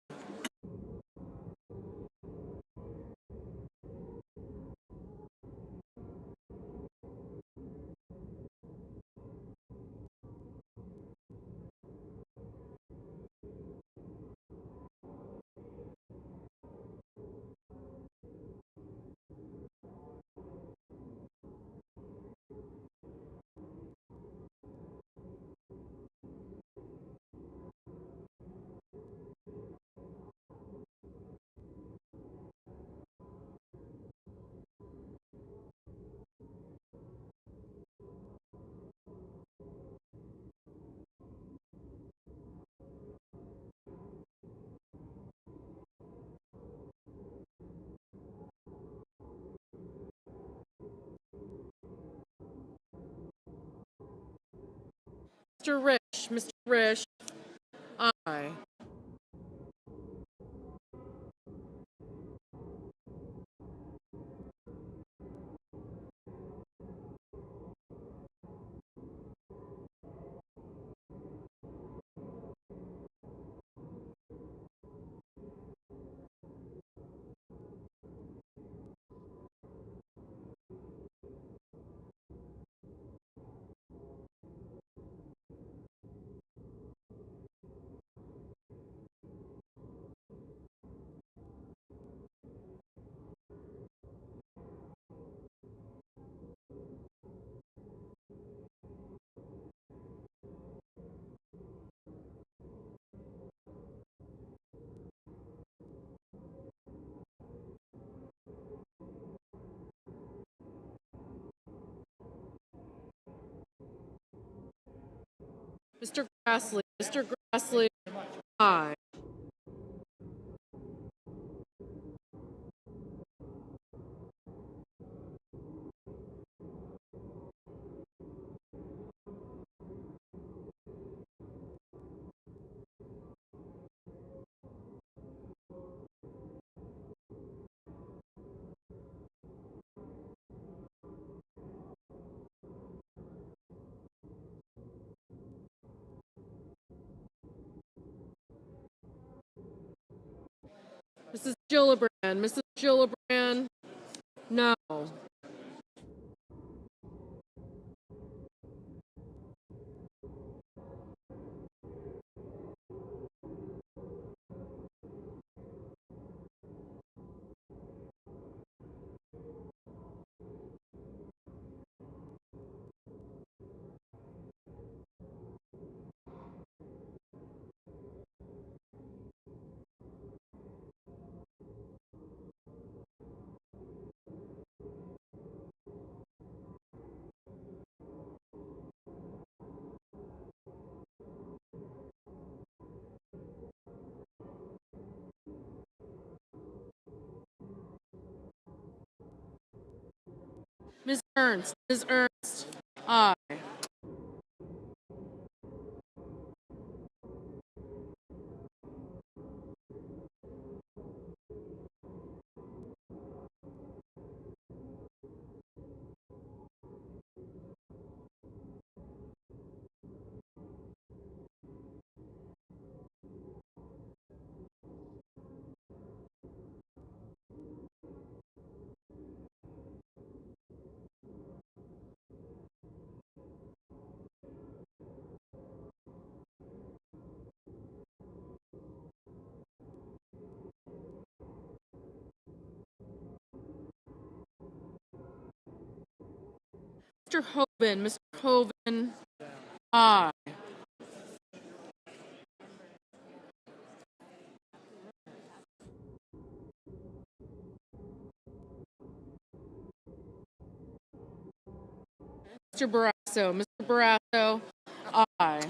Speaker 12: Mr. Risch, aye. Mr. Grassley. Mr. Grassley. Aye. Mrs. Gillibrand. Mrs. Gillibrand. No. Ms. Ernst. Ms. Ernst. Aye. Mr. Hoven. Mr. Hoven. Aye. Mr. Barrasso. Mr. Barrasso. Aye.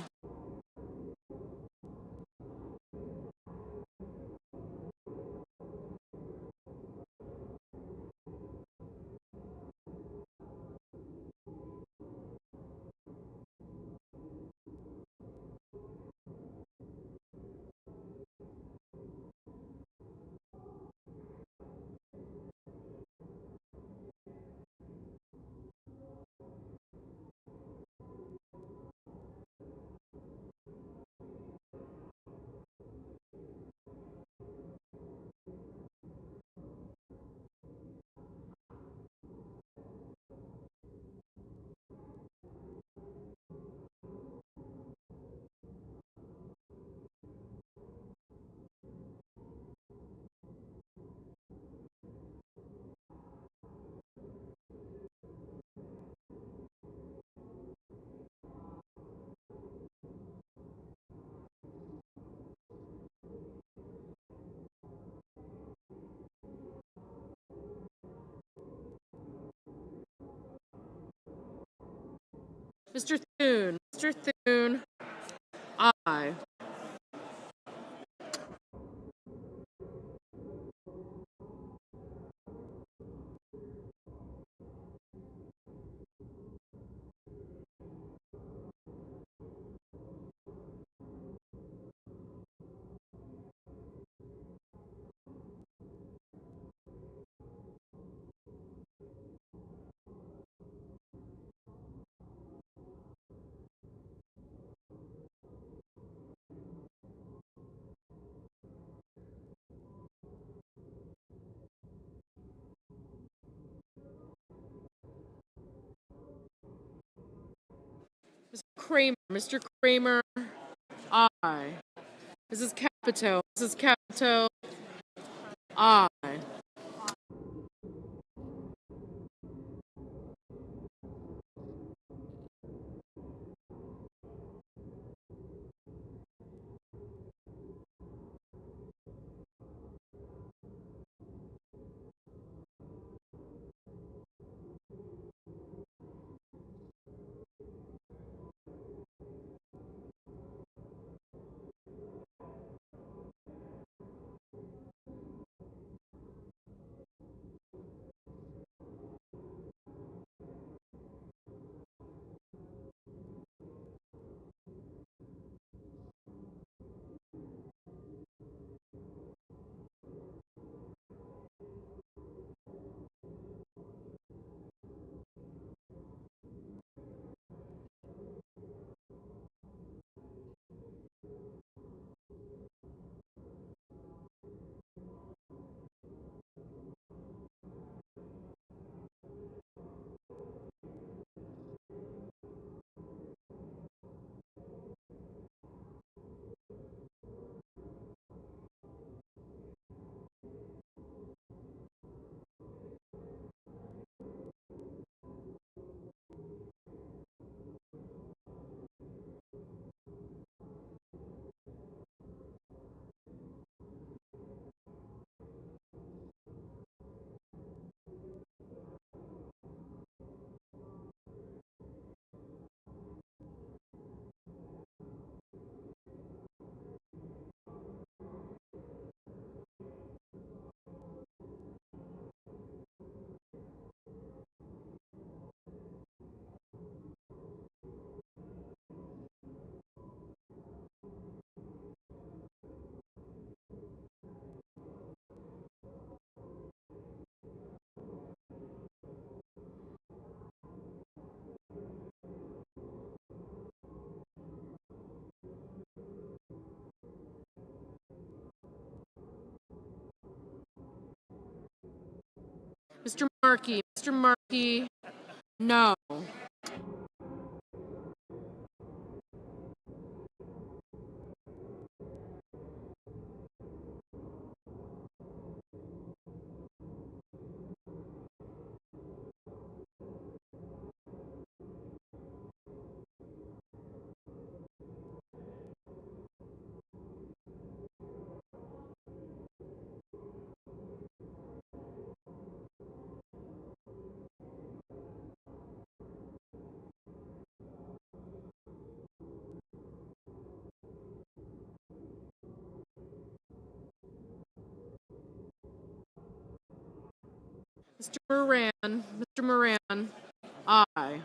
Speaker 12: Mr. Thune. Mr. Thune. Aye. Mr. Kramer. Mr. Kramer. Aye. Mrs. Capito. Mrs. Capito. Aye. Mr. Markey. Mr. Markey, no. Mr. Moran. Mr. Moran, aye.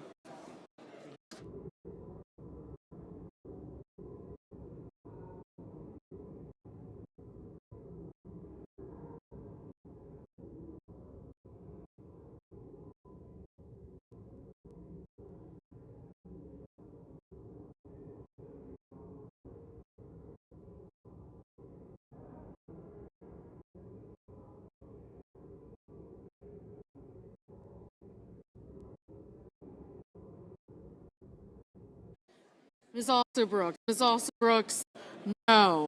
Speaker 12: Ms. Alsobrooks. Ms. Alsobrooks, no.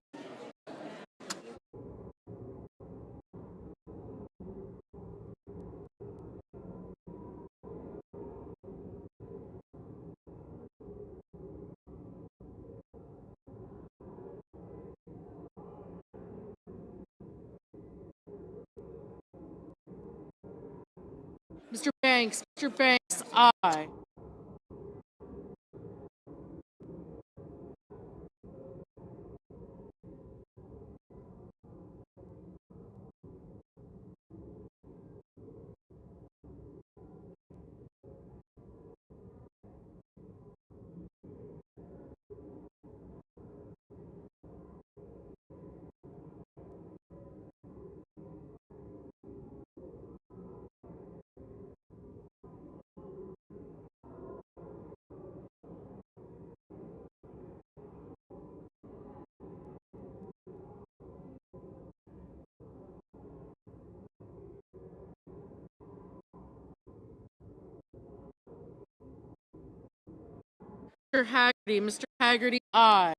Speaker 12: Mr. Banks. Mr. Banks, aye. Mr. Haggerty. Mr. Haggerty, aye.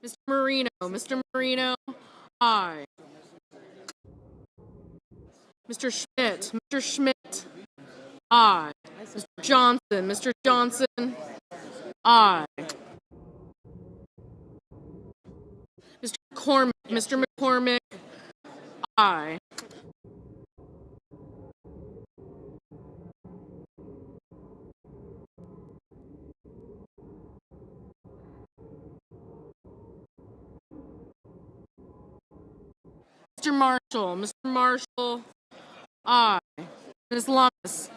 Speaker 12: Mr. Marino. Mr. Marino, aye. Mr. Schmidt. Mr. Schmidt, aye. Mr. Johnson. Mr. Johnson, aye. Mr. McCormick. Mr. McCormick, aye. Mr. Marshall. Mr. Marshall, aye. Ms. Lummis.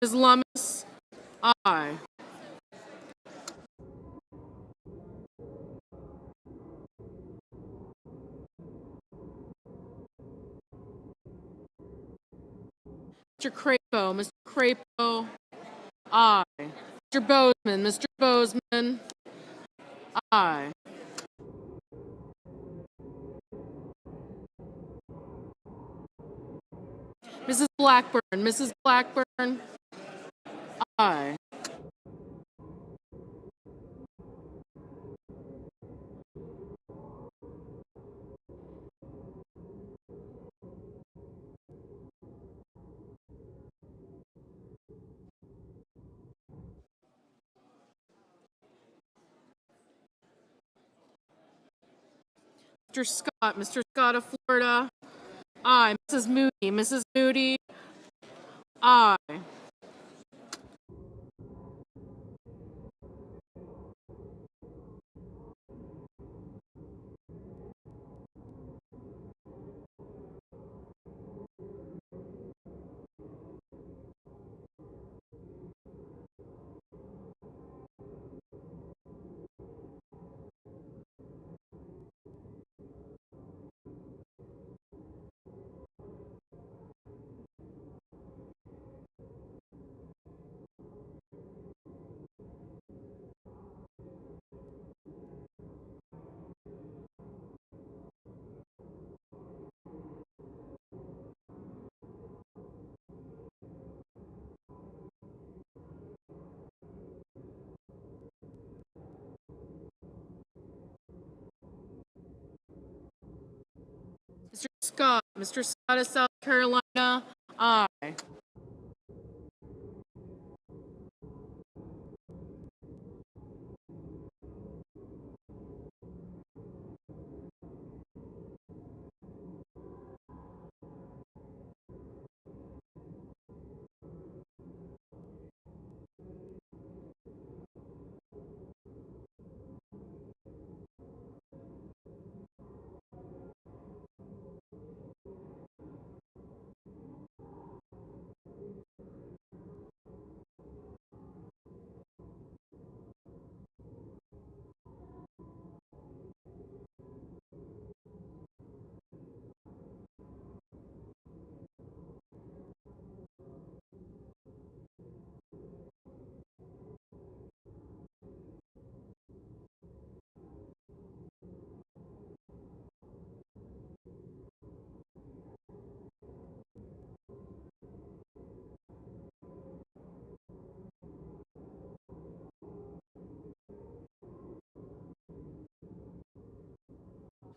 Speaker 12: Ms. Lummis, aye. Mr. Crapo. Mr. Crapo, aye. Mr. Bozeman. Mr. Bozeman, aye. Mrs. Blackburn. Mrs. Blackburn, aye. Mr. Scott. Mr. Scott of Florida, aye. Mrs. Moody. Mrs. Moody, aye. Mr. Scott. Mr. Scott of South Carolina, aye.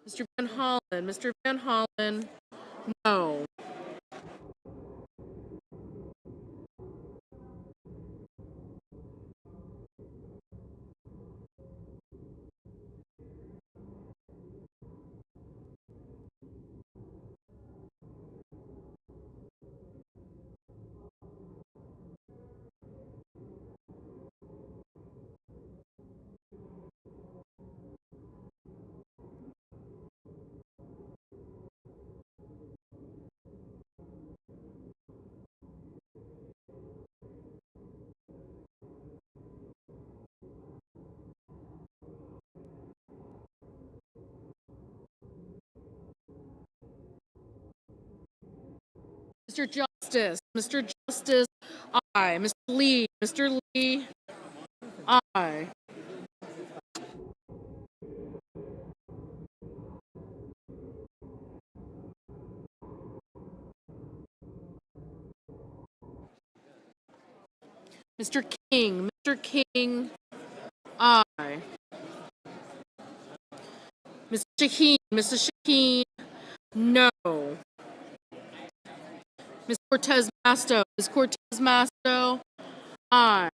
Speaker 12: Mr. Van Hollen. Mr. Van Hollen, no. Mr. Justice. Mr. Justice, aye. Mr. Lee. Mr. Lee, aye. Mr. King. Mr. King, aye. Shaheen. Mrs. Shaheen, no. Ms. Cortez Masto. Ms. Cortez Masto, aye.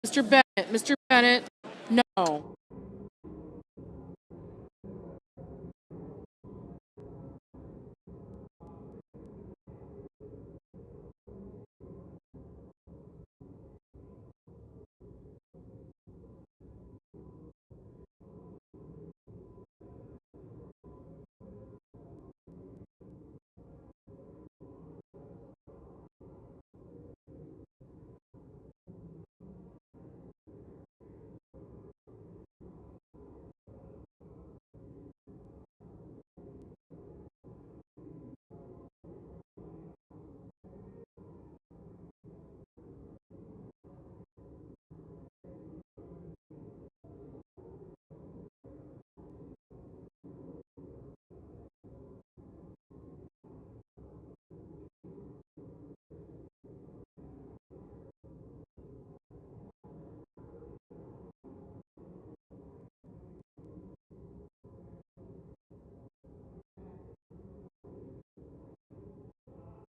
Speaker 12: Mr. Bennett. Mr. Bennett, no.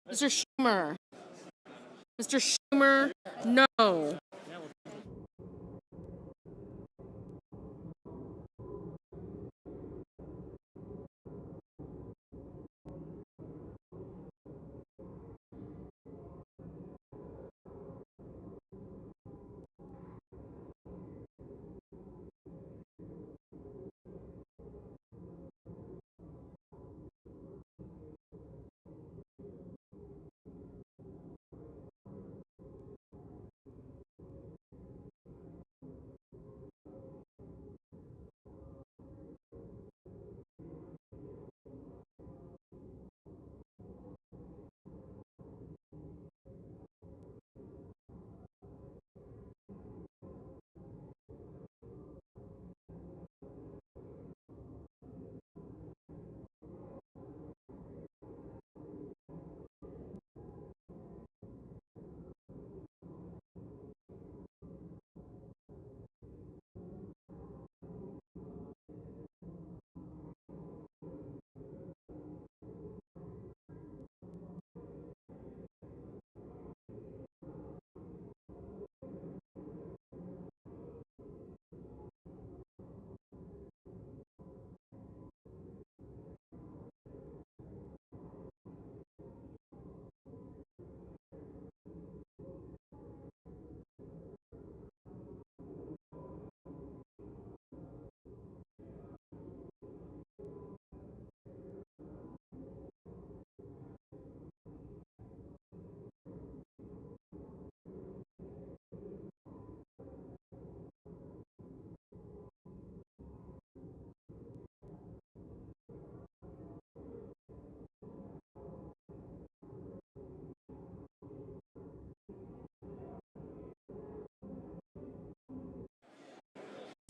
Speaker 12: Mr. Schumer. Mr. Schumer, no.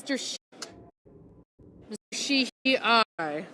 Speaker 12: Mr. Sheehy, aye.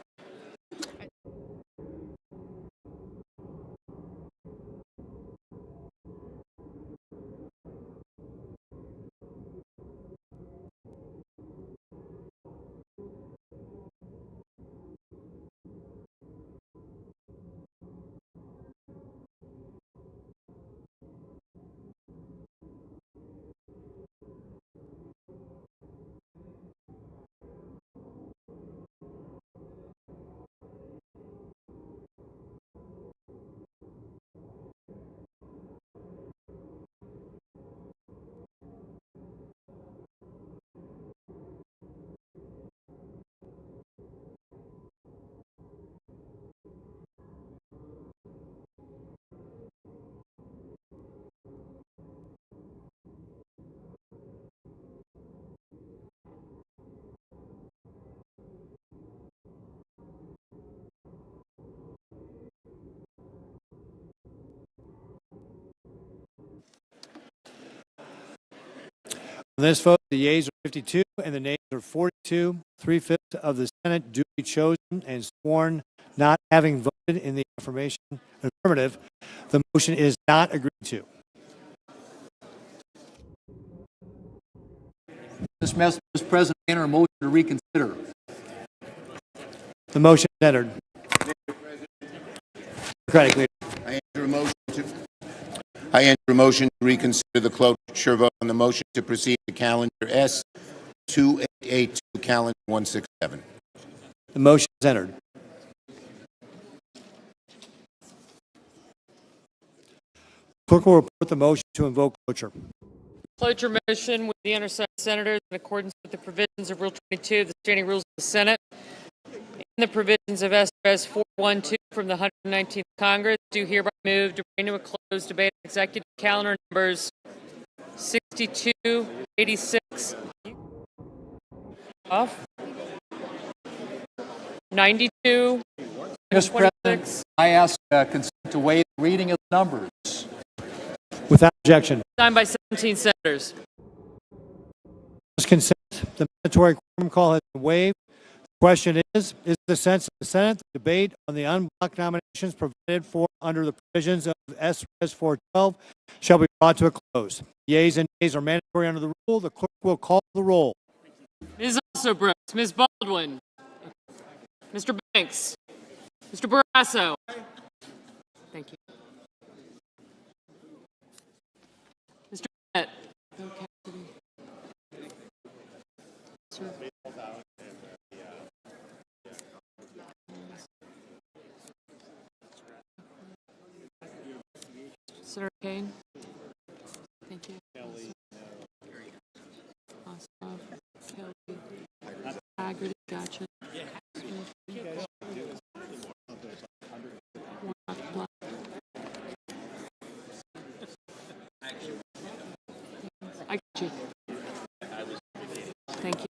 Speaker 11: On this vote, the yeas are 52 and the nays are 42. 3/5 of the Senate duly chosen and sworn not having voted in the affirmative. The motion is not agreed to.
Speaker 4: Dismissed. Mr. President, I enter a motion to reconsider.
Speaker 11: The motion is entered. Democratic leader.
Speaker 5: I enter a motion to reconsider the cloture vote on the motion to proceed to calendar S 2882, calendar 167.
Speaker 11: The motion is entered. Clerk will report the motion to invoke cloture.
Speaker 12: Cloture motion with the undersigned senators in accordance with the provisions of Rule 22 of the Standing Rules of the Senate and the provisions of SRS 412 from the 119th Congress, do hereby move to bring to a close debate on executive calendar numbers 62, 86, off, 92,
Speaker 4: Mr.
Speaker 12: 26.
Speaker 4: President, I ask consent to waive the reading of the numbers.
Speaker 11: Without objection.
Speaker 12: Signed by 17 senators.
Speaker 11: With consent, the mandatory quorum call has been waived. The question is the sense of the Senate the debate on the unblocked nominations provided for under the provisions of SRS 412 shall be brought to a close. Yeas and nays are mandatory under the rule. The clerk will call the roll.
Speaker 12: Ms. Also Brooks, Ms. Baldwin, Mr. Banks, Mr. Barrasso. Thank you. Mr. Bennett. Senator Kane. Thank you. Ossoff, Kelly, Haggerty, gotcha. I got you. Thank you. Thank you.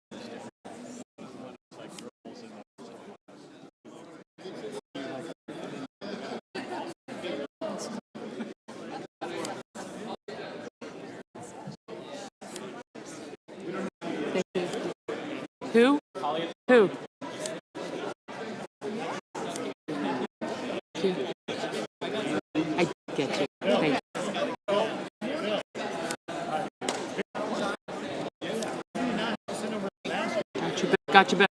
Speaker 12: Who? Who? Thank you. I get you. Thank you. Got you back.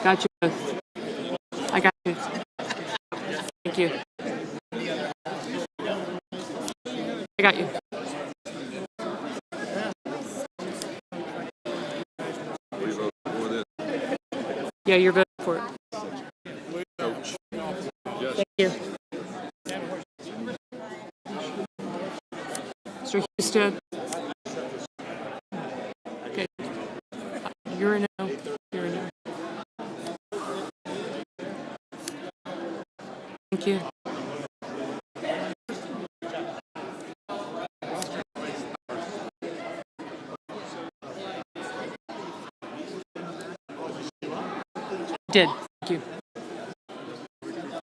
Speaker 12: Got you both. I got you. Thank you. I got you. Yeah, you're voting for it. Thank you. Mr. Houston. Okay. You're a no. You're a no. Thank you. Did. Thank you.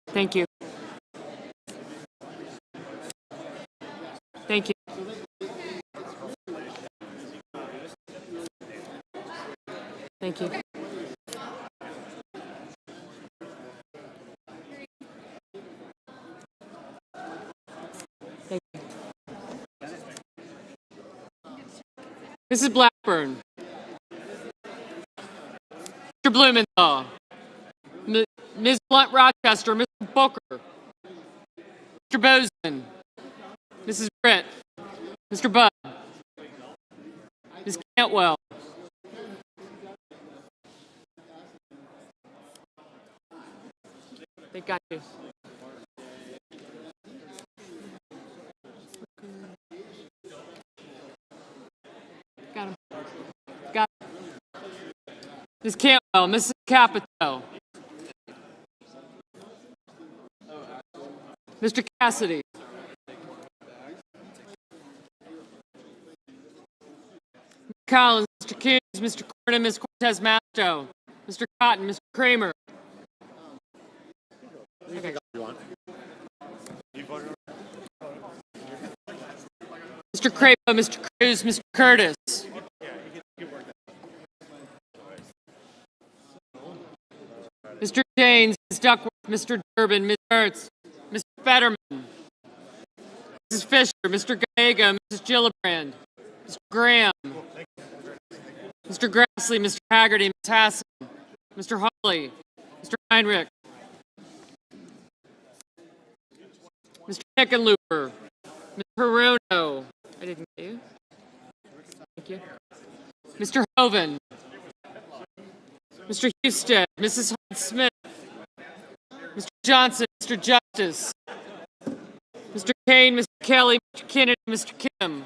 Speaker 12: Thank you. Thank you. Thank you. Thank you. Mrs. Blackburn. Mr. Blumenthal. Ms. Blunt Rochester. Mr. Booker. Mr. Bozen. Mrs. Britt. Mr. Budd. Ms. Cantwell. They got you. Got him. Got him. Ms. Cantwell, Mrs. Capito. Mr. Cassidy. Mr. Collins, Mr. Coons, Mr. Cornyn, Ms. Cortez Masto, Mr. Cotton, Mr. Kramer. Okay. Mr. Crapo, Mr. Cruz, Mr. Curtis. Mr. James, Ms. Duckworth, Mr. Durbin, Ms. Ernst, Mr. Fetterman.
Speaker 13: Mrs. Fisher, Mr. Gallego, Mrs. Gillibrand, Mr. Graham, Mr. Grassley, Mr. Haggerty, Ms. Hassan, Mr. Hawley, Mr. Heinrich, Mr. Hickenlooper, Ms. Hirono, I didn't get you. Thank you. Mr. Hoven, Mr. Husted, Mrs. Hyde-Smith, Mr. Johnson, Mr. Justice, Mr. Kane, Mr. Kelly, Mr. Kennedy, Mr. Kim,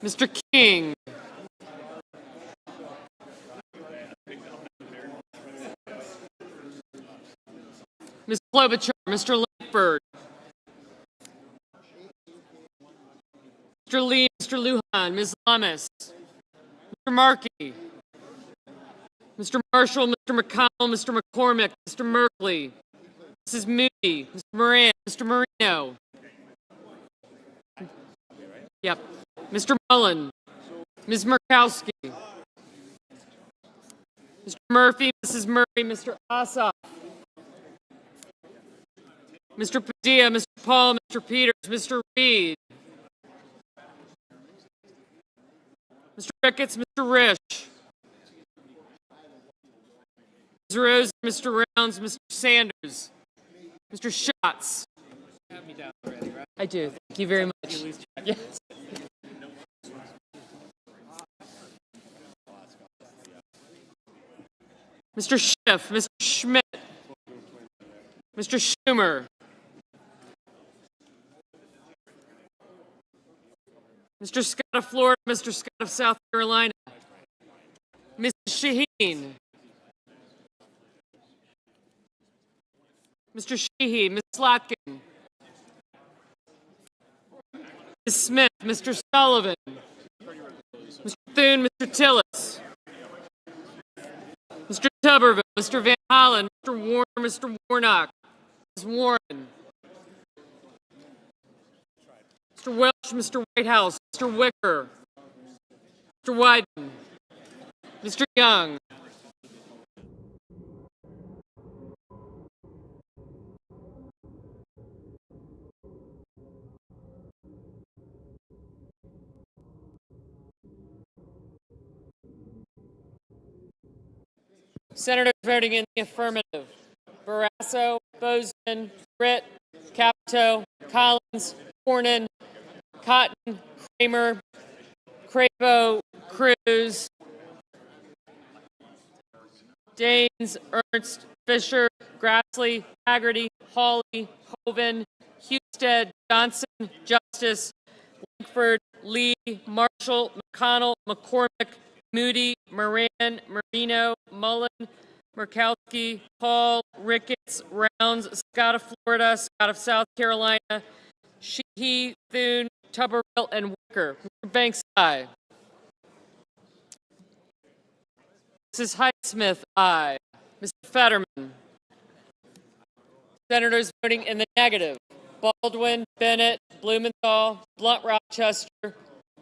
Speaker 13: Mr. King, Ms. Klobuchar, Mr. Lankford, Mr. Lee, Mr. Lujan, Ms. Lamas, Mr. Markey, Mr. Marshall, Mr. McConnell, Mr. McCormick, Mr. Merkley, Mrs. Moody, Mr. Moran, Mr. Marino. Yep. Mr. Mullen, Ms. Murkowski, Mr. Murphy, Mrs. Murray, Mr. Ossoff, Mr. Padilla, Mr. Paul, Mr. Peters, Mr. Reed, Mr. Ricketts, Mr. Risch, Ms. Rose, Mr. Rounds, Mr. Sanders, Mr. Schatz. I do. Thank you very much. Yes. Mr. Schiff, Mr. Schmidt, Mr. Schumer, Mr. Scott of Florida, Mr. Scott of South Carolina, Mrs. Shaheen, Mr. Sheehy, Ms. Slotkin, Ms. Smith, Mr. Sullivan, Mr. Thune, Mr. Tillis, Mr. Tuberville, Mr. Van Hollen, Mr. Warner, Mr. Warnock, Ms. Warren, Mr. Welch, Mr. Whitehouse, Mr. Wicker, Mr. Wyden, Mr. Young, Senators voting in the affirmative: Barrasso, Bozeman, Britt, Capito, Collins, Cornyn, Cotton, Kramer, Crapo, Cruz, Daines, Ernst, Fisher, Grassley, Haggerty, Hawley, Hoven, Husted, Johnson, Justice, Lankford, Lee, Marshall, McConnell, McCormick, Moody, Moran, Marino, Mullen, Murkowski, Paul, Ricketts, Rounds, Scott of Florida, Scott of South Carolina, Sheehy, Thune, Tuberville, and Wicker. Mr. Banks, aye. Mrs. Hyde-Smith, aye. Mr. Fetterman. Senators voting in the negative: Baldwin, Bennett, Blumenthal, Blunt Rochester,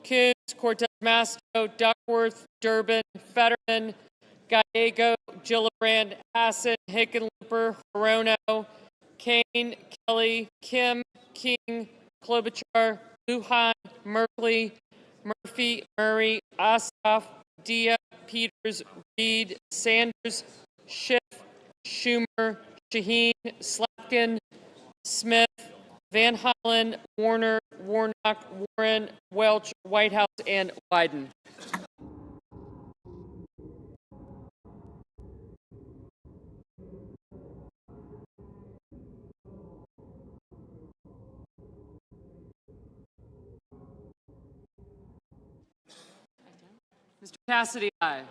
Speaker 13: Coons, Cortez Masto, Duckworth, Durbin, Fetterman, Gallego, Gillibrand, Hassan, Hickenlooper, Hirono, Kane, Kelly, Kim, King, Klobuchar, Lujan, Merkley, Murphy, Murray, Ossoff, Dia, Peters, Reed, Sanders, Schiff, Schumer, Shaheen, Slotkin, Smith, Van Hollen, Warner, Warnock, Warren, Welch, Whitehouse, and Wyden. Mr. Cassidy, aye.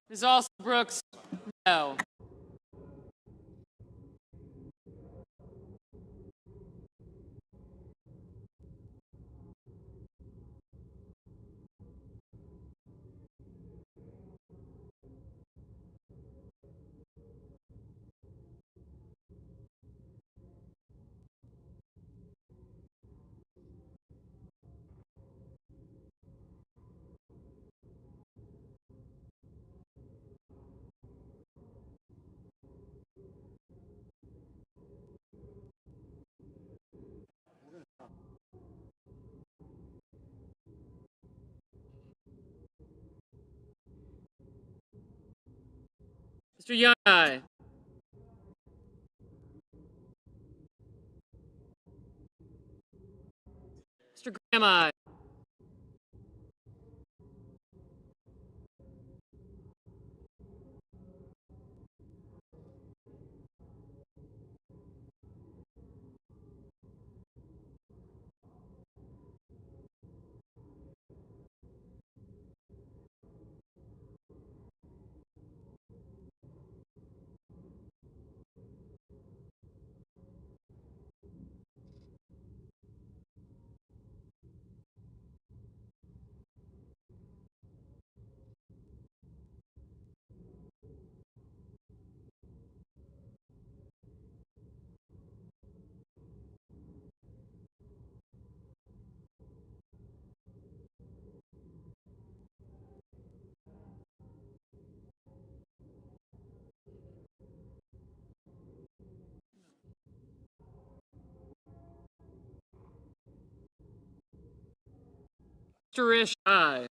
Speaker 13: Ms. Alston-Brooks, no. Mr. Young, aye. Mr. Graham, aye. Mr. Risch, aye.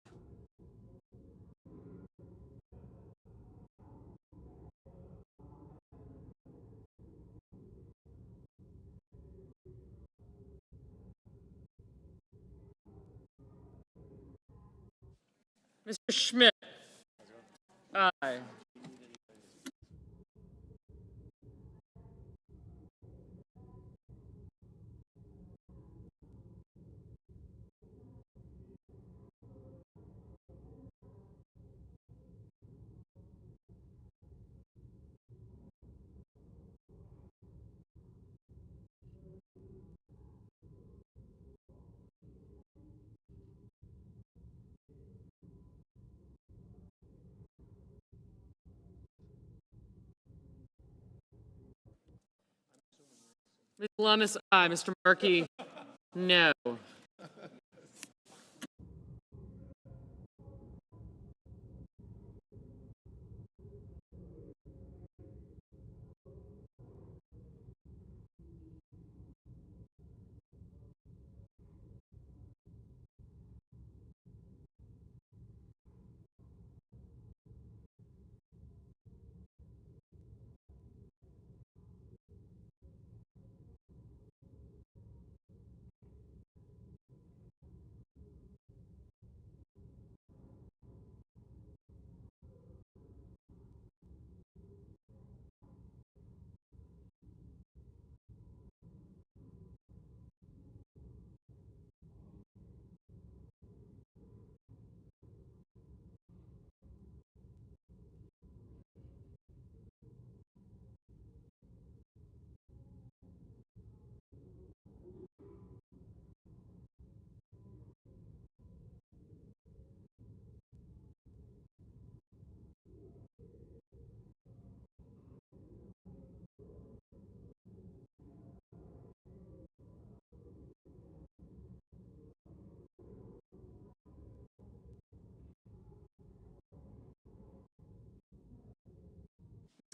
Speaker 13: Mr. Schmidt, aye. Ms. Lummis, aye. Mr. Markey, no.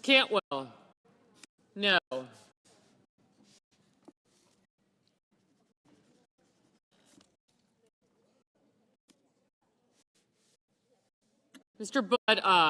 Speaker 13: Cantwell, no. Mr. Budd, aye.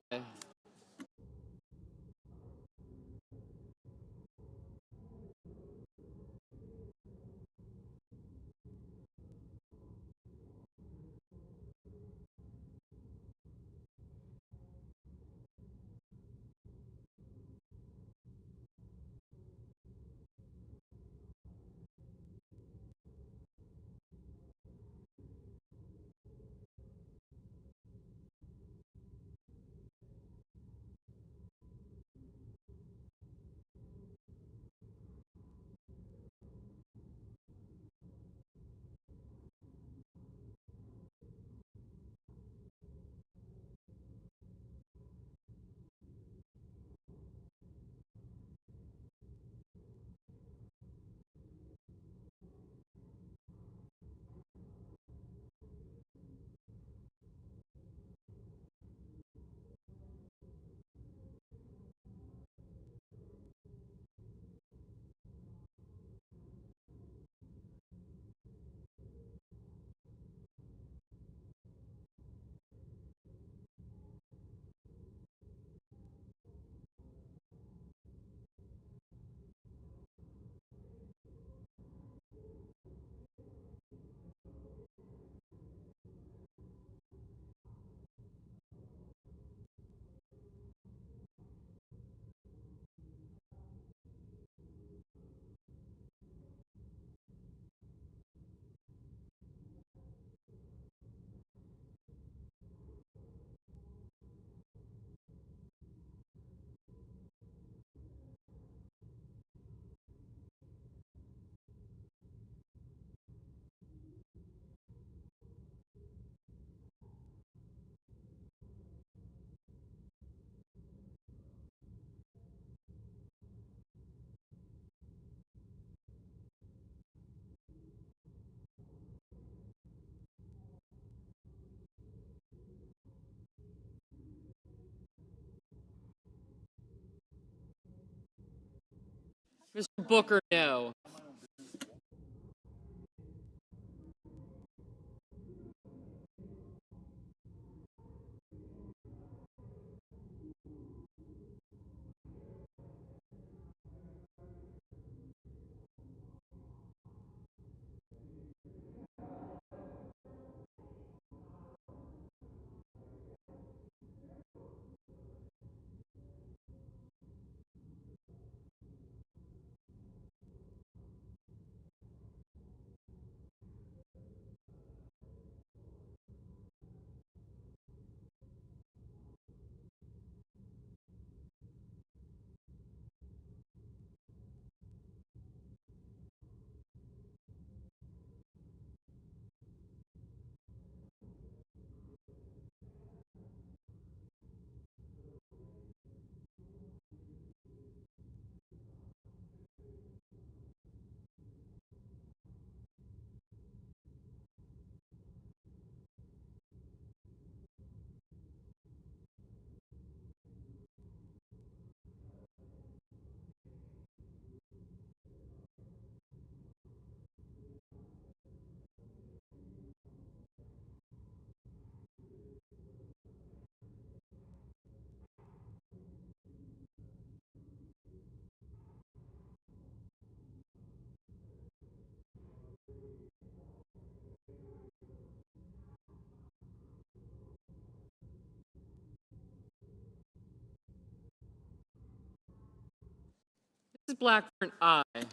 Speaker 13: Mr. Booker, no. Mrs. Blackburn, aye.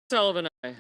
Speaker 13: Sullivan, aye.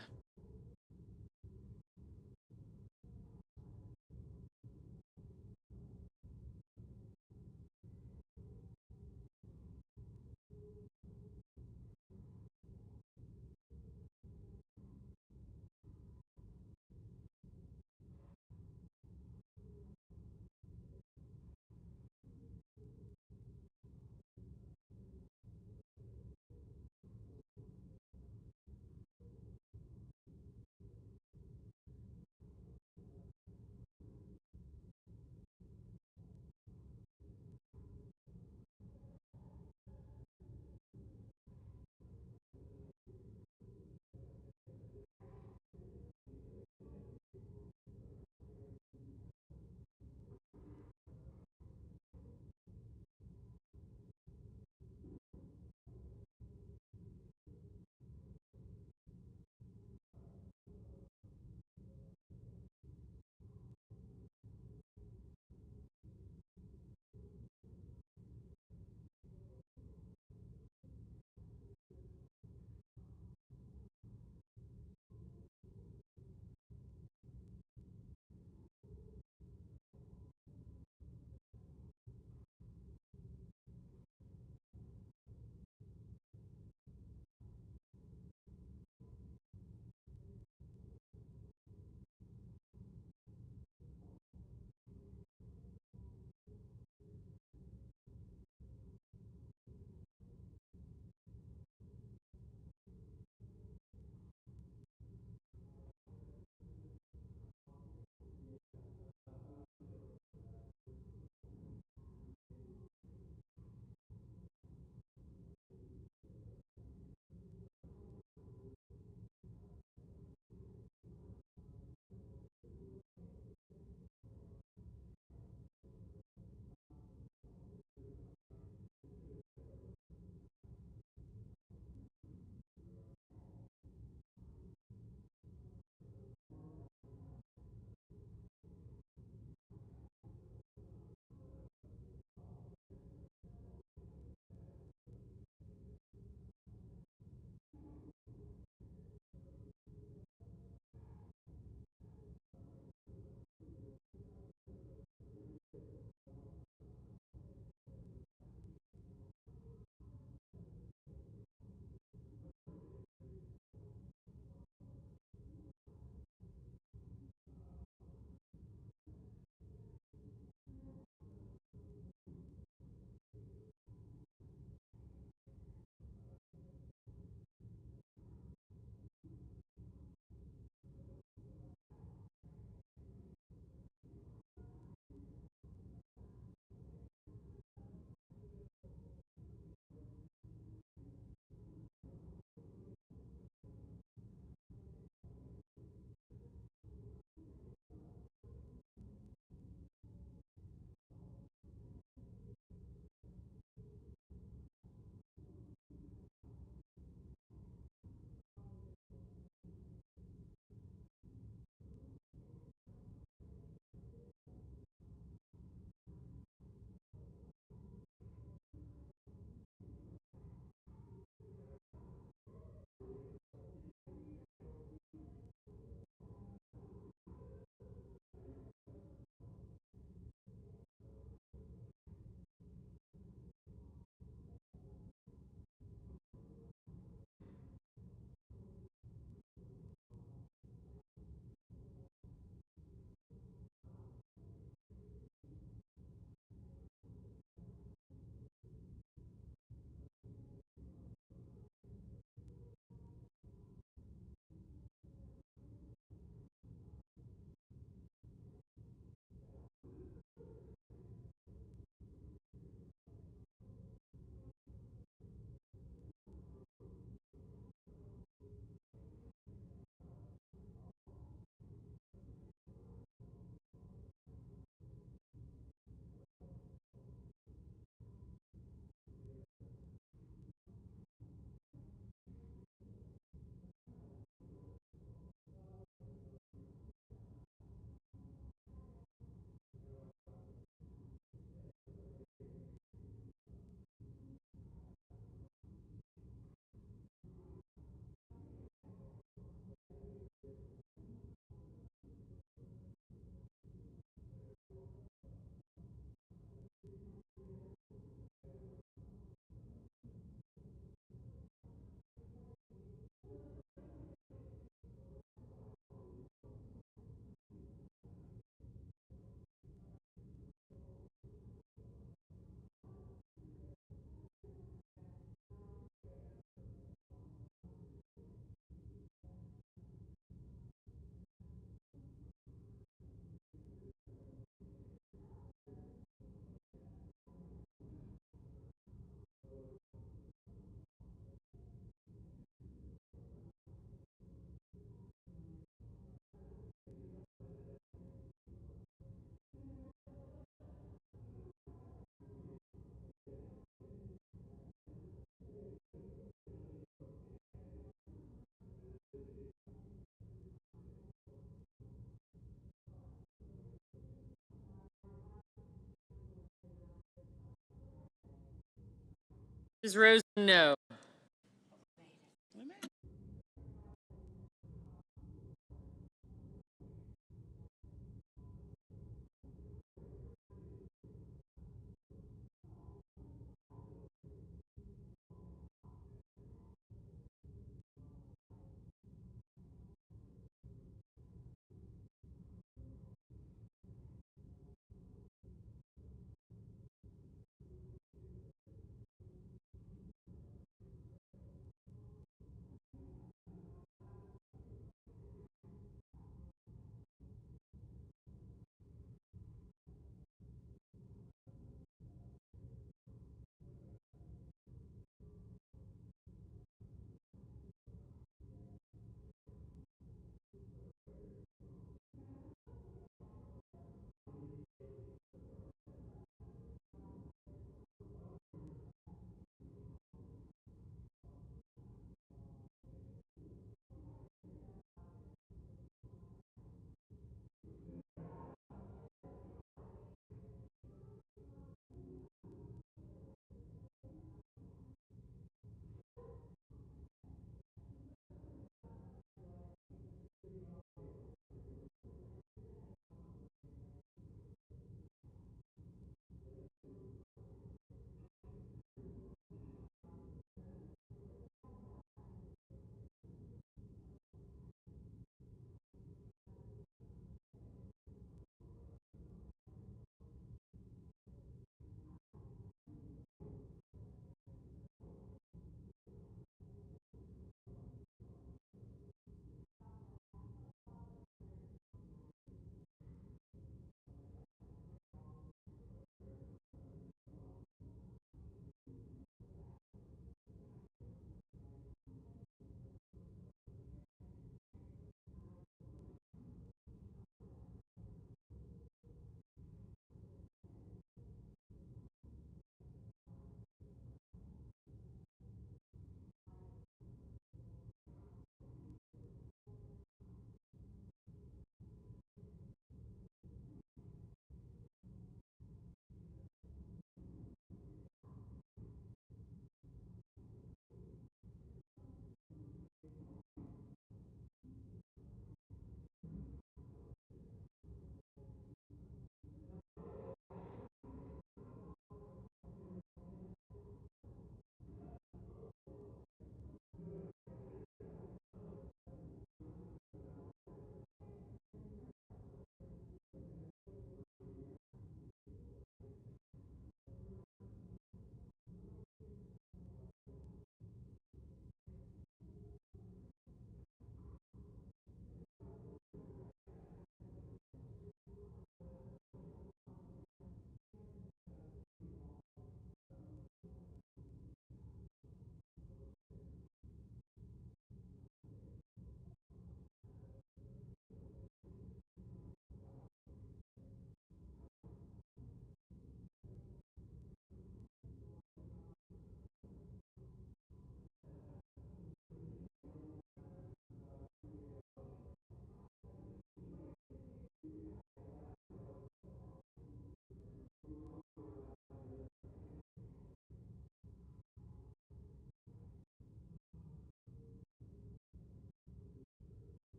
Speaker 13: Mrs. Rosen, no.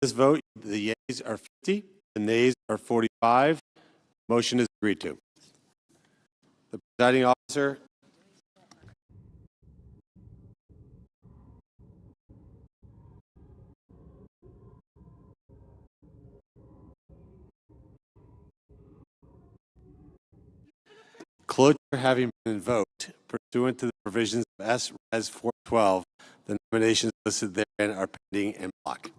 Speaker 14: this vote, the yeas are 50, the nays are 45. Motion is agreed to. The presiding officer. Cloture having been invoked pursuant to the provisions of S. Res. 412, the nominations listed therein are pending en bloc.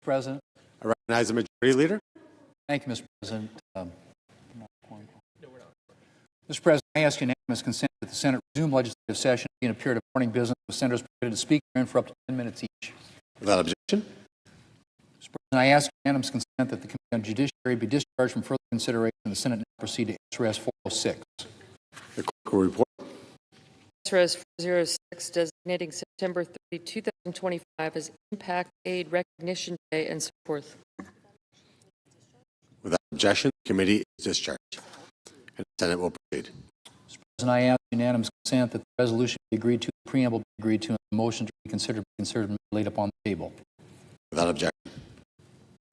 Speaker 4: President.
Speaker 14: I recognize the Majority Leader.
Speaker 4: Thank you, Mr. President. Mr. President, I ask unanimous consent that the Senate resume legislative session in a period of morning business with senators permitted to speak in for up to 10 minutes each.
Speaker 14: Without objection.
Speaker 4: Mr. President, I ask unanimous consent that the Committee on Judiciary be discharged from further consideration and the Senate now proceed to SRS 406.
Speaker 14: The clerk will report.
Speaker 12: SRS 406, designating September 30, 2025 as Impact Aid Recognition Day and so forth.
Speaker 14: Without objection, the committee is discharged, and the Senate will proceed.
Speaker 4: Mr. President, I ask unanimous consent that the resolution be agreed to, the preamble be agreed to, and the motion to be considered and laid upon the table.
Speaker 14: Without objection.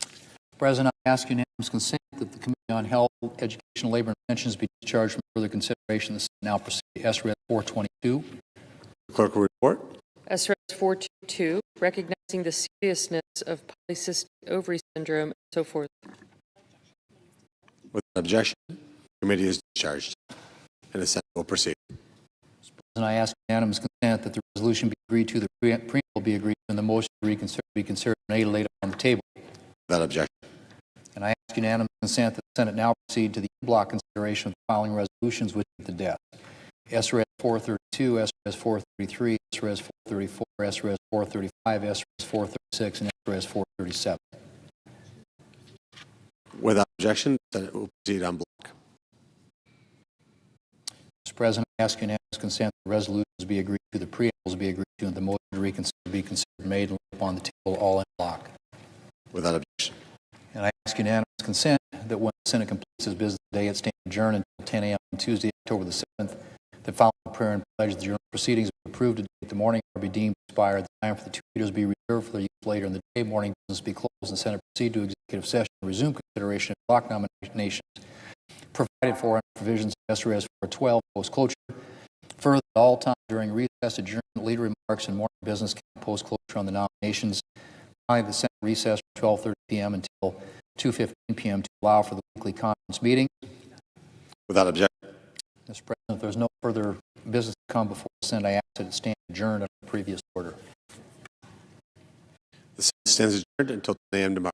Speaker 4: Mr. President, I ask unanimous consent that the Committee on Health, Education, Labor, and Pensions be discharged from further consideration. The Senate now proceed to SRS 422.
Speaker 14: The clerk will report.
Speaker 12: SRS 422, recognizing the seriousness of polycystic ovary syndrome and so forth.
Speaker 14: Without objection, the committee is discharged, and the Senate will proceed.
Speaker 4: Mr. President, I ask unanimous consent that the resolution be agreed to, the preamble be agreed to, and the motion to reconsider be considered and laid upon the table.
Speaker 14: Without objection.
Speaker 4: And I ask unanimous consent that the Senate now proceed to the block consideration of the following resolutions which are at the desk. SRS 432, SRS 433, SRS 434, SRS 435, SRS 436, and SRS 437.
Speaker 14: Without objection, the Senate will proceed on block.
Speaker 4: Mr. President, I ask unanimous consent that the resolutions be agreed to, the preambles be agreed to, and the motion to reconsider be considered made and laid upon the table all in block.
Speaker 14: Without objection.
Speaker 4: And I ask unanimous consent that when the Senate completes its business today, it stand adjourned until 10 a.m. on Tuesday, October the 7th. The following prayer and pledge of the journal proceedings be approved today at the morning hour be deemed expired. The time for the two leaders be reserved for their use later in the day. Morning business be closed and the Senate proceed to executive session and resume consideration of block nominations provided for under provisions of SRS 412 post-closure. Further, at all times during recess, adjournment, leader remarks, and morning business post-closure on the nominations. Finally, the Senate recess from 12:30 p.m. until 2:15 p.m. to allow for the weekly conference meeting.
Speaker 14: Without objection.
Speaker 4: Mr. President, if there's no further business to come before the Senate, I ask that it stand adjourned under the previous order.
Speaker 14: The Senate stands adjourned until 10 a.m. tomorrow.